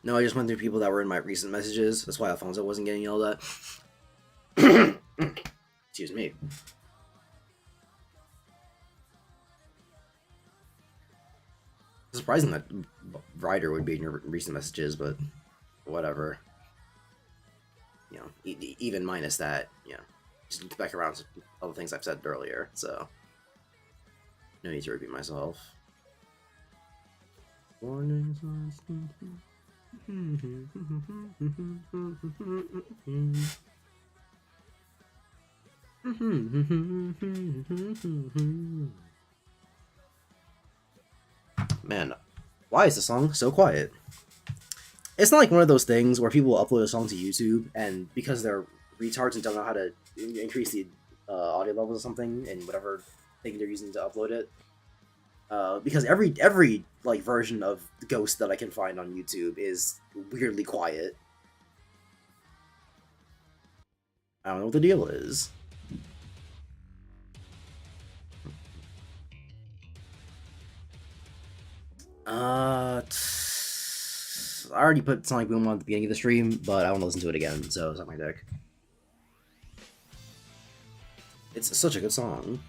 No, I just went through people that were in my recent messages. That's why Alfonso wasn't getting yelled at. Excuse me. It's surprising that Ryder would be in your recent messages, but whatever. Even minus that, just look back around to all the things I've said earlier, so no need to repeat myself. Man, why is the song so quiet? It's not like one of those things where people upload a song to YouTube, and because they're retards and don't know how to increase the audio levels or something, and whatever thing they're using to upload it. Because every like version of Ghost that I can find on YouTube is weirdly quiet. I don't know what the deal is. I already put Sonic Boom on at the beginning of the stream, but I want to listen to it again, so it's on my deck. It's such a good song.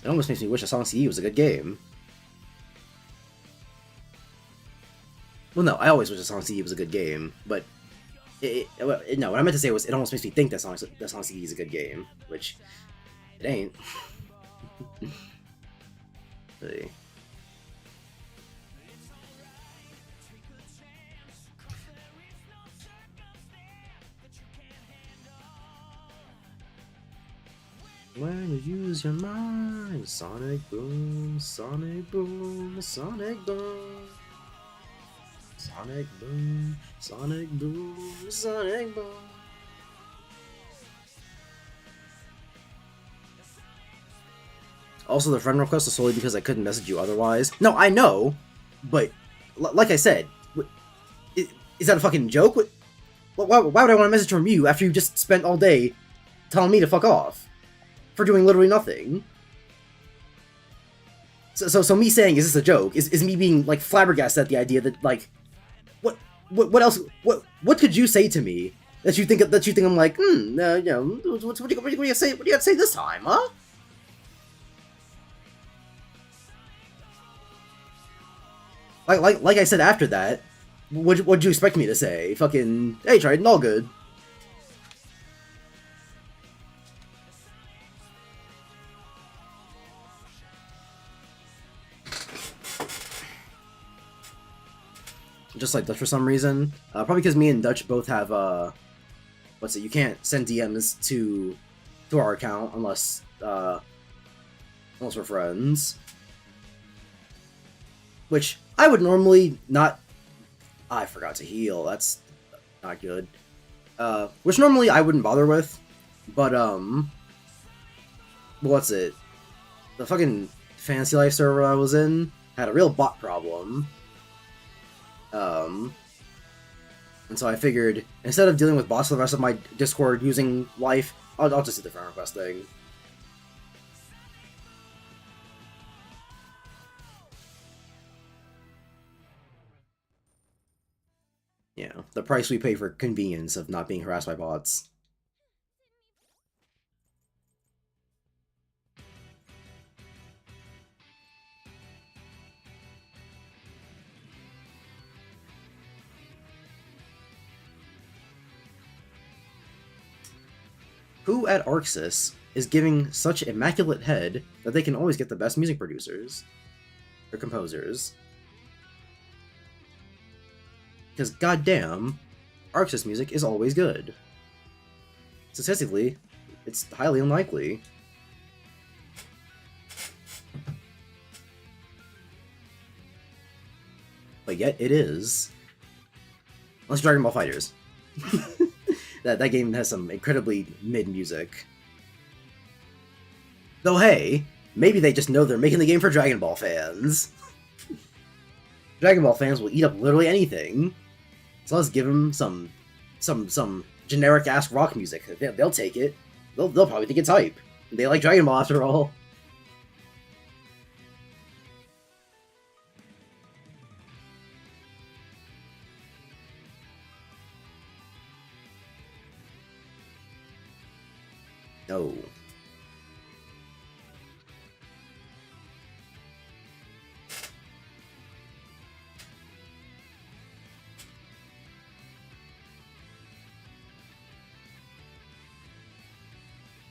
It almost makes me wish a Sonic CD was a good game. Well, no, I always wish a Sonic CD was a good game, but no, what I meant to say was it almost makes me think that Sonic CD is a good game, which it ain't. See. When you use your mind, Sonic Boom, Sonic Boom, Sonic Boom. Sonic Boom, Sonic Boom, Sonic Boom. Also, the friend request was solely because I couldn't message you otherwise. No, I know, but like I said, is that a fucking joke? Why would I want a message from you after you just spent all day telling me to fuck off for doing literally nothing? So me saying, is this a joke, is me being like flabbergasted at the idea that, like, what else, what could you say to me that you think I'm like, what do you say, what do you have to say this time, huh? Like I said after that, What'd you expect me to say? Fucking, hey, Triton, all good. Just like Dutch for some reason. Probably because me and Dutch both have, what's it, you can't send DMs to our account unless we're friends. Which, I would normally not... I forgot to heal, that's not good. Which normally I wouldn't bother with, but, what's it? The fucking Fantasy Life server I was in had a real bot problem. And so I figured, instead of dealing with bots for the rest of my Discord using life, I'll just do the friend request thing. Yeah, the price we pay for convenience of not being harassed by bots. Who at Arxis is giving such immaculate head that they can always get the best music producers? Or composers? Because goddamn, Arxis music is always good. Statistically, it's highly unlikely. But yet it is. Unless Dragon Ball FighterZ. that game has some incredibly mid music. Though hey, maybe they just know they're making the game for Dragon Ball fans. Dragon Ball fans will eat up literally anything. So let's give them some generic ass rock music. They'll take it. They'll probably think it's hype. They like Dragon Ball after all. No.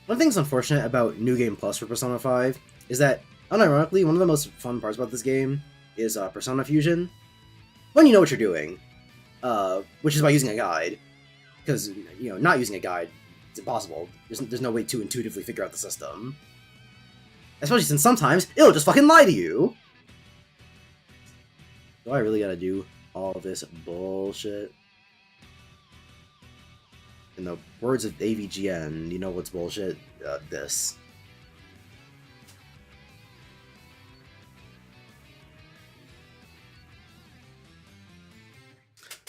One thing that's unfortunate about New Game Plus for Persona 5 is that, unironically, one of the most fun parts about this game is Persona Fusion. When you know what you're doing, which is by using a guide, because, you know, not using a guide, it's impossible. There's no way to intuitively figure out the system. Especially since sometimes it'll just fucking lie to you! Do I really gotta do all this bullshit? In the words of AVGN, you know what's bullshit? This.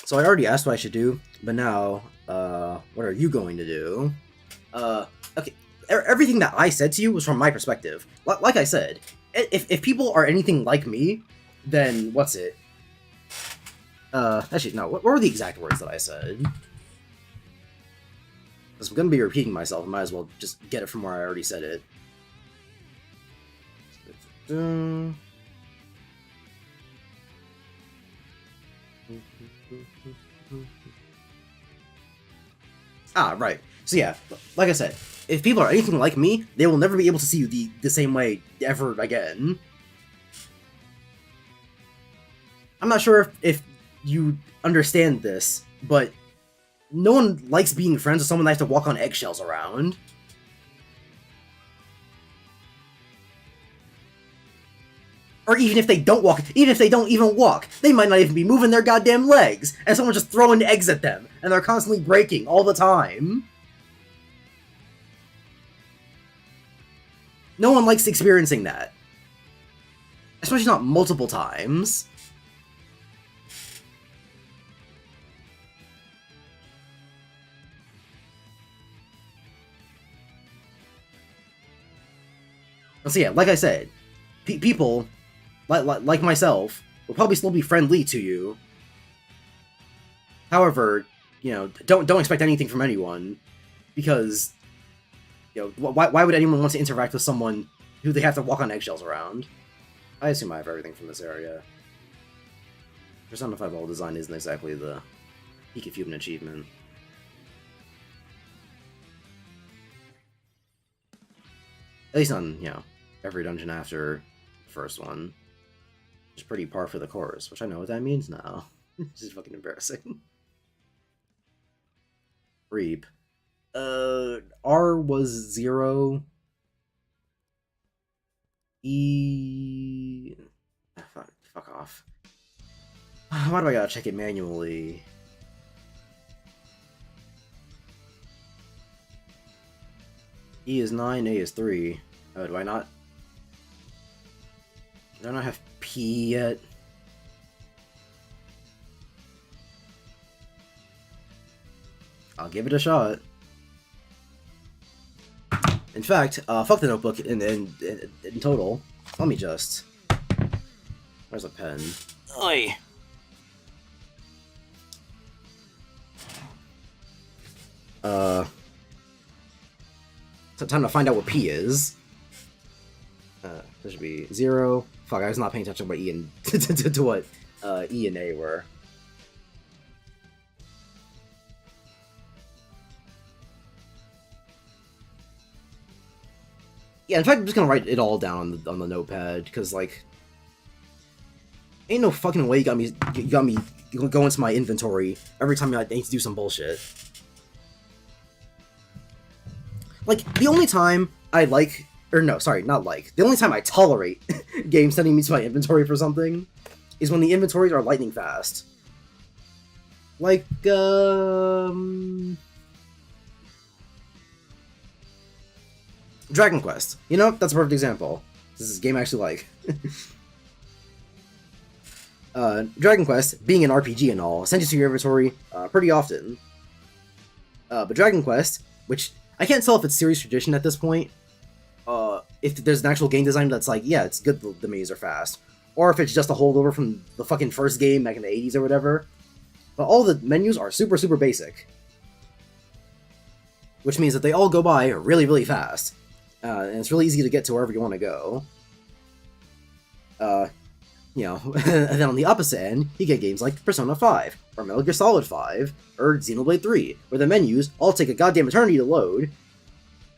So I already asked what I should do, but now, what are you going to do? Okay, everything that I said to you was from my perspective. Like I said, if people are anything like me, then what's it? Actually, no, what were the exact words that I said? Because I'm going to be repeating myself, I might as well just get it from where I already said it. Ah, right. So yeah, like I said, if people are anything like me, they will never be able to see you the same way ever again. I'm not sure if you understand this, but no one likes being friends with someone that has to walk on eggshells around. Or even if they don't walk, even if they don't even walk, they might not even be moving their goddamn legs, and someone's just throwing eggs at them, and they're constantly breaking all the time. No one likes experiencing that. Especially not multiple times. So yeah, like I said, people, like myself, will probably still be friendly to you. However, you know, don't expect anything from anyone, because, you know, why would anyone want to interact with someone who they have to walk on eggshells around? I assume I have everything from this area. Persona 5 level design isn't exactly the peak of human achievement. At least on, you know, every dungeon after the first one. Which is pretty par for the course, which I know what that means now. This is fucking embarrassing. Reap. R was 0. E... fuck off. Why do I gotta check it manually? E is 9, A is 3. Oh, do I not have P yet? I'll give it a shot. In fact, fuck the notebook in total. Let me just... Where's a pen? Oi! So time to find out what P is. This should be 0. Fuck, I was not paying attention to what E and to what E and A were. Yeah, in fact, I'm just gonna write it all down on the notepad because, like, ain't no fucking way you got me go into my inventory every time I need to do some bullshit. Like, the only time I like, or no, sorry, not like, the only time I tolerate games sending me to my inventory for something is when the inventories are lightning fast. Like, Dragon Quest. You know, that's a perfect example. This is a game I actually like. Dragon Quest, being an RPG and all, sends you to your inventory pretty often. But Dragon Quest, which I can't tell if it's series tradition at this point, if there's an actual game design that's like, yeah, it's good the menus are fast, or if it's just a holdover from the fucking first game back in the 80s or whatever. But all the menus are super, super basic. Which means that they all go by really, really fast. And it's really easy to get to wherever you want to go. You know, and then on the opposite end, you get games like Persona 5, or Metal Gear Solid 5, or Xenoblade 3, where the menus all take a goddamn eternity to load.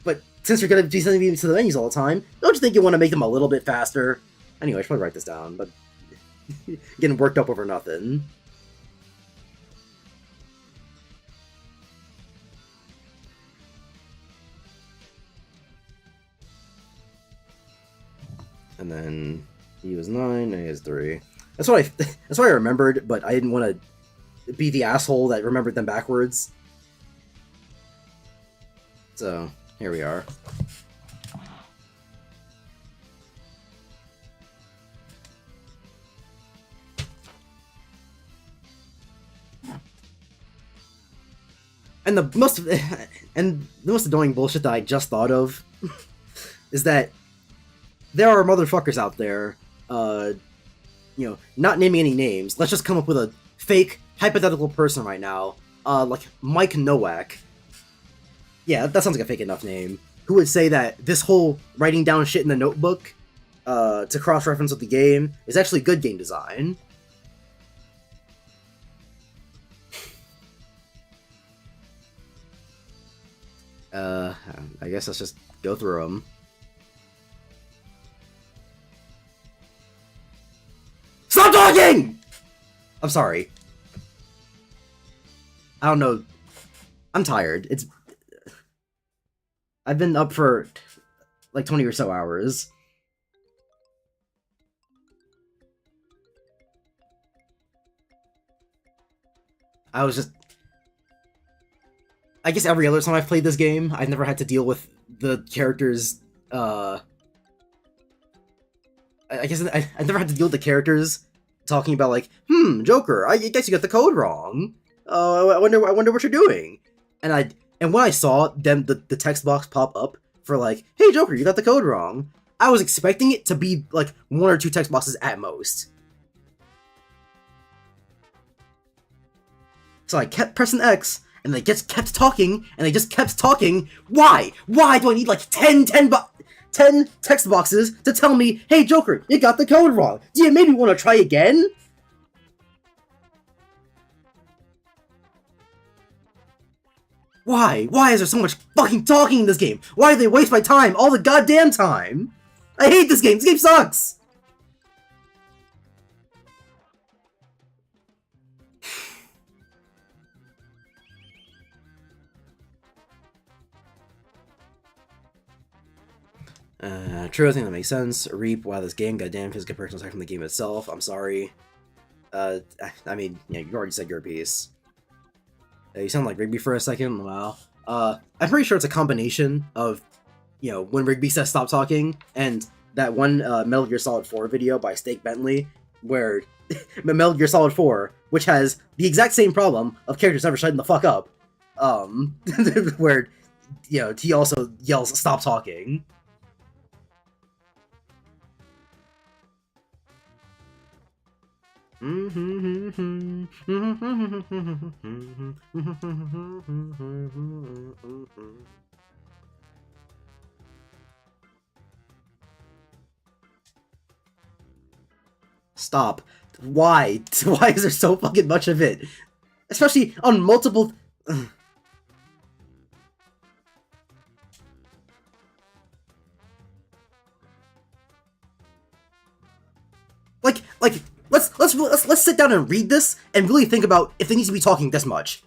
But since you're going to be sending me to the menus all the time, don't you think you want to make them a little bit faster? Anyway, I should probably write this down, but getting worked up over nothing. And then E was 9, A is 3. That's what I remembered, but I didn't want to be the asshole that remembered them backwards. So, here we are. And the most annoying bullshit that I just thought of is that there are motherfuckers out there, you know, not naming any names. Let's just come up with a fake, hypothetical person right now, like Mike Nowak. Yeah, that sounds like a fake enough name. Who would say that this whole writing down shit in the notebook, to cross-reference with the game, is actually good game design. I guess let's just go through them. Stop talking! I'm sorry. I don't know. I'm tired. I've been up for like 20 or so hours. I guess every other time I've played this game, I've never had to deal with the characters, I guess I've never had to deal with the characters talking about, like, Joker, I guess you got the code wrong. I wonder what you're doing. And when I saw the text box pop up for, like, hey, Joker, you got the code wrong, I was expecting it to be, like, 1 or 2 text boxes at most. So I kept pressing X, and they just kept talking, and they just kept talking. Why? Why do I need, like, 10 text boxes to tell me, hey, Joker, you got the code wrong. Do you maybe want to try again? Why? Why is there so much fucking talking in this game? Why do they waste my time all the goddamn time? I hate this game! This game sucks! True, I think that makes sense. Reap, wow, this game, goddamn, physical personal attack from the game itself. I'm sorry. I mean, yeah, you already said your piece. You sound like Rigby for a second. Wow. I'm pretty sure it's a combination of, you know, when Rigby says stop talking, and that one Metal Gear Solid 4 video by Steak Bentley, where Metal Gear Solid 4, which has the exact same problem of characters never shutting the fuck up, where, you know, he also yells stop talking. Stop. Why? Why is there so fucking much of it? Especially on multiple... let's sit down and read this and really think about if they need to be talking this much.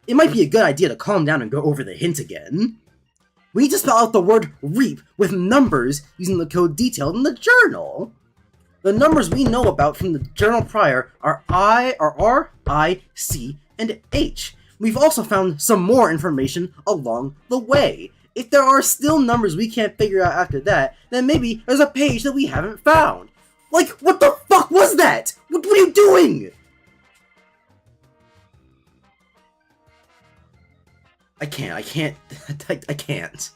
It might be a good idea to calm down and go over the hint again. We need to spell out the word reap with numbers using the code detailed in the journal. The numbers we know about from the journal prior are R, I, C, and H. We've also found some more information along the way. If there are still numbers we can't figure out after that, then maybe there's a page that we haven't found. Like, what the fuck was that? What are you doing? I can't. I can't.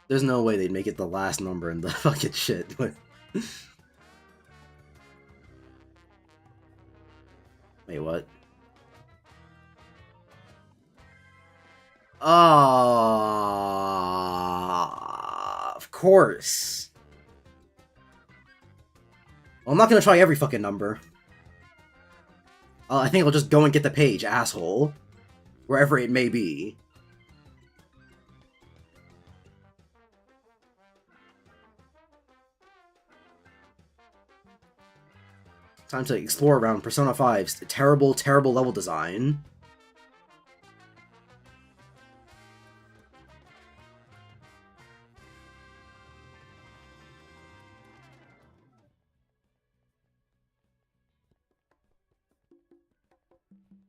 There's no way they'd make it the last number in the fucking shit. Wait, what? Of course. Well, I'm not gonna try every fucking number. I think I'll just go and get the page, asshole. Wherever it may be. Time to explore around Persona 5's terrible, terrible level design.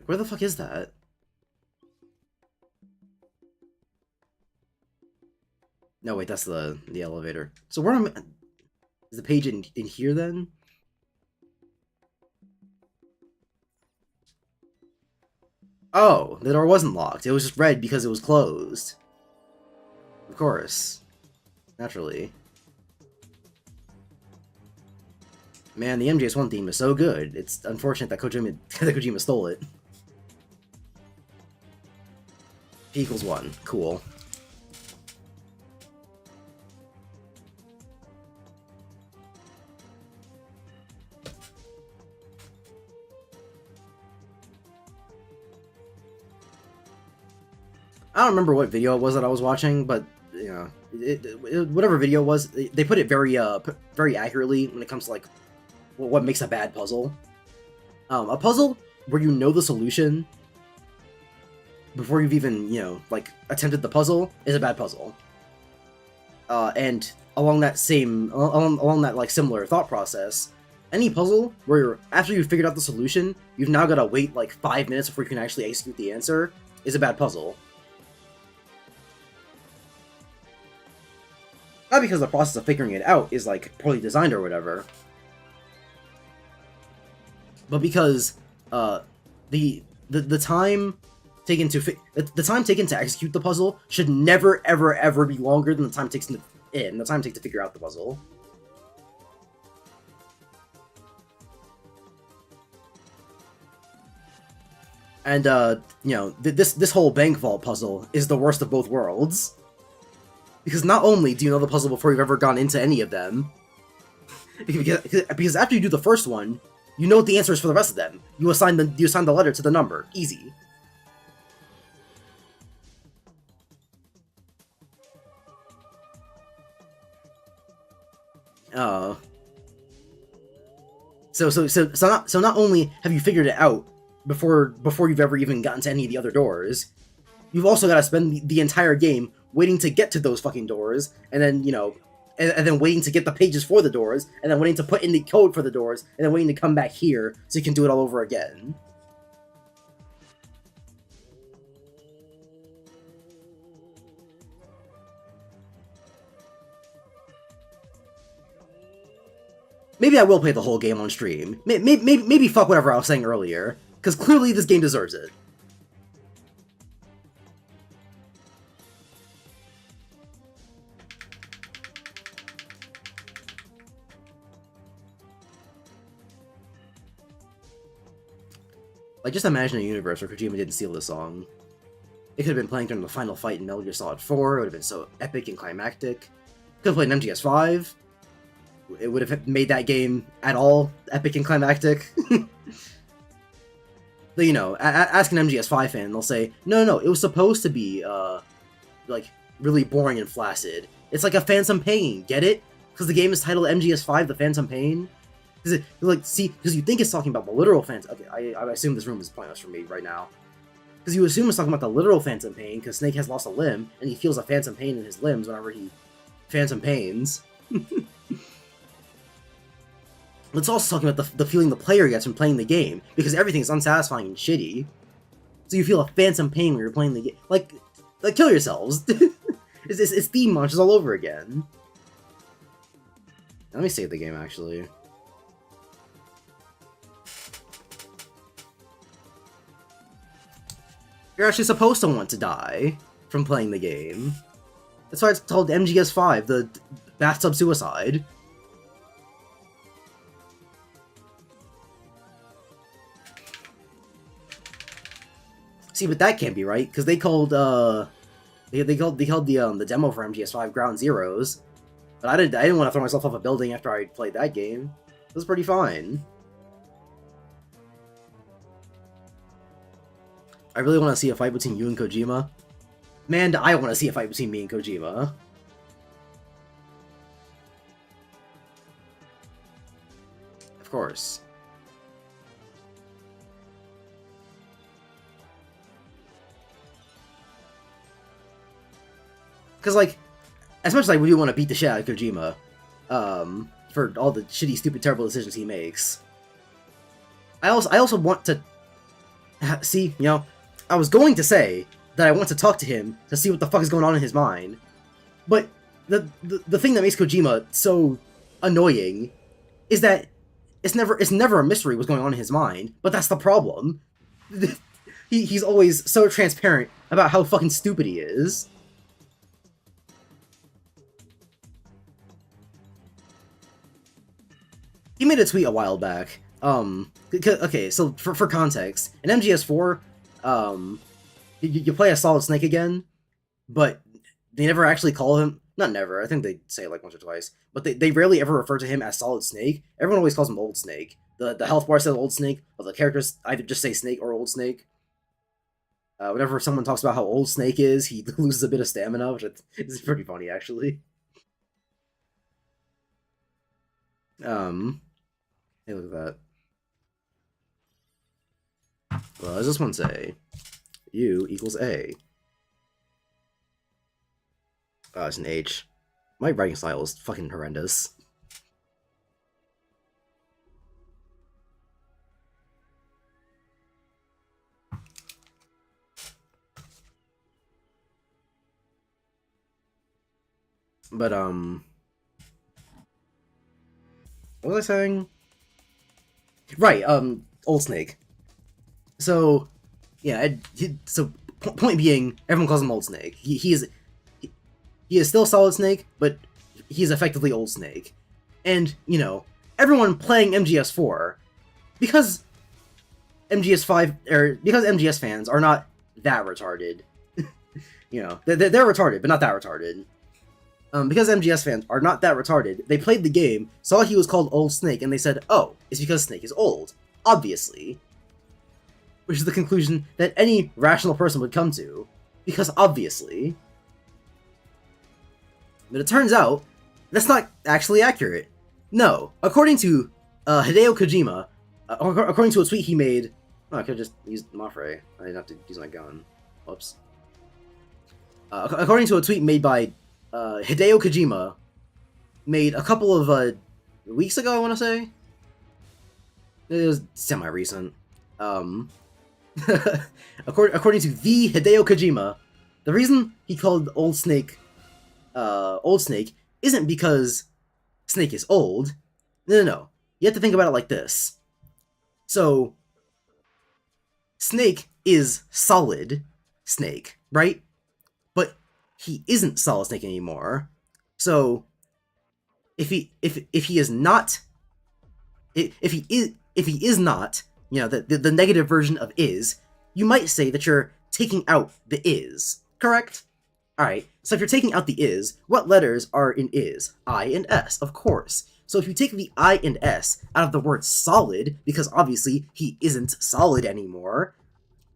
Where the fuck is that? No, wait, that's the elevator. So where am I? Is the page in here then? Oh, the door wasn't locked. It was just red because it was closed. Of course. Naturally. Man, the MGS1 theme is so good. It's unfortunate that Kojima stole it. P equals 1. Cool. I don't remember what video it was that I was watching, but you know, whatever video it was, they put it very very accurately when it comes to like what makes a bad puzzle. A puzzle where you know the solution before you've even, you know, like attempted the puzzle is a bad puzzle. And along that like similar thought process, any puzzle where after you've figured out the solution, you've now got to wait like 5 minutes before you can actually execute the answer is a bad puzzle. Not because the process of figuring it out is like poorly designed or whatever, but because the time taken to execute the puzzle should never ever be longer than the time it takes to figure out the puzzle. And you know, this whole bank vault puzzle is the worst of both worlds. Because not only do you know the puzzle before you've ever gone into any of them, because after you do the first one, you know what the answer is for the rest of them. You assign the letter to the number. Easy. Uh, so not only have you figured it out before you've ever even gotten to any of the other doors, you've also got to spend the entire game waiting to get to those fucking doors, and then, you know, and then waiting to get the pages for the doors, and then waiting to put in the code for the doors, and then waiting to come back here so you can do it all over again. Maybe I will play the whole game on stream. Maybe fuck whatever I was saying earlier, because clearly this game deserves it. Like, just imagine a universe where Kojima didn't steal this song. It could have been playing during the final fight in Metal Gear Solid 4, it would have been so epic and climactic. Could have played in MGS 5. It would have made that game at all epic and climactic. But, you know, ask an MGS5 fan, they'll say, no, it was supposed to be, like, really boring and flaccid. It's like a Phantom Pain, get it? Because the game is titled MGS5, The Phantom Pain. Because you think it's talking about the literal Phantom... Okay, I assume this room is pointless for me right now. Because you assume it's talking about the literal Phantom Pain, because Snake has lost a limb, and he feels a Phantom Pain in his limbs whenever he Phantom Pains. It's also talking about the feeling the player gets from playing the game, because everything's unsatisfying and shitty. So you feel a phantom pain when you're playing the game. Like kill yourselves. It's theme monsters all over again. Let me save the game, actually. You're actually supposed to want to die from playing the game. That's why it's called MGS5, the bathtub suicide. See, but that can't be right, because they called they called the demo for MGS5 Ground Zeroes, but I didn't want to throw myself off a building after I played that game. It was pretty fine. I really want to see a fight between you and Kojima. Man, I want to see a fight between me and Kojima. Of course. Because, like, as much as I do want to beat the shit out of Kojima, for all the shitty, stupid, terrible decisions he makes, I also want to see, you know, I was going to say that I want to talk to him to see what the fuck is going on in his mind, but the thing that makes Kojima so annoying is that it's never a mystery what's going on in his mind, but that's the problem. He's always so transparent about how fucking stupid he is. He made a tweet a while back. Okay, so for context, in MGS4, you play as Solid Snake again, but they never actually call him. Not never. I think they say it like once or twice, but they rarely ever refer to him as Solid Snake. Everyone always calls him Old Snake. The health bar says Old Snake, but the characters either just say Snake or Old Snake. Whenever someone talks about how old Snake is, he loses a bit of stamina, which is pretty funny, actually. Hey, look at that. Well, as this one say? U equals A. Oh, it's an H. My writing style is fucking horrendous. But, what was I saying? Right, Old Snake. So, yeah, point being, everyone calls him Old Snake. He is still Solid Snake, but he's effectively Old Snake. And, you know, everyone playing MGS4, because MGS fans are not that retarded. You know, they're retarded, but not that retarded. Because MGS fans are not that retarded, they played the game, saw he was called Old Snake, and they said, oh, it's because Snake is old. Obviously. Which is the conclusion that any rational person would come to. Because obviously. But it turns out, that's not actually accurate. No. According to Hideo Kojima, according to a tweet he made... Oh, I could have just used Mafre. I didn't have to use my gun. Whoops. According to a tweet made by Hideo Kojima, made a couple of weeks ago, I want to say. It was semi-recent. According to the Hideo Kojima, the reason he called Old Snake isn't because Snake is old. No. You have to think about it like this. So, Snake is Solid Snake, right? But he isn't Solid Snake anymore. So, if he is not, if he is not, you know, the negative version of is, you might say that you're taking out the is, correct? Alright, so if you're taking out the is, what letters are in is? I and S, of course. So if you take the I and S out of the word solid, because obviously he isn't solid anymore,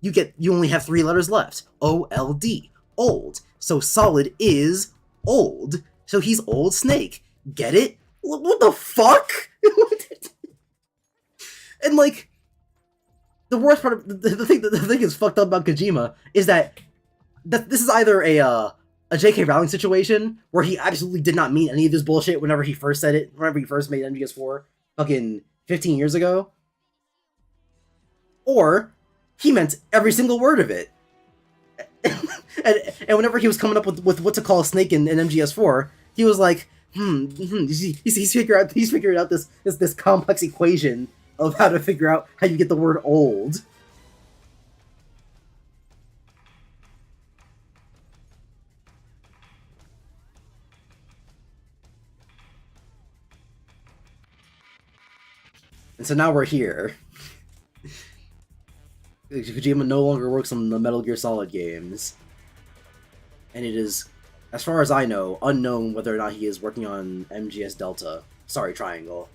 you only have 3 letters left. O-L-D, old. So solid is old. So he's Old Snake. Get it? What the fuck? And like, the worst part of the thing is fucked up about Kojima is that this is either a J.K. Rowling situation where he absolutely did not mean any of this bullshit whenever he first said it, whenever he first made MGS4 fucking 15 years ago, or he meant every single word of it. and whenever he was coming up with what to call a snake in MGS4, he was like, he's figuring out this complex equation of how to figure out how you get the word old. And so now we're here. Kojima no longer works on the Metal Gear Solid games. And it is, as far as I know, unknown whether or not he is working on MGS Delta. Sorry, Triangle.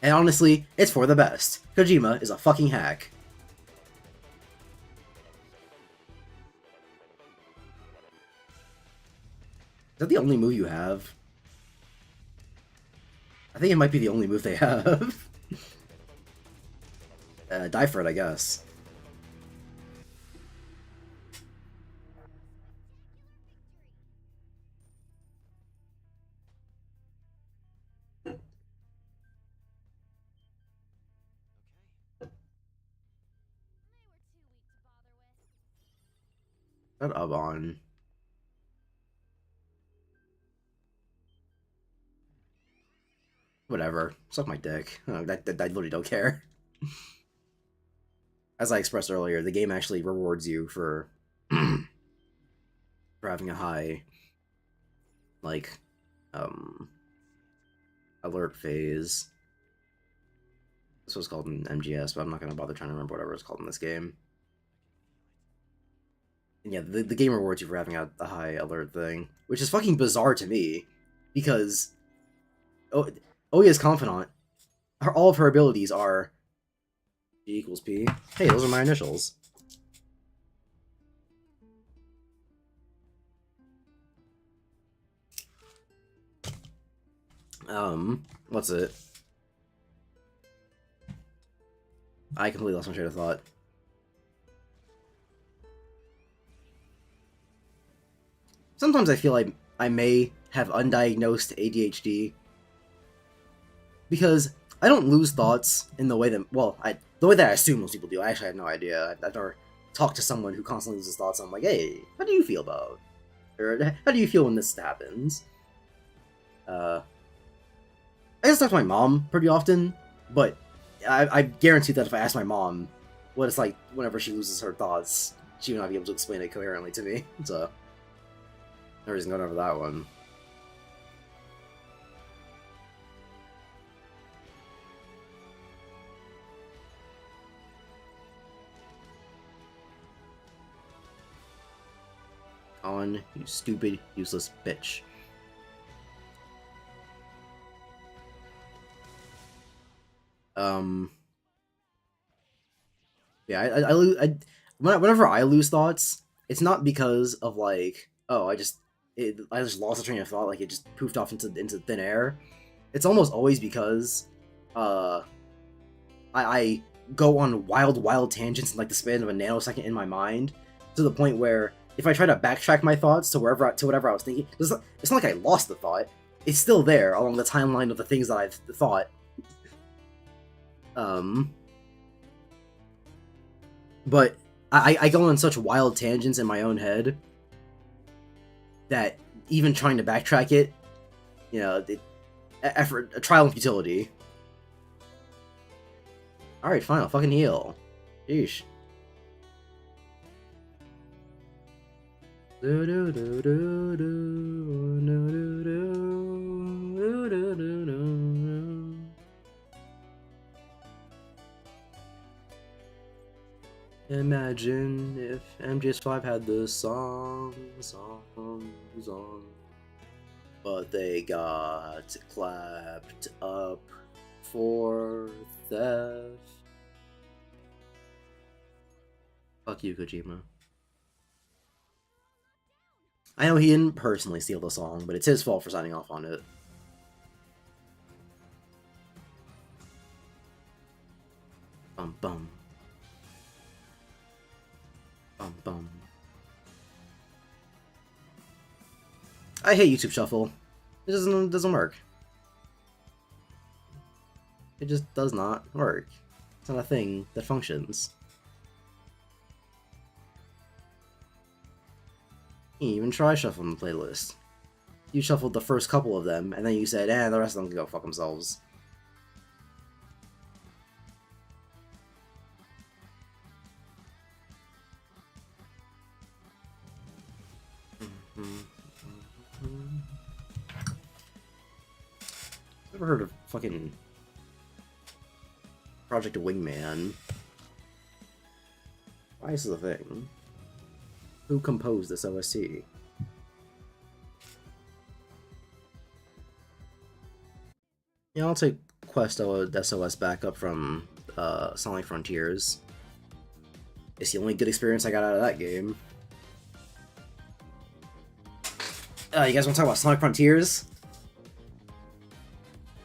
And honestly, it's for the best. Kojima is a fucking hack. Is that the only move you have? I think it might be the only move they have. Die for it, I guess. That Abon. Whatever. Suck my dick. I literally don't care. As I expressed earlier, the game actually rewards you for for having a high, like, alert phase. This was called in MGS, but I'm not going to bother trying to remember whatever it's called in this game. And yeah, the game rewards you for having a high alert thing, which is fucking bizarre to me, because Ouya's Confidant, all of her abilities are G equals P. Hey, those are my initials. What's it? I completely lost my train of thought. Sometimes I feel like I may have undiagnosed ADHD, because I don't lose thoughts in the way that, well, the way that I assume most people do. I actually have no idea. I've never talked to someone who constantly loses thoughts, and I'm like, hey, how do you feel about? Or how do you feel when this happens? I just talk to my mom pretty often, but I guarantee that if I ask my mom what it's like whenever she loses her thoughts, she would not be able to explain it coherently to me. So, no reason going over that one. on, you stupid, useless bitch. Yeah, whenever I lose thoughts, it's not because of like, oh, I just lost a train of thought, like it just poofed off into thin air. It's almost always because, uh, I go on wild tangents in like the span of a nanosecond in my mind, to the point where if I try to backtrack my thoughts to whatever I was thinking, it's not like I lost the thought. It's still there along the timeline of the things that I've thought. But I go on such wild tangents in my own head that even trying to backtrack it, you know, a trial and futility. Alright, fine, I'll fucking heal. Yeesh. Imagine if MGS5 had the songs on, but they got clapped up for theft. Fuck you, Kojima. I know he didn't personally steal the song, but it's his fault for signing off on it. Bum bum. Bum bum. I hate YouTube Shuffle. It doesn't work. It just does not work. It's not a thing that functions. You even try shuffling the playlist. You shuffled the first couple of them, and then you said, the rest of them can go fuck themselves. Never heard of fucking Project Wingman. Why is this a thing? Who composed this OST? Yeah, I'll take Quest SOS backup from Sonic Frontiers. It's the only good experience I got out of that game. You guys want to talk about Sonic Frontiers?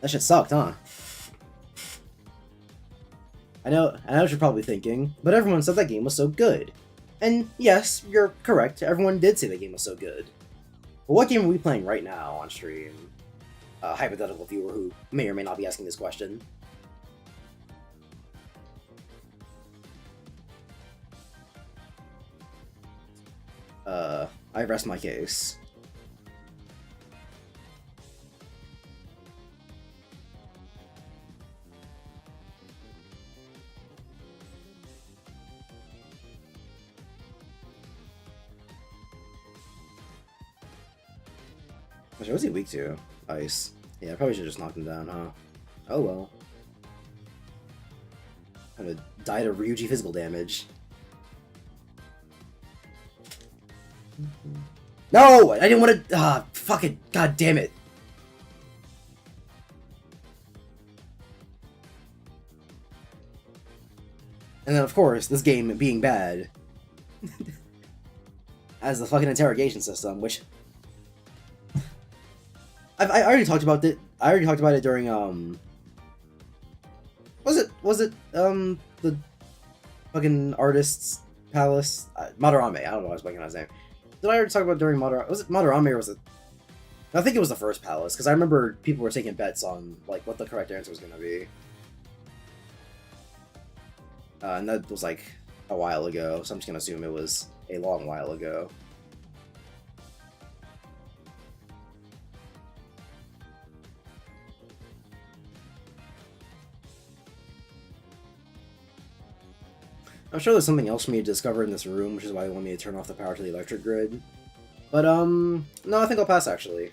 That shit sucked, huh? I know what you're probably thinking, but everyone said that game was so good. And yes, you're correct, everyone did say the game was so good. But what game are we playing right now on stream? A hypothetical viewer who may or may not be asking this question. I rest my case. What was he weak to? Ice. Yeah, I probably should have just knocked him down, huh? Oh well. Kind of died of Ryuji physical damage. No! I didn't want to. Fuck it. God damn it. And then, of course, this game being bad as the fucking interrogation system, which I already talked about it. I already talked about it during Was it the fucking artist's palace? Madarame. I don't know. I was blanking on his name. Did I already talk about it during Madarame? Was it Madarame or was it? I think it was the first palace because I remember people were taking bets on like what the correct answer was going to be. And that was like a while ago, so I'm just gonna assume it was a long while ago. I'm sure there's something else for me to discover in this room, which is why they want me to turn off the power to the electric grid. But, no, I think I'll pass, actually.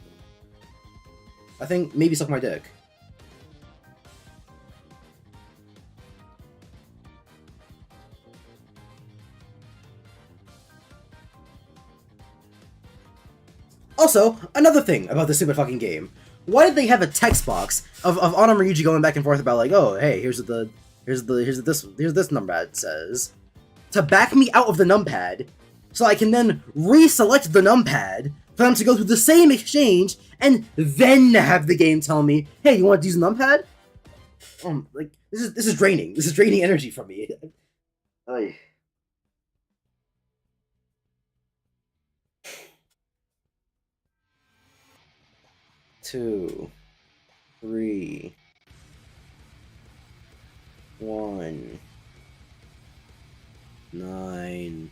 I think maybe suck my dick. Also, another thing about this stupid fucking game. Why did they have a text box of Anna and Ryuji going back and forth about like, oh, hey, here's this numpad says, to back me out of the numpad, so I can then reselect the numpad for them to go through the same exchange and then have the game tell me, hey, you want to use a numpad? Like this is draining. This is draining energy from me. Ay. 2, 3, 1, 9.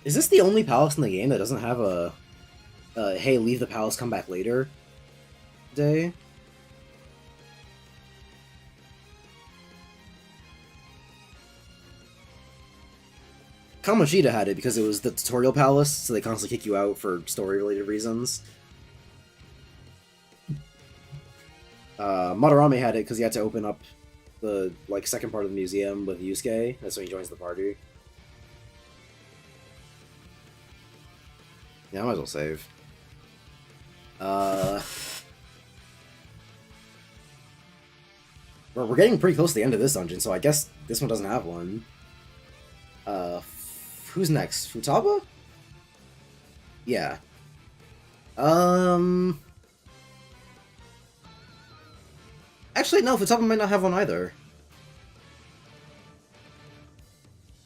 Is this the only palace in the game that doesn't have a hey, leave the palace, come back later day? Kamoshida had it because it was the tutorial palace, so they constantly kick you out for story-related reasons. Madarame had it because he had to open up the second part of the museum with Yusuke. That's when he joins the party. Yeah, I might as well save. We're getting pretty close to the end of this dungeon, so I guess this one doesn't have one. Who's next? Futaba? Yeah. Actually, no, Futaba might not have one either.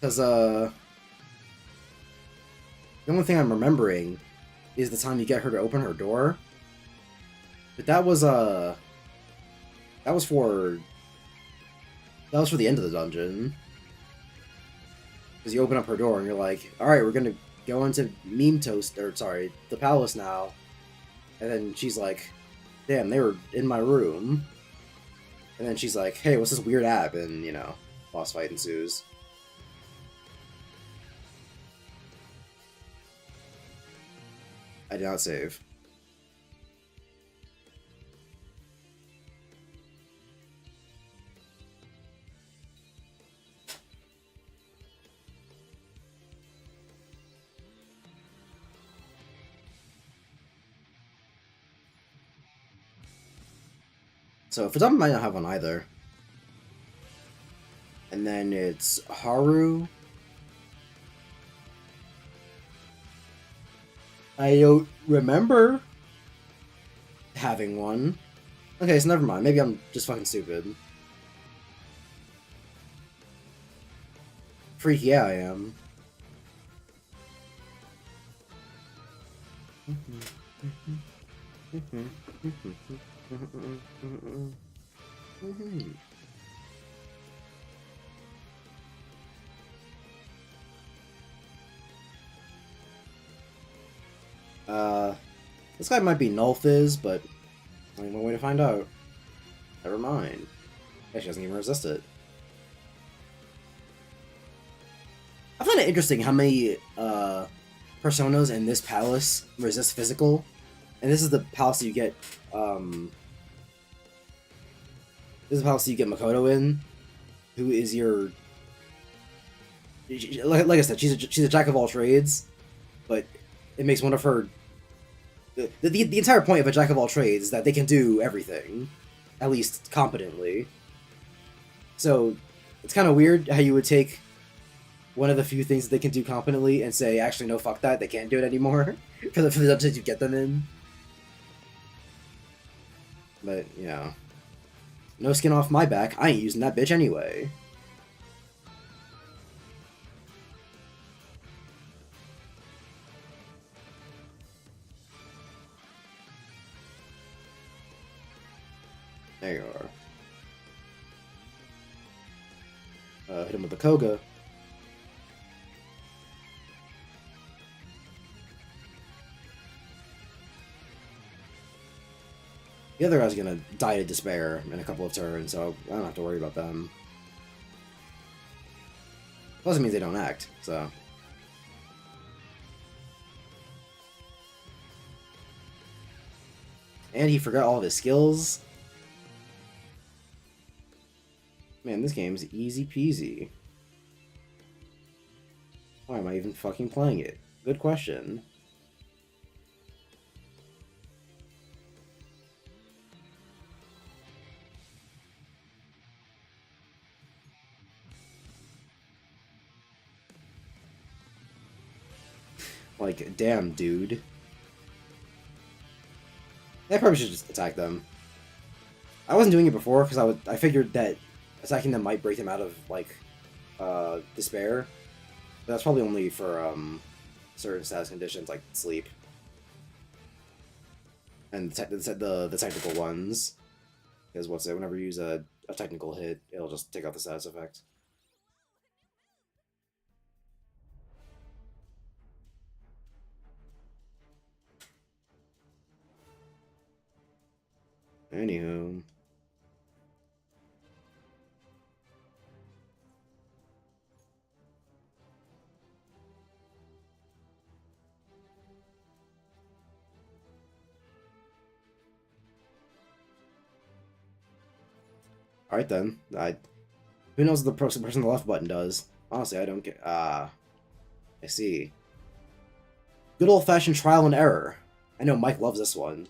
Because, the only thing I'm remembering is the time you get her to open her door. But that was for the end of the dungeon. Because you open up her door and you're like, alright, we're gonna go into the palace now. And then she's like, damn, they were in my room. And then she's like, hey, what's this weird app? And, you know, boss fight ensues. I did not save. So Futaba might not have one either. And then it's Haru. I don't remember having one. Okay, so never mind. Maybe I'm just fucking stupid. Freak, yeah, I am. This guy might be Nullfizz, but only one way to find out. Never mind. Yeah, she doesn't even resist it. I find it interesting how many personas in this palace resist physical. And this is the palace that you get, this is the palace that you get Makoto in, who is your... Like I said, she's a jack of all trades, but it makes one of her... The entire point of a jack of all trades is that they can do everything, at least competently. So, it's kind of weird how you would take one of the few things that they can do competently and say, actually, no, fuck that, they can't do it anymore, for the dungeons you get them in. But, you know, no skin off my back, I ain't using that bitch anyway. There you are. Hit him with the Koga. The other guy's gonna die to despair in a couple of turns, so I don't have to worry about them. Plus it means they don't act, so... And he forgot all of his skills. Man, this game's easy peasy. Why am I even fucking playing it? Good question. Like, damn, dude. I probably should just attack them. I wasn't doing it before because I figured that attacking them might break them out of like despair. But that's probably only for certain status conditions like sleep and the technical ones. Because what's it? Whenever you use a technical hit, it'll just take out the status effect. Anywho. Alright then. Who knows what the person on the left button does? Honestly, I don't get... I see. Good old-fashioned trial and error. I know Mike loves this one.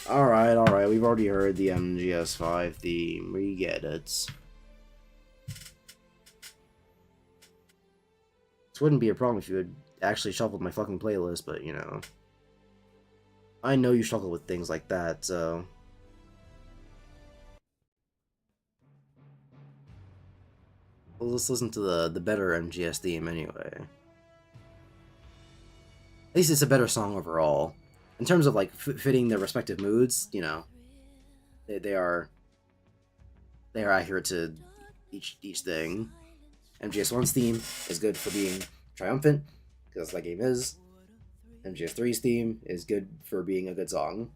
Alright, we've already heard the MGS5 theme, we get it. This wouldn't be a problem if you had actually shuffled my fucking playlist, but, you know. I know you struggle with things like that, so... Well, let's listen to the better MGS theme anyway. At least it's a better song overall. In terms of, like, fitting their respective moods, you know, they are accurate to each thing. MGS1's theme is good for being triumphant, because that game is. MGS3's theme is good for being a good song.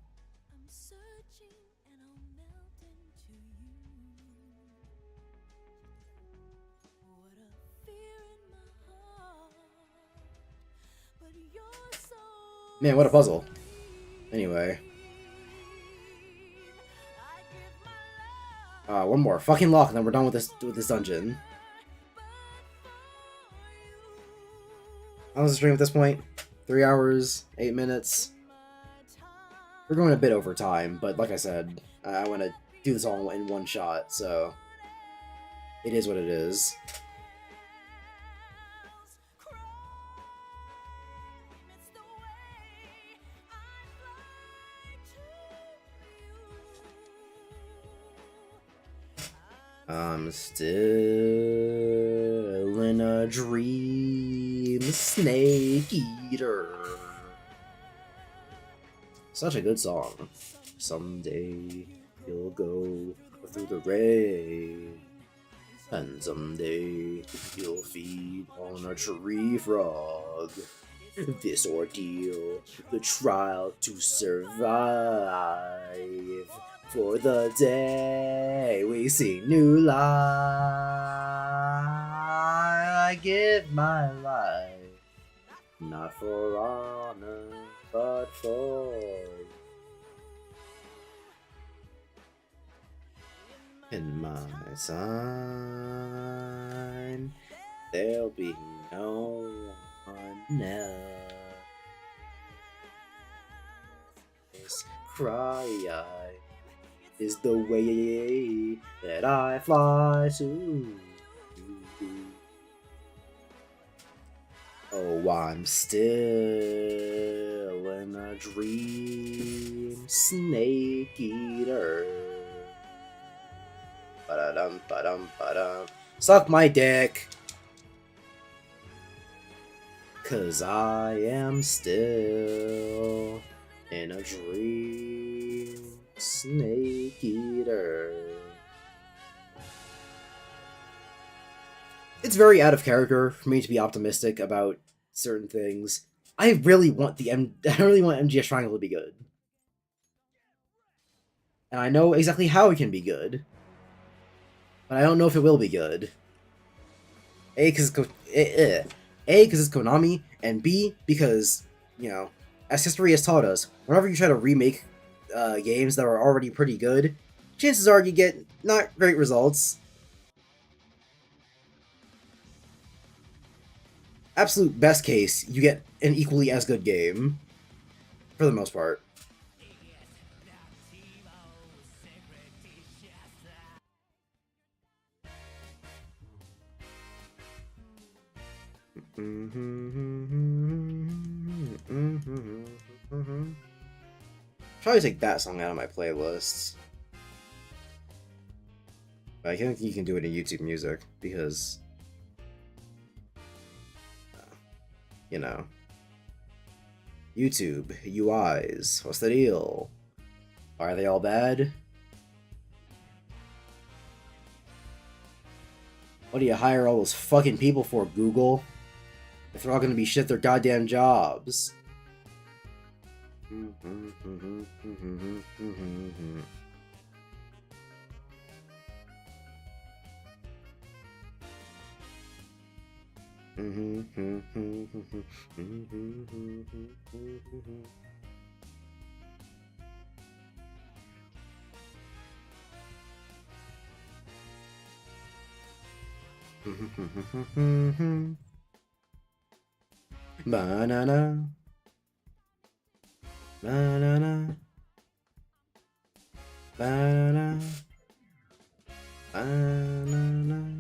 Man, what a puzzle. Anyway. One more fucking lock, and then we're done with this dungeon. How long is the stream at this point? 3 hours, 8 minutes. We're going a bit over time, but like I said, I want to do this all in one shot, so it is what it is. I'm still in a dream, Snake Eater. Such a good song. Someday you'll go through the rain, and someday you'll feed on a tree frog. This ordeal, the trial to survive. For the day we see new life, I give my life, not for honor, but for you. In my time, there'll be no one else. Cry is the way that I fly to. Oh, I'm still in a dream. Snake Eater. Ba-da-dum, ba-dum, ba-dum. Suck my dick. 'Cause I am still in a dream. Snake Eater. It's very out of character for me to be optimistic about certain things. I really want MGS Triangle to be good. And I know exactly how it can be good. But I don't know if it will be good. A, because it's Konami, and B, because, you know, as history has taught us, whenever you try to remake games that are already pretty good, chances are you get not great results. Absolute best case, you get an equally as good game. For the most part. Probably take that song out of my playlists. But I think you can do it in YouTube Music, because... you know. YouTube, UIs, what's the deal? Are they all bad? What do you hire all those fucking people for, Google? If they're all gonna be shit their goddamn jobs. Banana. Banana. Banana. Banana.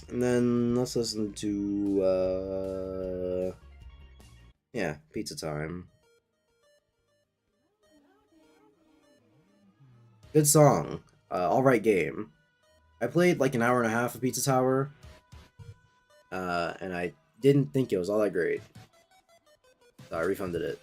And then let's listen to yeah, Pizza Time. Good song. Alright game. I played like an hour and a half of Pizza Tower, and I didn't think it was all that great. So I refunded it.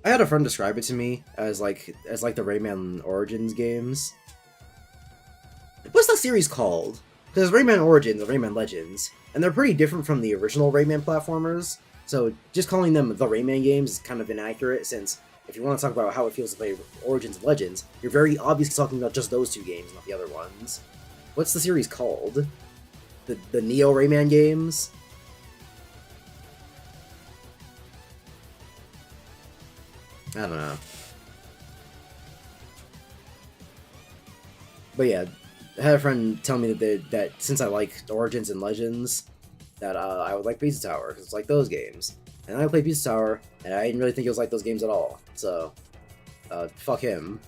I had a friend describe it to me as like the Rayman Origins games. What's that series called? Because Rayman Origins and Rayman Legends, and they're pretty different from the original Rayman platformers, so just calling them the Rayman games is kind of inaccurate, since if you want to talk about how it feels to play Origins and Legends, you're very obviously talking about just those two games, not the other ones. What's the series called? The Neo Rayman games? I don't know. But yeah, I had a friend tell me that since I like Origins and Legends, that I would like Pizza Tower, because it's like those games. And I played Pizza Tower, and I didn't really think it was like those games at all. So, fuck him.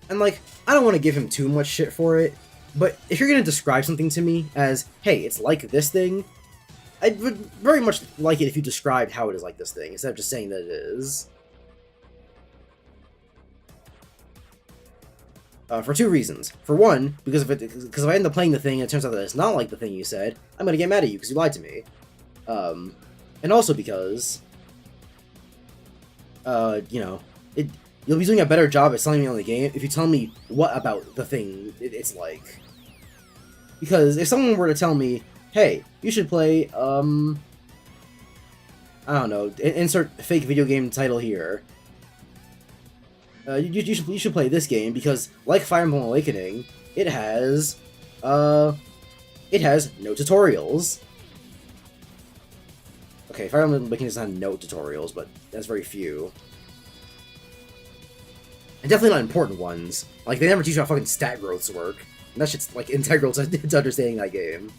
And like, I don't want to give him too much shit for it, but if you're gonna describe something to me as, hey, it's like this thing, I would very much like it if you described how it is like this thing, instead of just saying that it is. For two reasons. For one, because if I end up playing the thing and it turns out that it's not like the thing you said, I'm gonna get mad at you because you lied to me. And also because, you know, you'll be doing a better job at selling me on the game if you tell me what about the thing it's like. Because if someone were to tell me, hey, you should play, I don't know, insert fake video game title here. You should play this game because, like Fire Emblem Awakening, it has no tutorials. Okay, Fire Emblem Awakening doesn't have no tutorials, but that's very few. And definitely not important ones. Like, they never teach you how fucking stat growths work. And that shit's, like, integral to understanding that game.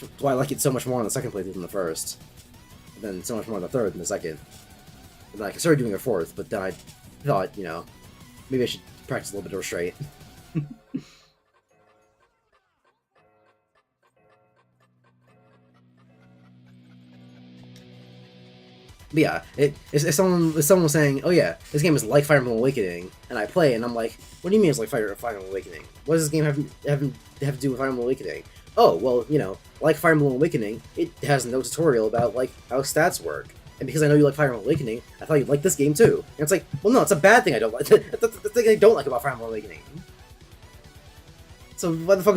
That's why I like it so much more on the second playthrough than the first. And then so much more on the third than the second. And then I started doing a fourth, but then I thought, you know, maybe I should practice a little bit of restraint. But yeah, if someone was saying, "Oh yeah, this game is like Fire Emblem Awakening," and I play, and I'm like, "What do you mean it's like Fire Emblem Awakening? What does this game have to do with Fire Emblem Awakening?" Oh, well, you know, like Fire Emblem Awakening, it has no tutorial about like how stats work. And because I know you like Fire Emblem Awakening, I thought you'd like this game too. And it's like, well, no, it's a bad thing I don't like. That's the thing I don't like about Fire Emblem Awakening. So why the fuck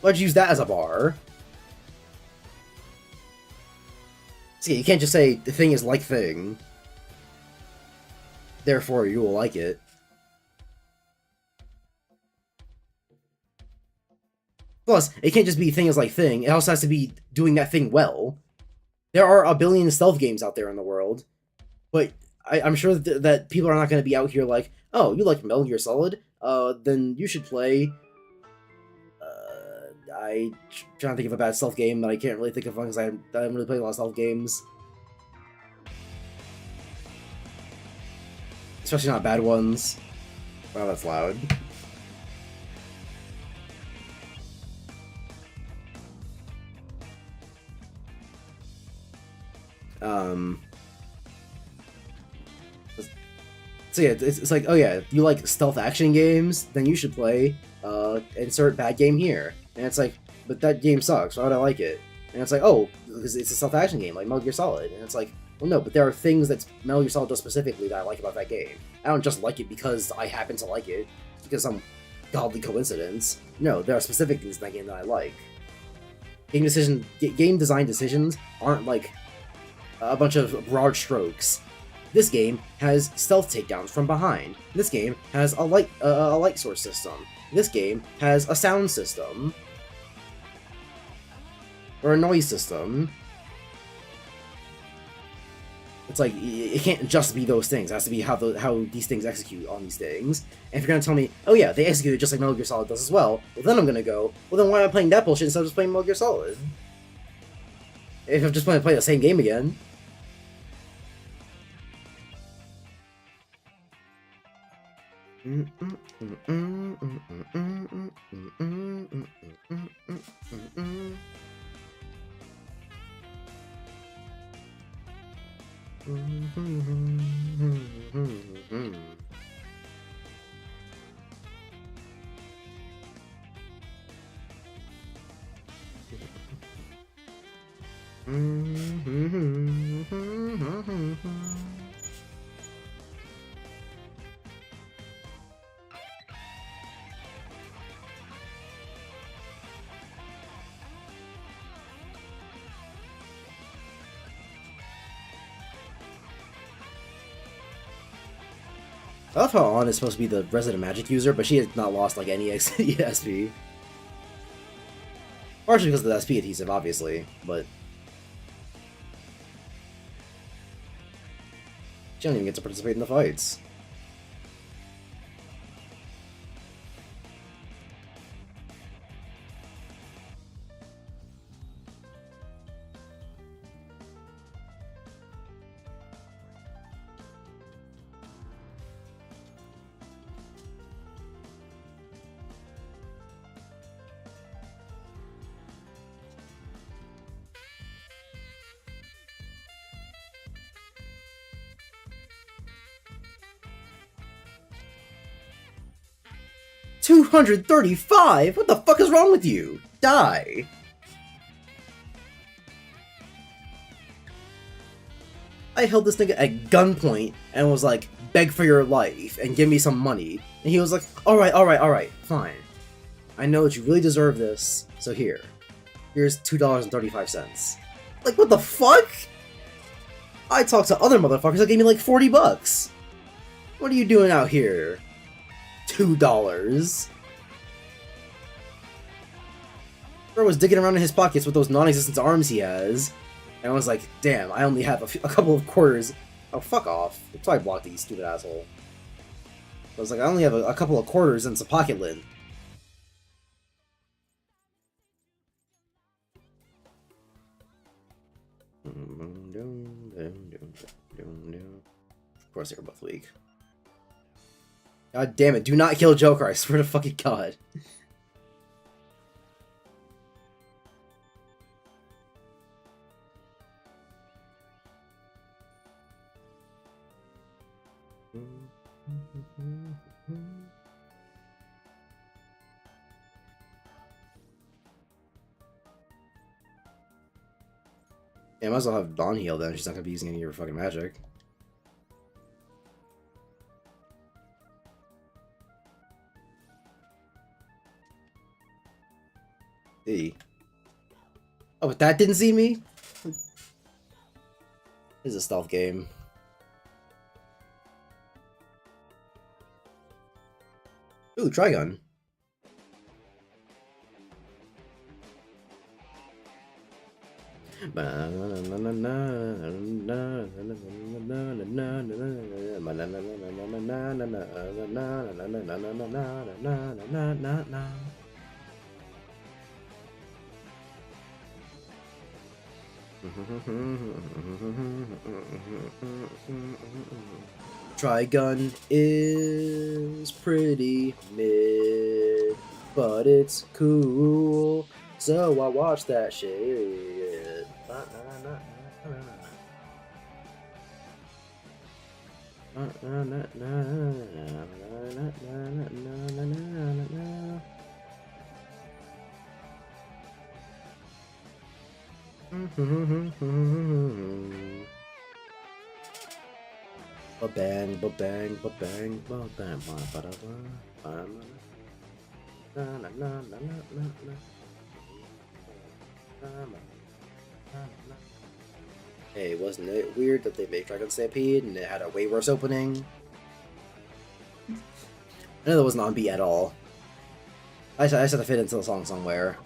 why'd you use that as a bar? See, you can't just say the thing is like thing. Therefore, you will like it. Plus, it can't just be thing is like thing. It also has to be doing that thing well. There are a billion stealth games out there in the world, but I'm sure that people are not going to be out here like, oh, you like Metal Gear Solid? Then you should play. I'm trying to think of a bad stealth game, but I can't really think of one because I haven't really played a lot of stealth games. Especially not bad ones. Wow, that's loud. So yeah, it's like, oh yeah, you like stealth action games? Then you should play, insert bad game here. And it's like, but that game sucks, why would I like it? And it's like, oh, because it's a stealth action game, like Metal Gear Solid. And it's like, well no, but there are things that Metal Gear Solid does specifically that I like about that game. I don't just like it because I happen to like it, because some godly coincidence. No, there are specific things in that game that I like. Game design decisions aren't like a bunch of broad strokes. This game has stealth takedowns from behind. This game has a light source system. This game has a sound system. Or a noise system. It's like, it can't just be those things. It has to be how these things execute on these things. And if you're gonna tell me, oh yeah, they execute it just like Metal Gear Solid does as well then I'm gonna go, well then why am I playing that bullshit instead of just playing Metal Gear Solid? If I'm just going to play the same game again. I love how Ann is supposed to be the resident magic user, but she has not lost like any SP. Partially because of the SP adhesive, obviously, but she don't even get to participate in the fights. $235? What the fuck is wrong with you? Die! I held this nigga at gunpoint and was like, beg for your life and give me some money. And he was like, alright, fine. I know that you really deserve this, so here. Here's $2.35. Like, what the fuck? I talked to other motherfuckers that gave me like $40. What are you doing out here? $2. Bro was digging around in his pockets with those non-existent arms he has. And I was like, damn, I only have a couple of quarters. Oh, fuck off. That's why I blocked these, stupid asshole. I was like, I only have a couple of quarters and some pocket lint. Of course they were both weak. God damn it, do not kill Joker, I swear to fucking God. Yeah, I might as well have Dawn heal then. She's not gonna be using any of her fucking magic. See. Oh, but that didn't see me? This is a stealth game. Ooh, Trigun. Trigun is pretty mid, but it's cool, so I watch that shit. Ba-bang, ba-bang, ba-bang, ba-bang, ba-da-ba. Hey, wasn't it weird that they made Dragon Stampede and it had a way worse opening? I know that wasn't on beat at all. I just had to fit into the song somewhere.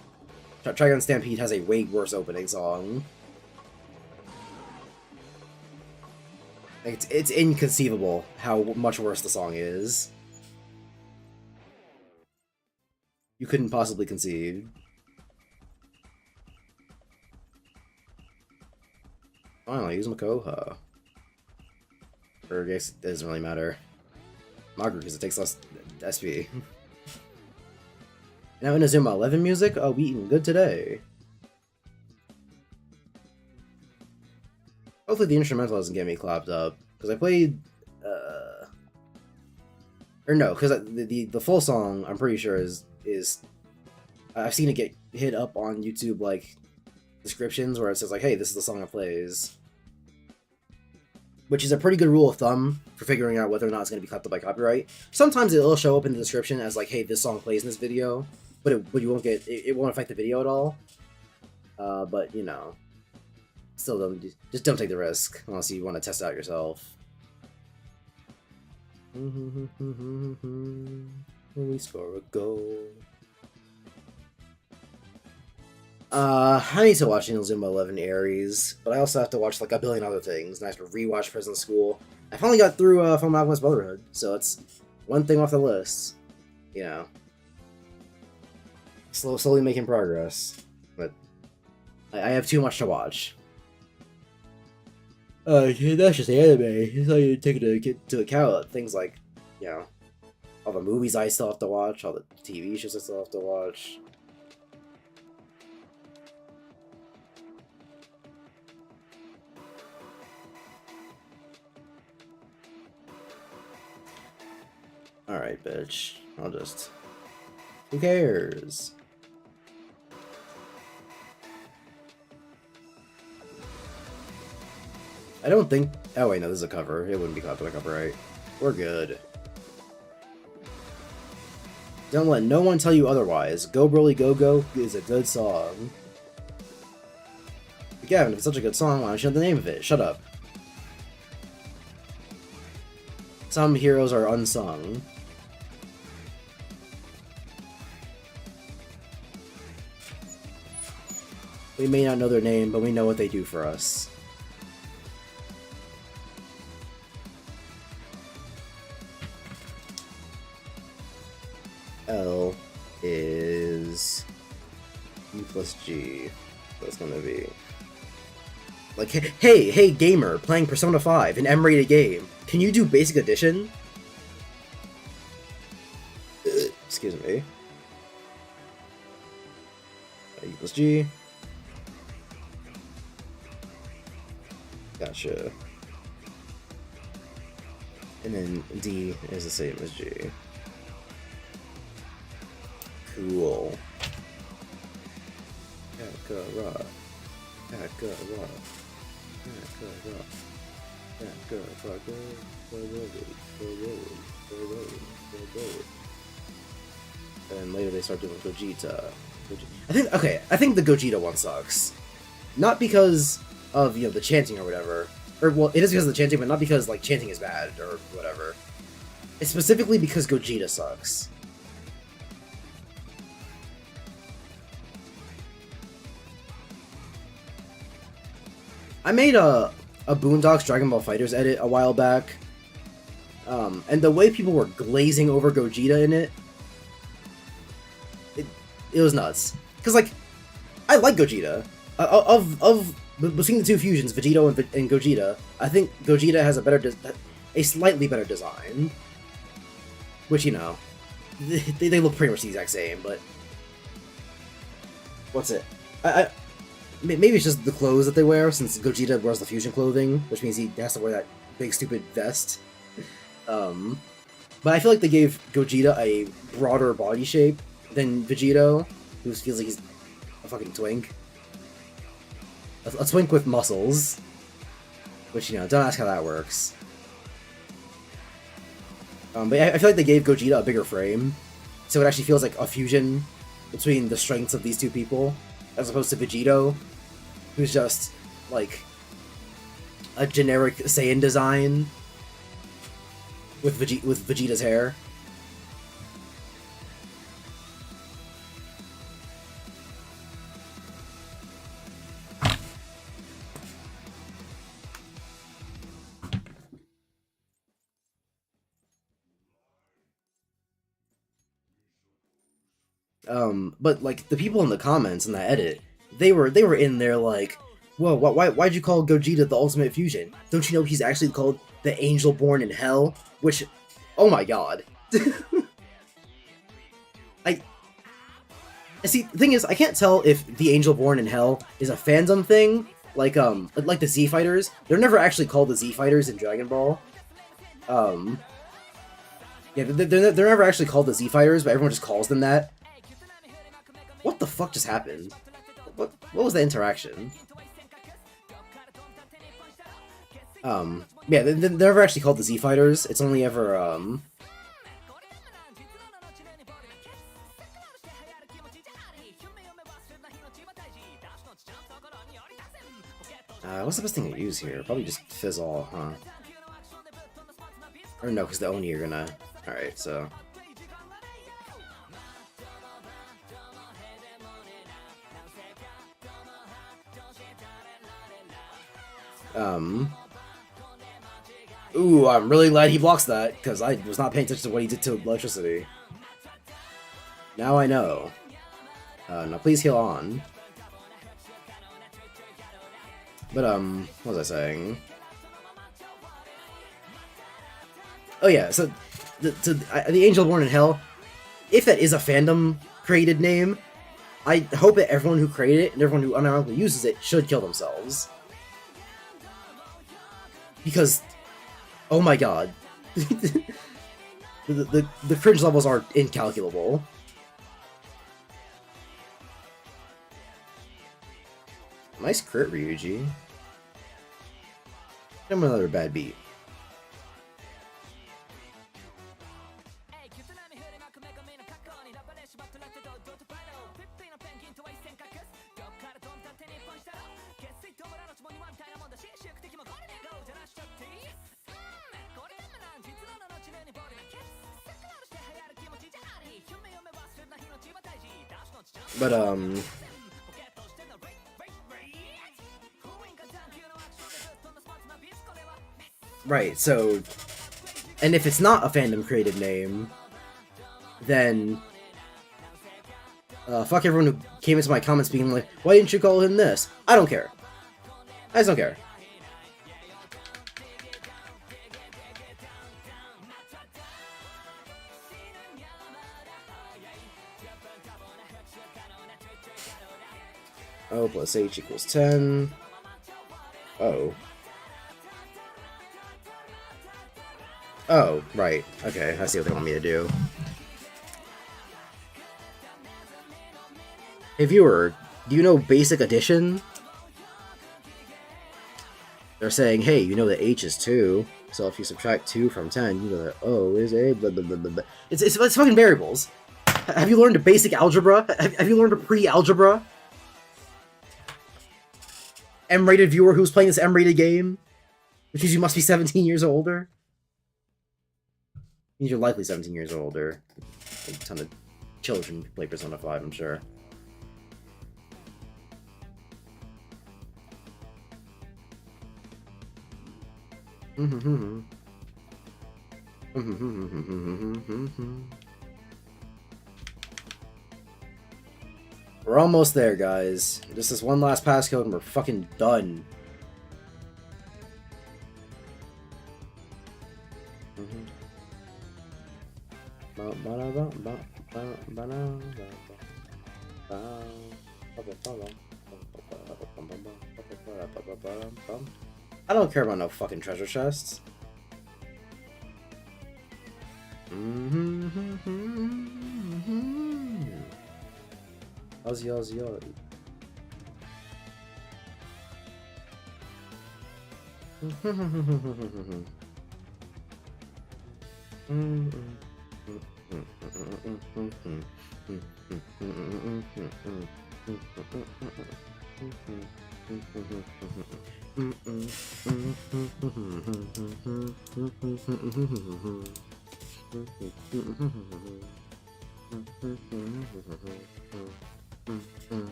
Dragon Stampede has a way worse opening song. It's inconceivable how much worse the song is. You couldn't possibly conceive. Finally, use Makoha. Or I guess it doesn't really matter. Magu, because it takes less SP. Now Inazuma 11 music? Oh, we eating good today. Hopefully the instrumental doesn't get me clapped up. Because I played... Or no, because the full song, I'm pretty sure, is... I've seen it get hit up on YouTube, like, descriptions where it says, like, hey, this is the song that plays. Which is a pretty good rule of thumb for figuring out whether or not it's going to be clapped up by copyright. Sometimes it'll show up in the description as, like, hey, this song plays in this video. But you won't get... It won't affect the video at all. But, you know... Still, just don't take the risk unless you want to test it out yourself. We score a goal. I need to watch Inazuma 11 Aries, but I also have to watch like a billion other things, and I have to rewatch Prison School. I finally got through Fullmetal Alchemist Brotherhood, so it's one thing off the list. You know, slowly making progress, but I have too much to watch. That's just anime. It's how you take into account things like, you know, all the movies I still have to watch, all the TV shows I still have to watch. Alright, bitch. I'll just... Who cares? I don't think... Oh wait, no, this is a cover. It wouldn't be caught by copyright. We're good. Don't let no one tell you otherwise. Go Broly Go Go is a good song. But Gavin, if it's such a good song, why don't you know the name of it? Shut up. Some heroes are unsung. We may not know their name, but we know what they do for us. L is U plus G. That's gonna be like, hey gamer, playing Persona 5, an M-rated game. Can you do basic addition? Excuse me. U plus G. Gotcha. And then D is the same as G. Cool. Kakarot. Kakarot. Kakarot. Kakarot. And later they start doing Gogeta. I think the Gogeta one sucks. Not because of, you know, the chanting or whatever. Or, well, it is because of the chanting, but not because, like, chanting is bad or whatever. It's specifically because Gogeta sucks. I made a Boondocks Dragon Ball FighterZ edit a while back. And the way people were glazing over Gogeta in it, it was nuts. Because, like, I like Gogeta. Between the two fusions, Vegito and Gogeta, I think Gogeta has a slightly better design. Which, you know, they look pretty much the exact same, but... What's it? Maybe it's just the clothes that they wear, since Gogeta wears the fusion clothing, which means he has to wear that big stupid vest. But I feel like they gave Gogeta a broader body shape than Vegito, who feels like he's a fucking twink. A twink with muscles. Which, you know, don't ask how that works. But I feel like they gave Gogeta a bigger frame, so it actually feels like a fusion between the strengths of these two people, as opposed to Vegito, who's just, like, a generic Saiyan design with Vegeta's hair. But, like, the people in the comments in that edit, they were in there like, whoa, why'd you call Gogeta the Ultimate Fusion? Don't you know he's actually called the Angel Born in Hell? Which, oh my god. See, the thing is, I can't tell if the Angel Born in Hell is a fandom thing, like the Z Fighters. They're never actually called the Z Fighters in Dragon Ball. Yeah, they're never actually called the Z Fighters, but everyone just calls them that. What the fuck just happened? What was the interaction? Yeah, they're never actually called the Z Fighters. It's only ever, what's the best thing to use here? Probably just Fizzle, huh? Or no, because the Oni are gonna... Alright, so... Ooh, I'm really glad he blocks that, because I was not paying attention to what he did to electricity. Now I know. Now please heal on. But, what was I saying? Oh yeah, so, the Angel Born in Hell, if that is a fandom-created name, I hope that everyone who created it, and everyone who unironically uses it, should kill themselves. Because, oh my god. the cringe levels are incalculable. Nice crit, Ryuji. Give him another bad beat. But, Right, so... And if it's not a fandom-created name, then... fuck everyone who came into my comments being like, why didn't you call him this? I don't care. I just don't care. O plus H equals 10. Oh. Oh, right. Okay, I see what they want me to do. Hey viewer, do you know basic addition? They're saying, hey, you know that H is 2, so if you subtract 2 from 10, you know that O is a blah blah blah blah blah. It's fucking variables. Have you learned a basic algebra? Have you learned a pre-algebra? M-rated viewer who's playing this M-rated game? Which means you must be 17 years older? Means you're likely 17 years older. A ton of children play Persona 5, I'm sure. We're almost there, guys. Just this one last passcode and we're fucking done. I don't care about no fucking treasure chests. Ozzy.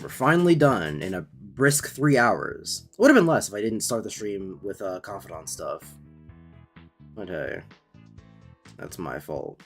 We're finally done in a brisk 3 hours. It would have been less if I didn't start the stream with Confidant stuff. But hey, that's my fault.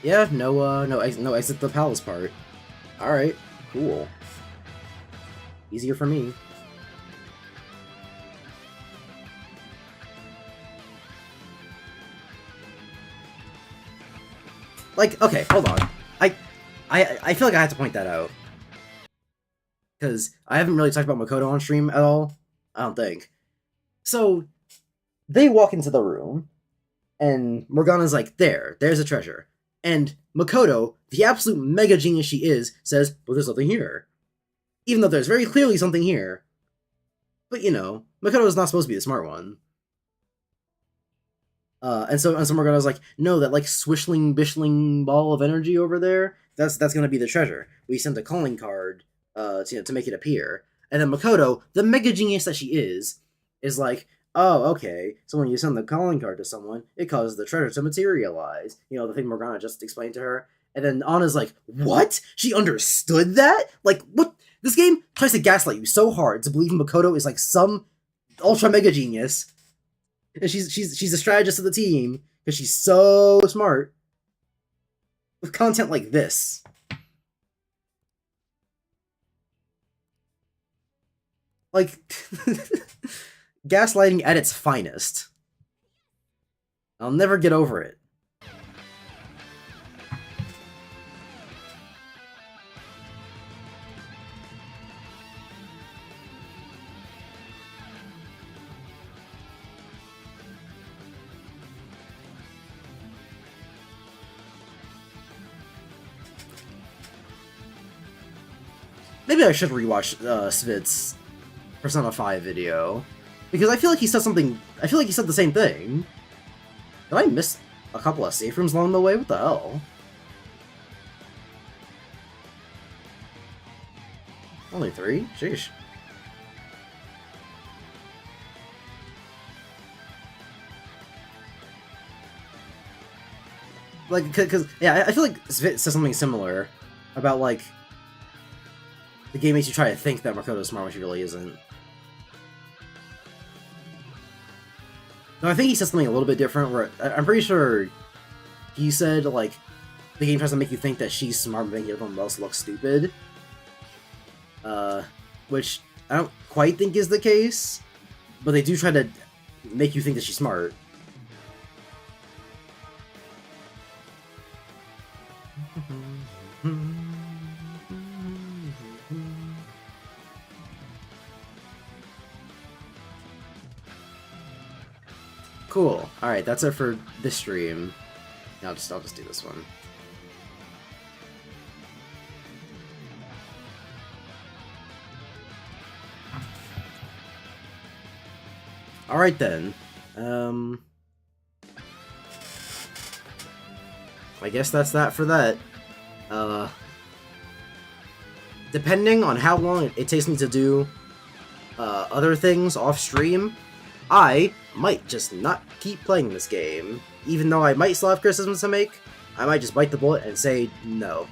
Yeah, no exit the palace part. Alright, cool. Easier for me. Like, okay, hold on. I feel like I have to point that out. Because I haven't really talked about Makoto on stream at all. I don't think. So, they walk into the room, and Morgana's like, there's a treasure. And Makoto, the absolute mega genius she is, says, but there's nothing here. Even though there's very clearly something here. But, you know, Makoto is not supposed to be the smart one. And so Morgana's like, no, that like swishling bishling ball of energy over there, that's gonna be the treasure. We sent a calling card to make it appear. And then Makoto, the mega genius that she is like, oh, okay, so when you send the calling card to someone, it causes the treasure to materialize. You know, the thing Morgana just explained to her. And then Anna's like, what? She understood that? Like, what? This game tries to gaslight you so hard to believe Makoto is like some ultra mega genius. And she's the strategist of the team because she's so smart with content like this. Like, gaslighting at its finest. I'll never get over it. Maybe I should rewatch Svit's Persona 5 video. Because I feel like he said something... I feel like he said the same thing. Did I miss a couple of safe rooms along the way? What the hell? Only 3? Sheesh. Like, cause yeah, I feel like Svit says something similar about, like, the game makes you try to think that Makoto's smart when she really isn't. No, I think he said something a little bit different, where I'm pretty sure he said, like, the game tries to make you think that she's smart, but making everyone else look stupid. Which I don't quite think is the case, but they do try to make you think that she's smart. Cool. Alright, that's it for this stream. I'll just do this one. Alright then. I guess that's that for that. Depending on how long it takes me to do other things off stream, I might just not keep playing this game. Even though I might still have criticisms to make, I might just bite the bullet and say no.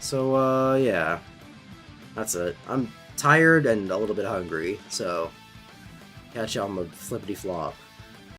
So, yeah. That's it. I'm tired and a little bit hungry, so catch you on the flippity flop.